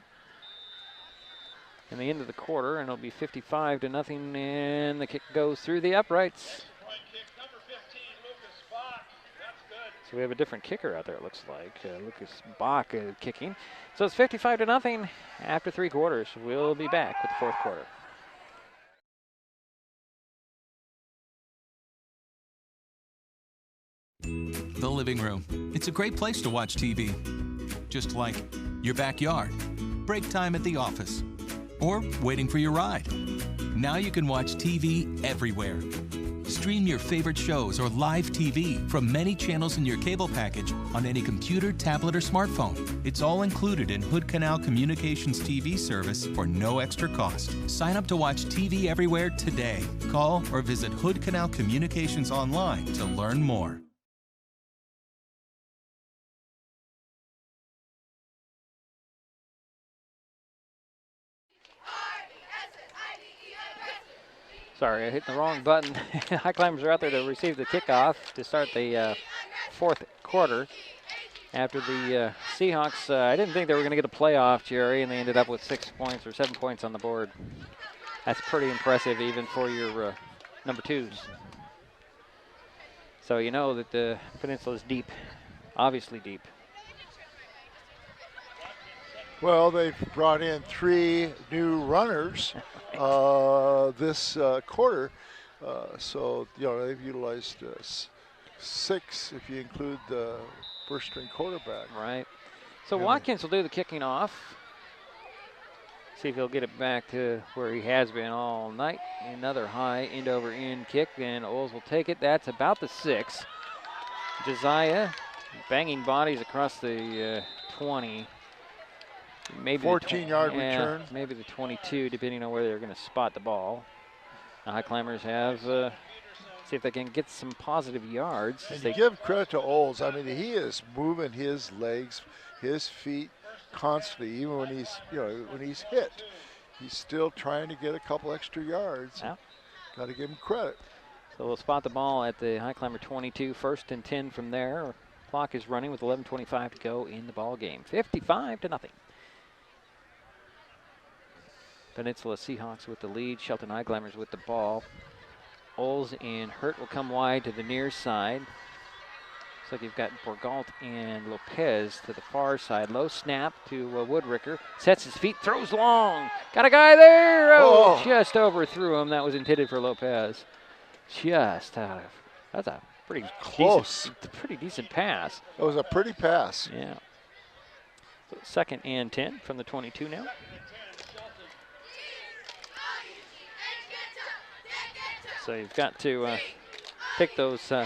in the end of the quarter, and it'll be 55-0, and the kick goes through the uprights. So we have a different kicker out there, it looks like. Lucas Bach kicking. So it's 55-0 after 3 quarters. We'll be back with the fourth quarter. The living room. It's a great place to watch TV. Just like your backyard, break time at the office, or waiting for your ride. Now you can watch TV everywhere. Stream your favorite shows or live TV from many channels in your cable package on any computer, tablet, or smartphone. It's all included in Hood Canal Communications TV service for no extra cost. Sign up to watch TV everywhere today. Call or visit Hood Canal Communications online to learn more. Sorry, I hit the wrong button. Highclimbers are out there to receive the kickoff to start the fourth quarter. After the Seahawks, I didn't think they were going to get a playoff, Jerry, and they ended up with 6 points or 7 points on the board. That's pretty impressive even for your number 2s. So you know that the Peninsula is deep, obviously deep. Well, they've brought in 3 new runners this quarter. So, you know, they've utilized 6 if you include the first-string quarterback. Right. So Watkins will do the kicking off. See if he'll get it back to where he has been all night. Another high end-over-end kick, and Oles will take it. That's about the 6. Josiah banging bodies across the 20. Maybe 14-yard return. Maybe the 22, depending on where they're going to spot the ball. The Highclimbers have, see if they can get some positive yards. And you give credit to Oles. I mean, he is moving his legs, his feet constantly, even when he's, you know, when he's hit. He's still trying to get a couple extra yards. Yeah. Got to give him credit. So we'll spot the ball at the Highclimber 22, 1st and 10 from there. Clock is running with 11:25 to go in the ball game. 55-0. Peninsula Seahawks with the lead. Shelton Highclimbers with the ball. Oles and Hurt will come wide to the near side. Looks like you've got Borgalt and Lopez to the far side. Low snap to Woodricker. Sets his feet, throws long. Got a guy there. Oh, just overthrew him. That was intended for Lopez. Just out of. That's a pretty close. Pretty decent pass. It was a pretty pass. Yeah. So 2nd and 10 from the 22 now. So you've got to pick those. We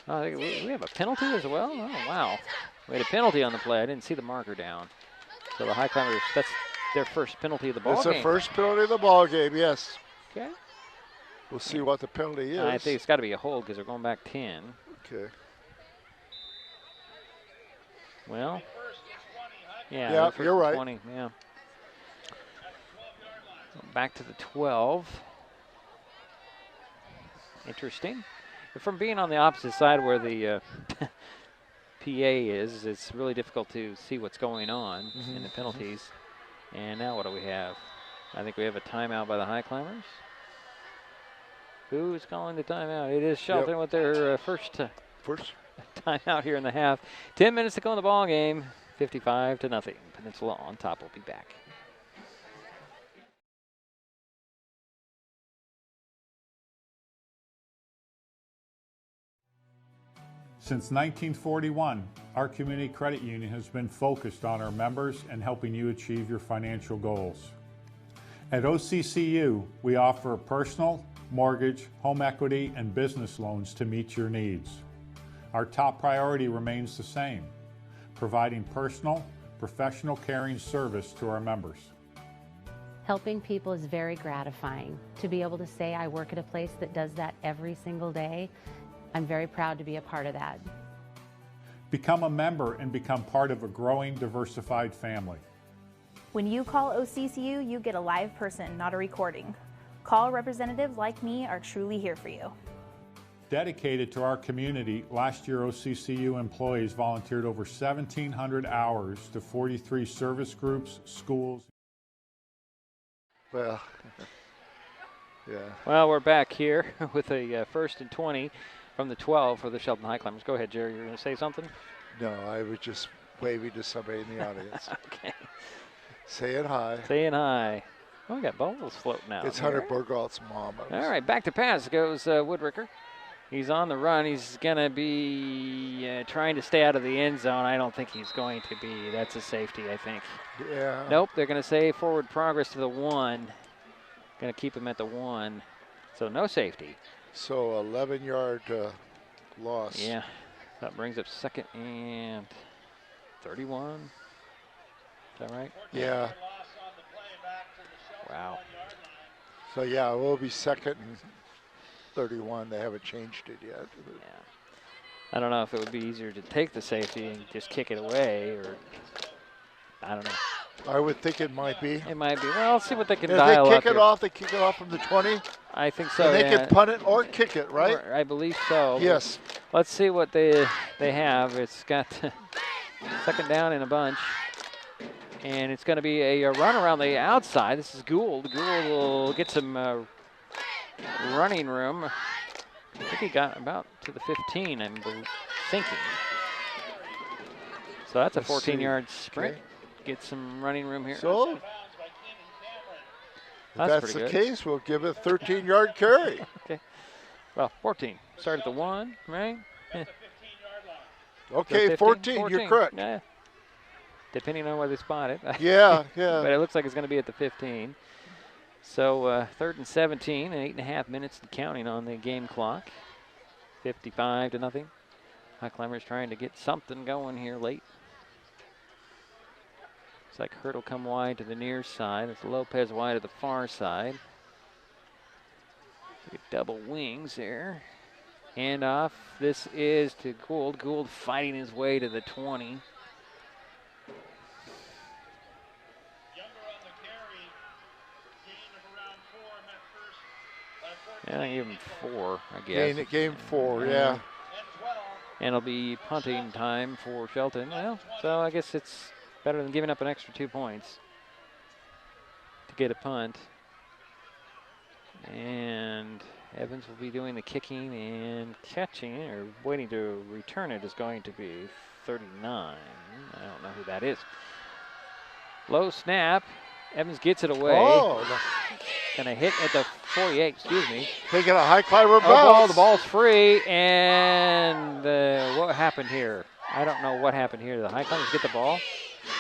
have a penalty as well? Oh, wow. We had a penalty on the play. I didn't see the marker down. So the Highclimbers, that's their first penalty of the ball game. It's their first penalty of the ball game, yes. Okay. We'll see what the penalty is. I think it's got to be a hold because they're going back 10. Okay. Well, Yeah, you're right. 20, yeah. Back to the 12. Interesting. From being on the opposite side where the PA is, it's really difficult to see what's going on in the penalties. And now what do we have? I think we have a timeout by the Highclimbers. Who's calling the timeout? It is Shelton with their first timeout here in the half. 10 minutes to go in the ball game. 55-0. Peninsula on top. We'll be back. Since 1941, our community credit union has been focused on our members and helping you achieve your financial goals. At OCCU, we offer personal, mortgage, home equity, and business loans to meet your needs. Our top priority remains the same, providing personal, professional caring service to our members. Helping people is very gratifying. To be able to say I work at a place that does that every single day, I'm very proud to be a part of that. Become a member and become part of a growing, diversified family. When you call OCCU, you get a live person, not a recording. Call representatives like me are truly here for you. Dedicated to our community, last year OCCU employees volunteered over 1,700 hours to 43 service groups, schools. Well, yeah. Well, we're back here with a 1st and 20 from the 12 for the Shelton Highclimbers. Go ahead, Jerry. You're going to say something? No, I was just waving to somebody in the audience. Okay. Saying hi. Saying hi. Oh, we got bowls floating out. It's Hunter Bergalt's mom. All right, back to pass goes Woodricker. He's on the run. He's going to be trying to stay out of the end zone. I don't think he's going to be. That's a safety, I think. Yeah. Nope, they're going to say forward progress to the 1. Going to keep him at the 1. So no safety. So 11-yard loss. Yeah, that brings up 2nd and 31. Is that right? Yeah. Wow. So yeah, it will be 2nd and 31. They haven't changed it yet. Yeah. I don't know if it would be easier to take the safety and just kick it away, or I don't know. I would think it might be. It might be. Well, let's see what they can if dial they up kick it here. off, they kick it off from the 20. I think so. And they yeah. can punt it or kick it, right? I believe so. Yes. Let's see what they have. It's got 2nd down in a bunch. And it's going to be a run around the outside. This is Gould. Gould will get some running room. I think he got about to the 15, I'm thinking. So that's a 14-yard sprint. Okay. Get some running room here. So, if that's the good. case, we'll give it a 13-yard carry. Okay. Well, 14. Start at the 1, right? Okay, 15, 14, you're correct. Yeah. Depending on where they spot it. Yeah, yeah. But it looks like it's going to be at the 15. So 3rd and 17, and 8.5 minutes and counting on the game clock. 55-0. Highclimbers trying to get something going here late. Looks like Hurt will come wide to the near side. It's Lopez wide to the far side. Double wings there. Hand off. This is to Gould. Gould fighting his way to the 20. Yeah, even 4, I guess. Game 4, yeah. And it'll be punting time for Shelton. Well, so I guess it's better than giving up an extra 2 points to get a punt. And Evans will be doing the kicking and catching, or waiting to return it is going to be 39. I don't know who that is. Low snap. Evans gets it away. Oh. Gonna hit at the 48, excuse me. Taking a Highclimber bounce. The ball's free, and what happened here? I don't know what happened here. Did the Highclimbers get the ball?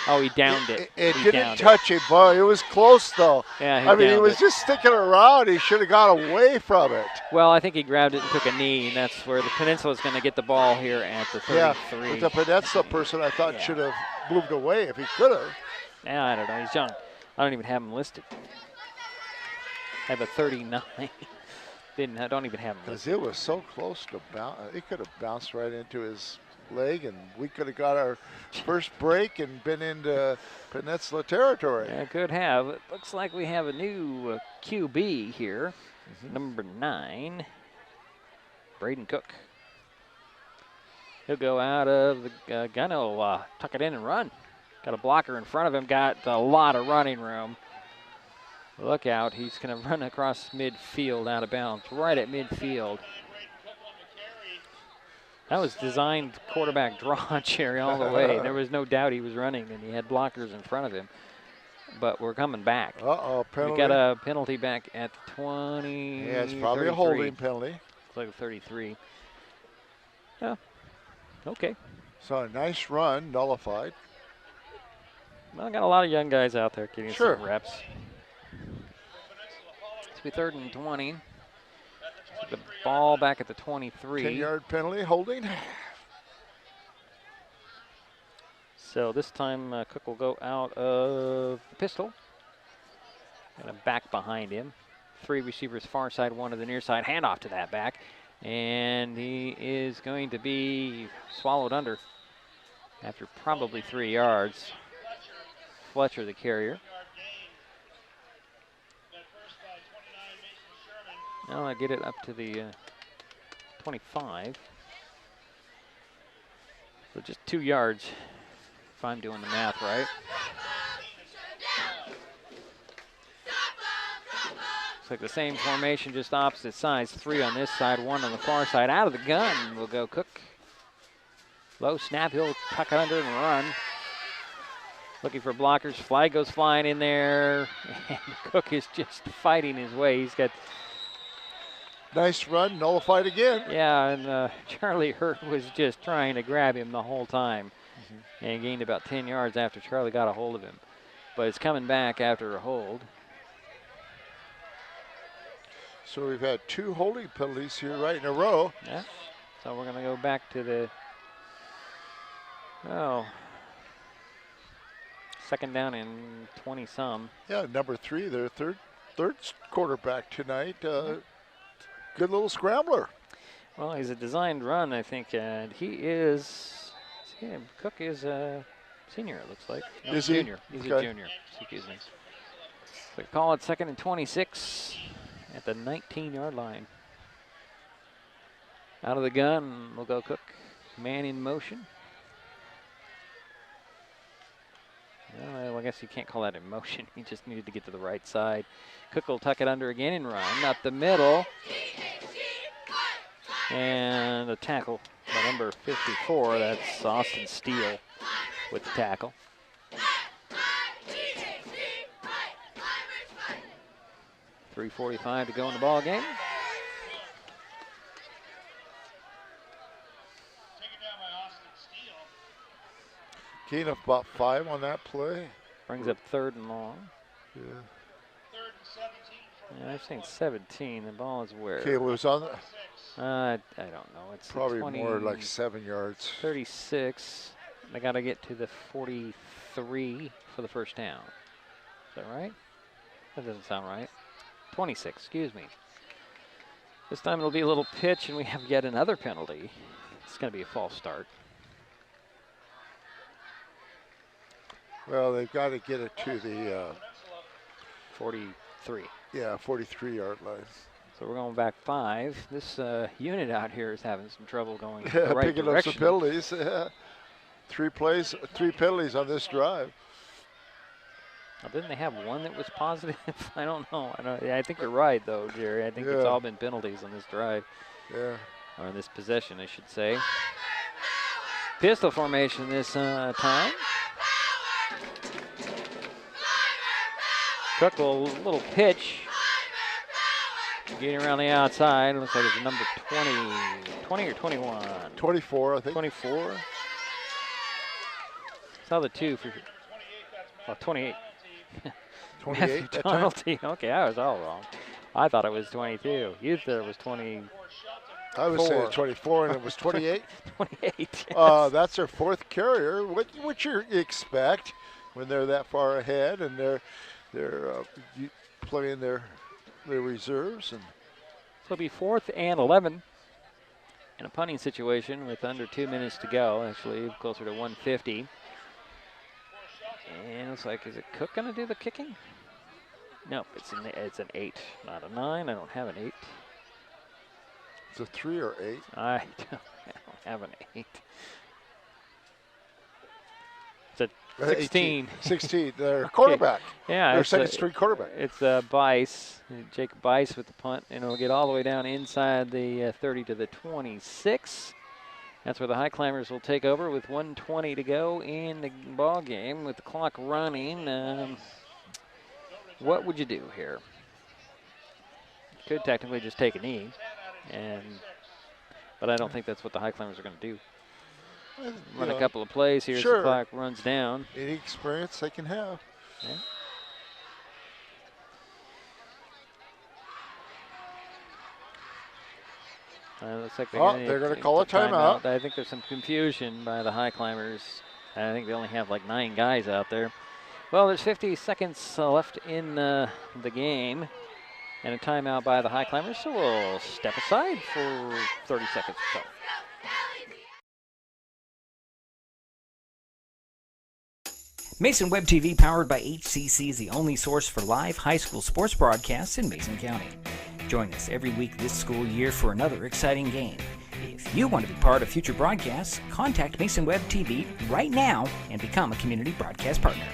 Oh, he downed it. It didn't touch it, but it was close, though. Yeah, I mean, he was just sticking around. He should have got away from it. Well, I think he grabbed it and took a knee, and that's where the Peninsula is going to get the ball here at the 33. Yeah, but the Peninsula person I thought should have moved away if he could have. Yeah, I don't know. He's young. I don't even have him listed. I have a 39. I don't even have him listed. Because it was so close to bounce. It could have bounced right into his leg, and we could have got our first break and been into Peninsula territory. Yeah, could have. It looks like we have a new QB here, number 9, Braden Cook. He'll go out of the gun. He'll tuck it in and run. Got a blocker in front of him. Got a lot of running room. Look out. He's going to run across midfield out of bounds, right at midfield. That was designed quarterback draw, Jerry, all the way. There was no doubt he was running, and he had blockers in front of him. But we're coming back. Uh-oh, penalty. We got a penalty back at 20. Yeah, it's probably 33. a holding penalty. Looks like a 33. Yeah. Okay. So a nice run, nullified. Well, I got a lot of young guys out there getting some reps. It's be 3rd and 20. The ball back at the 23. 10-yard penalty, holding. So this time Cook will go out of the pistol. And a back behind him. 3 receivers far side, 1 to the near side. Handoff to that back. And he is going to be swallowed under after probably 3 yards. Fletcher, the carrier. Now I get it up to the 25. So just 2 yards, if I'm doing the math right. Looks like the same formation, just opposite sides. 3 on this side, 1 on the far side. Out of the gun will go Cook. Low snap, he'll tuck under and run. Looking for blockers. Flag goes flying in there. And Cook is just fighting his way. He's got... Nice run, nullified again. Yeah, and Charlie Hurt was just trying to grab him the whole time. And gained about 10 yards after Charlie got a hold of him. But it's coming back after a hold. So we've had 2 holding penalties here right in a row. Yeah. So we're going to go back to the... second down and 20-some. Yeah, number 3, their third quarterback tonight. Good little scrambler. Well, he's a designed run, I think, and he is. Cook is a senior, it looks like. No, is he? Junior. He's a junior. Excuse me. So call it 2nd and 26 at the 19-yard line. Out of the gun, we'll go Cook. Man in motion. Well, I guess you can't call that in motion. He just needed to get to the right side. Cook will tuck it under again and run up the middle. And a tackle by number 54. That's Austin Steele with the tackle. .345 to go in the ball game. Gain of about 5 on that play. Brings up 3rd and long. Yeah. 3rd and 17. Yeah, I've seen 17. The ball is where? Okay, was on. I don't know. It's probably 20, more like 7 yards. 36. They got to get to the 43 for the first down. Is that right? That doesn't sound right. 26, excuse me. This time it'll be a little pitch, and we have yet another penalty. It's going to be a false start. Well, they've got to get it to the 43. Yeah, 43-yard line. So we're going back 5. This unit out here is having some trouble going Yeah, the right picking direction. up some penalties. 3 plays, 3 penalties on this drive. Well, didn't they have one that was positive? I don't know. I think you're right, though, Jerry. I think it's all been penalties on this drive. Yeah. Or in this possession, I should say. Pistol formation this time. Cook will little pitch. Getting around the outside. Looks like it's number 20 or 21? 24, I think. 24. Saw the 2 for 28. 28 that penalty. Okay, I was all wrong. I thought it was 22. You thought it was 20. I was saying 24, and it was 28. 28. Yes. That's their 4th carrier, which you expect when they're that far ahead, and they're playing their reserves. And so it'll be 4th and 11. in a punting situation with under 2 minutes to go, actually closer to 150. And it looks like, is it Cook going to do the kicking? Nope, it's an 8, not a 9. I don't have an 8. It's a 3 or 8? I don't have an 8. It's a 16. 16. They're quarterback. Yeah, they're second string quarterback. It's Bice, Jacob Bice with the punt, and it'll get all the way down inside the 30 to the 26. That's where the Highclimbers will take over with 1:20 to go in the ball game with the clock running. What would you do here? You could technically just take a knee, but I don't think that's what the Highclimbers are going to do. Run a couple of plays here as the clock runs down. Any experience they can have. Yeah. Looks like they're going to call a timeout. I think there's some confusion by the Highclimbers. I think they only have like 9 guys out there. Well, there's 50 seconds left in the game, and a timeout by the Highclimbers, so we'll step aside for 30 seconds or so. Mason Web TV, powered by HCC, is the only source for live high school sports broadcasts in Mason County. Join us every week this school year for another exciting game. If you want to be part of future broadcasts, contact Mason Web TV right now and become a community broadcast partner.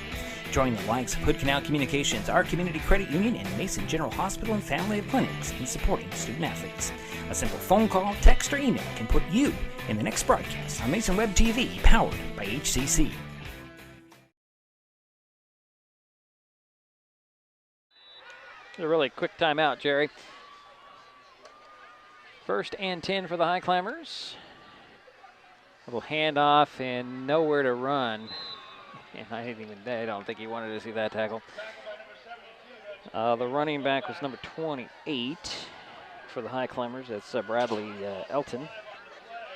Join the likes of Hood Canal Communications, our community credit union, and Mason General Hospital and Family of Clinics in supporting student athletes. A simple phone call, text, or email can put you in the next broadcast on Mason Web TV, powered by HCC. A really quick timeout, Jerry. 1st and 10 for the Highclimbers. Little handoff and nowhere to run. And I don't think he wanted to see that tackle. The running back was number 28 for the Highclimbers. That's Bradley Elton.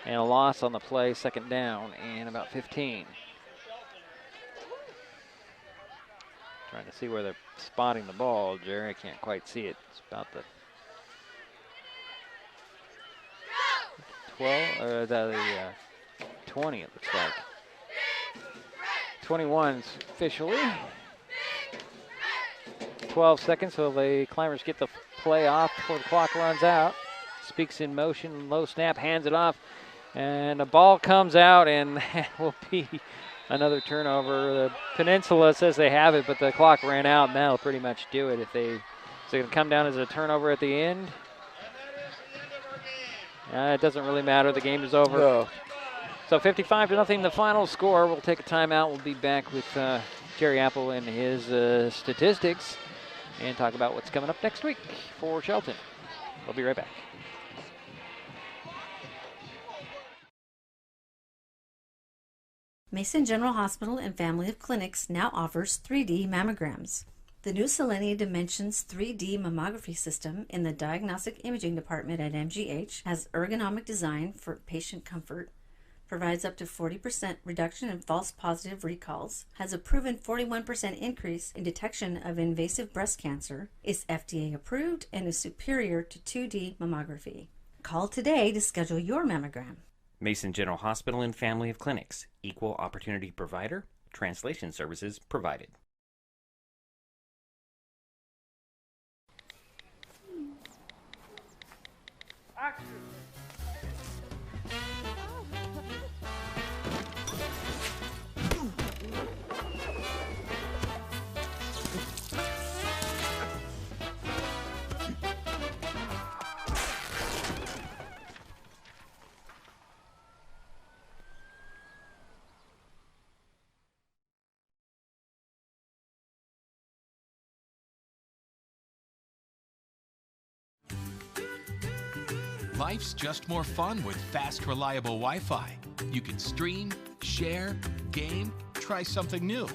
And a loss on the play, 2nd down and about 15. Trying to see where they're spotting the ball, Jerry. I can't quite see it. It's about the 12 or the 20. It looks like 21's officially. 12 seconds, so the Climbers get the play off before the clock runs out. Speaks in motion, low snap, hands it off, and the ball comes out, and that will be another turnover. The Peninsula says they have it, but the clock ran out, and that'll pretty much do it. Is it going to come down as a turnover at the end? It doesn't really matter. The game is over. No. So 55-0, the final score. We'll take a timeout. We'll be back with Jerry Apple and his statistics and talk about what's coming up next week for Shelton. We'll be right back. Mason General Hospital and Family of Clinics now offers 3D mammograms. The new Selenia Dimensions 3D mammography system in the Diagnostic Imaging Department at MGH has ergonomic design for patient comfort, provides up to 40% reduction in false positive recalls, has a proven 41% increase in detection of invasive breast cancer, is FDA approved, and is superior to 2D mammography. Call today to schedule your mammogram. Mason General Hospital and Family of Clinics, equal opportunity provider, translation services provided. Action! Life's just more fun with fast, reliable Wi-Fi. You can stream, share, game, try something new.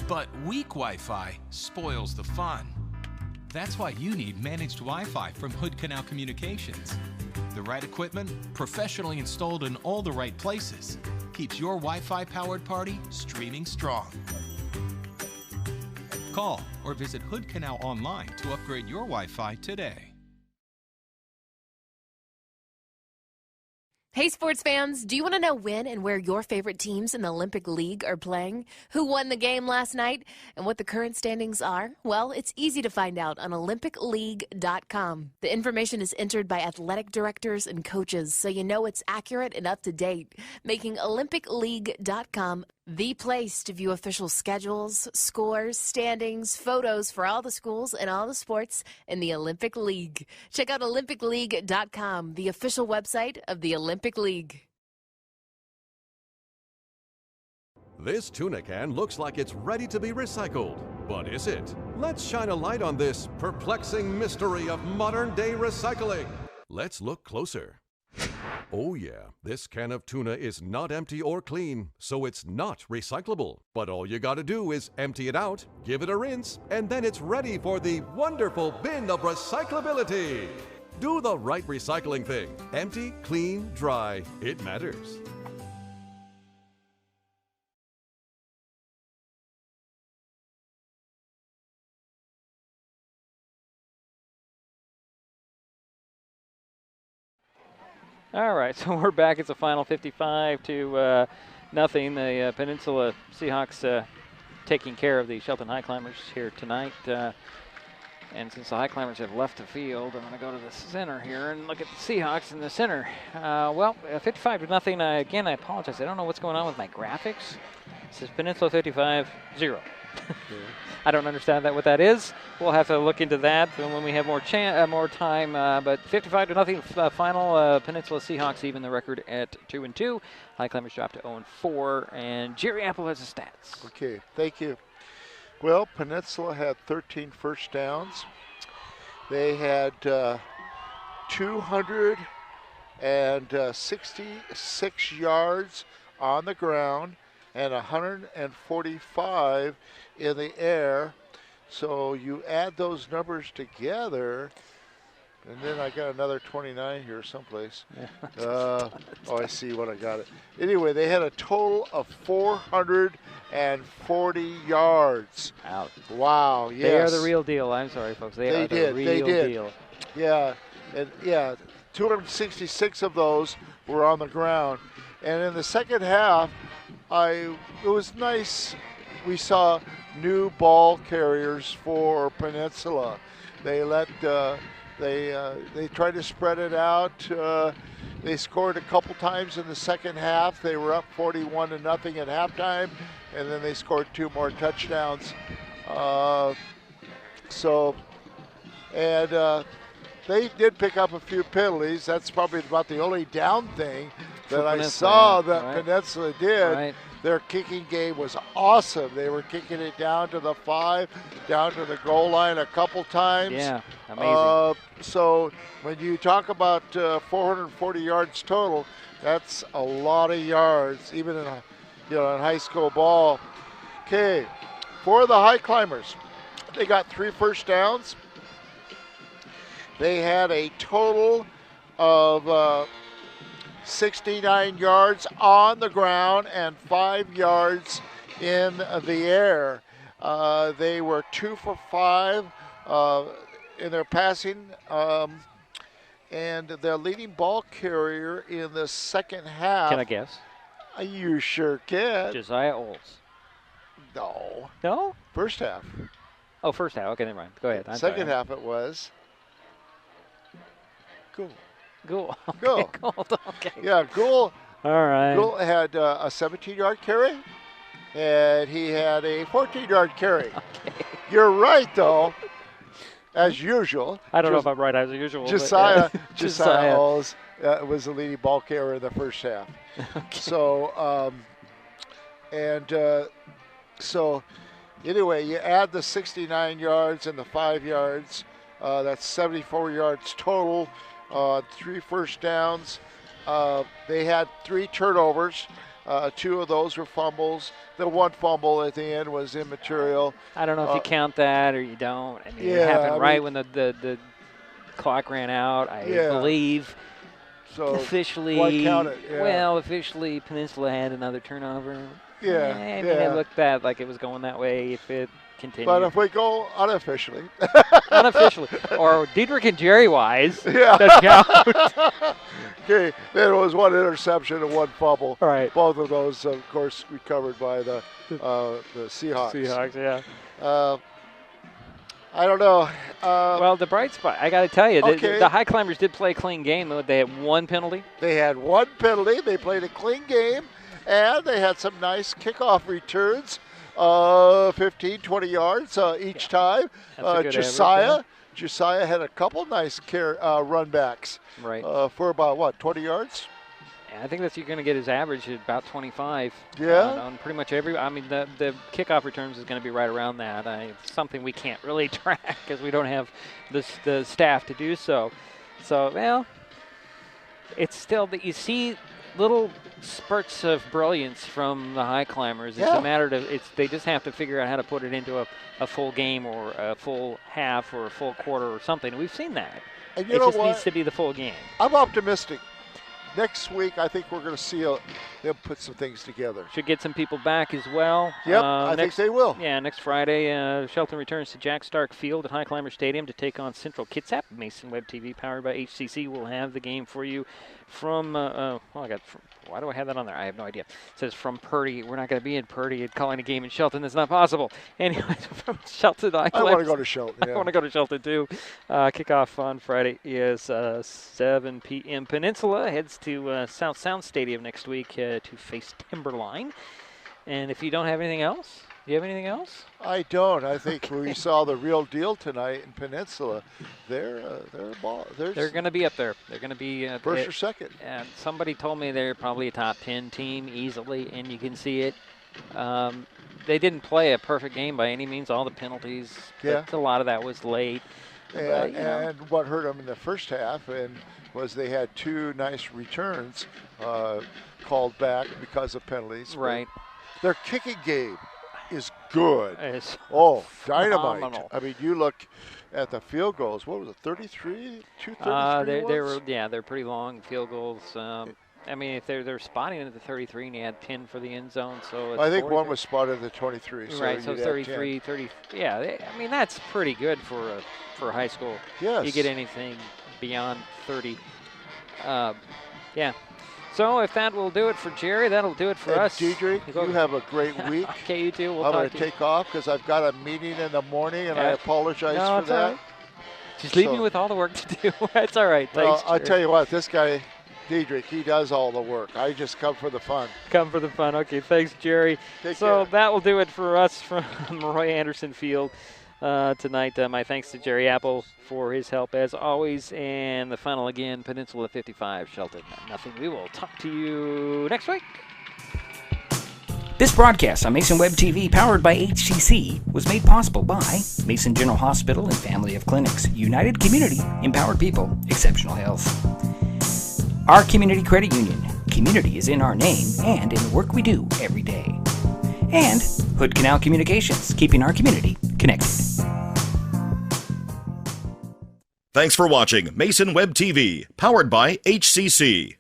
But weak Wi-Fi spoils the fun. That's why you need managed Wi-Fi from Hood Canal Communications. The right equipment, professionally installed in all the right places, keeps your Wi-Fi powered party streaming strong. Call or visit Hood Canal online to upgrade your Wi-Fi today. Hey, sports fans, do you want to know when and where your favorite teams in the Olympic League are playing? Who won the game last night? And what the current standings are? Well, it's easy to find out on OlympicLeague.com. The information is entered by athletic directors and coaches, so you know it's accurate and up to date, making OlympicLeague.com the place to view official schedules, scores, standings, photos for all the schools and all the sports in the Olympic League. Check out OlympicLeague.com, the official website of the Olympic League. This tuna can looks like it's ready to be recycled, but is it? Let's shine a light on this perplexing mystery of modern-day recycling. Let's look closer. Oh yeah, this can of tuna is not empty or clean, so it's not recyclable. But all you gotta do is empty it out, give it a rinse, and then it's ready for the wonderful bin of recyclability. Do the right recycling thing. Empty, clean, dry. It matters. All right, so we're back. It's a final 55 to nothing. The Peninsula Seahawks taking care of the Shelton Highclimbers here tonight. And since the Highclimbers have left the field, I'm going to go to the center here and look at the Seahawks in the center. 55 to nothing. Again, I apologize. I don't know what's going on with my graphics. It says Peninsula 55-0. I don't understand what that is. We'll have to look into that when we have more time. But 55 to nothing final. Peninsula Seahawks even the record at 2-2. Highclimbers dropped to 0-4, and Jerry Apple has the stats. Okay, thank you. Well, Peninsula had 13 first downs. They had 266 yards on the ground and 145 in the air. So you add those numbers together, and then I got another 29 here someplace. Oh, I see what I got it. Anyway, they had a total of 440 yards. Ouch. Wow, yes. They are the real deal. I'm sorry, folks. They are the real deal. Yeah, and 266 of those were on the ground. And in the second half, it was nice. We saw new ball carriers for Peninsula. They they tried to spread it out. They scored a couple times in the second half. They were up 41 to nothing at halftime, and then they scored 2 more touchdowns. They did pick up a few penalties. That's probably about the only down thing that I saw that Peninsula did. Right. Their kicking game was awesome. They were kicking it down to the 5, down to the goal line a couple times. Yeah, amazing. So when you talk about 440 yards total, that's a lot of yards, even in in high school ball. Okay, for the Highclimbers, they got 3 first downs. They had a total of 69 yards on the ground and 5 yards in the air. They were 2 for 5 in their passing, and their leading ball carrier in the second half. Can I guess? You sure can. Josiah Olds. No. No? First half. Oh, first half. Okay, never mind. Go ahead. Second half it was. Gould. Gould. Okay. Yeah, Gould. All right. Gould had a 17-yard carry, and he had a 14-yard carry. Okay. You're right, though, as usual. I don't know if I'm right as usual. Josiah Olds was the leading ball carrier in the first half. Okay. So anyway, you add the 69 yards and the 5 yards. That's 74 yards total. 3 first downs. They had 3 turnovers. 2 of those were fumbles. The 1 fumble at the end was immaterial. I don't know if you count that or you don't. I mean, it happened when the clock ran out, I believe. So officially, why count it? Yeah. Well, officially, Peninsula had another turnover. Yeah, it looked bad, like it was going that way if it continued. But if we go unofficially. Unofficially. Or Diedrich and Jerry wise. Yeah. Doesn't count. Okay, there was one interception and one fumble. All right. Both of those, of course, recovered by the Seahawks. Seahawks, yeah. I don't know. Well, the bright spot, I got to tell you, Okay. the Highclimbers did play a clean game. They had one penalty. They had one penalty. They played a clean game, and they had some nice kickoff returns, 15, 20 yards each time. That's a good Josiah. average, Josiah had a couple nice run backs. Right. For about, 20 yards? I think you're going to get his average at about 25. Yeah. On pretty much every. I mean, the kickoff returns is going to be right around that. It's something we can't really track because we don't have the staff to do so. So, well, it's still that you see little spurts of brilliance from the Highclimbers. It's a matter of they just have to figure out how to put it into a full game or a full half or a full quarter or something. We've seen that. And it just needs to be the full game. I'm optimistic. Next week, I think we're going to see them put some things together. Should get some people back as well. Yep, I think they will. Yeah, next Friday, Shelton returns to Jack Stark Field at Highclimber Stadium to take on Central Kitsap. Mason Web TV, powered by HCC, will have the game for you from, why do I have that on there? I have no idea. It says from Purdy. We're not going to be in Purdy and calling a game in Shelton. That's not possible. Anyway, from Shelton to Highclimbers. I want to go to Shelton. Yeah. I want to go to Shelton, too. Kickoff on Friday is 7 p.m. Peninsula heads to South Sound Stadium next week to face Timberline. And if you don't have anything else, do you have anything else? I don't. I think we saw the real deal tonight in Peninsula. They're going to be up there. They're going to be first or second. And somebody told me they're probably a top 10 team easily, and you can see it. They didn't play a perfect game by any means. All the penalties, but a lot of that was late. And what hurt them in the first half was they had two nice returns called back because of penalties. Right. Their kicking game is good. It's dynamite. phenomenal. I mean, you look at the field goals. What was it, 33? 233 they're pretty long field goals. I mean, if they're spotting it at the 33 and you had 10 for the end zone, so it's I think 43. one was spotted at the 23. So right, so 33, 30. Yeah, I mean, that's pretty good for high school. Yes. You get anything beyond 30. Yeah. So if that will do it for Jerry, that'll do it for us. Diedrich, you have a great week. Okay, you too. I'm going to take off because I've got a meeting in the morning, and I apologize for that. All right. Just leave me with all the work to do. That's all right. Thanks, I'll tell you what, this guy, Diedrich, he does all the work. I just come for the fun. Come for the fun. Okay, thanks, Jerry. Take care. That will do it for us from Roy Anderson Field tonight. My thanks to Jerry Apple for his help as always. And the final again, Peninsula 55, Shelton nothing. We will talk to you next week. This broadcast on Mason Web TV, powered by HCC, was made possible by Mason General Hospital and Family of Clinics, United Community, Empowered People, Exceptional Health. Our Community Credit Union. Community is in our name and in the work we do every day. And Hood Canal Communications, keeping our community connected. Thanks for watching Mason Web TV, powered by HCC.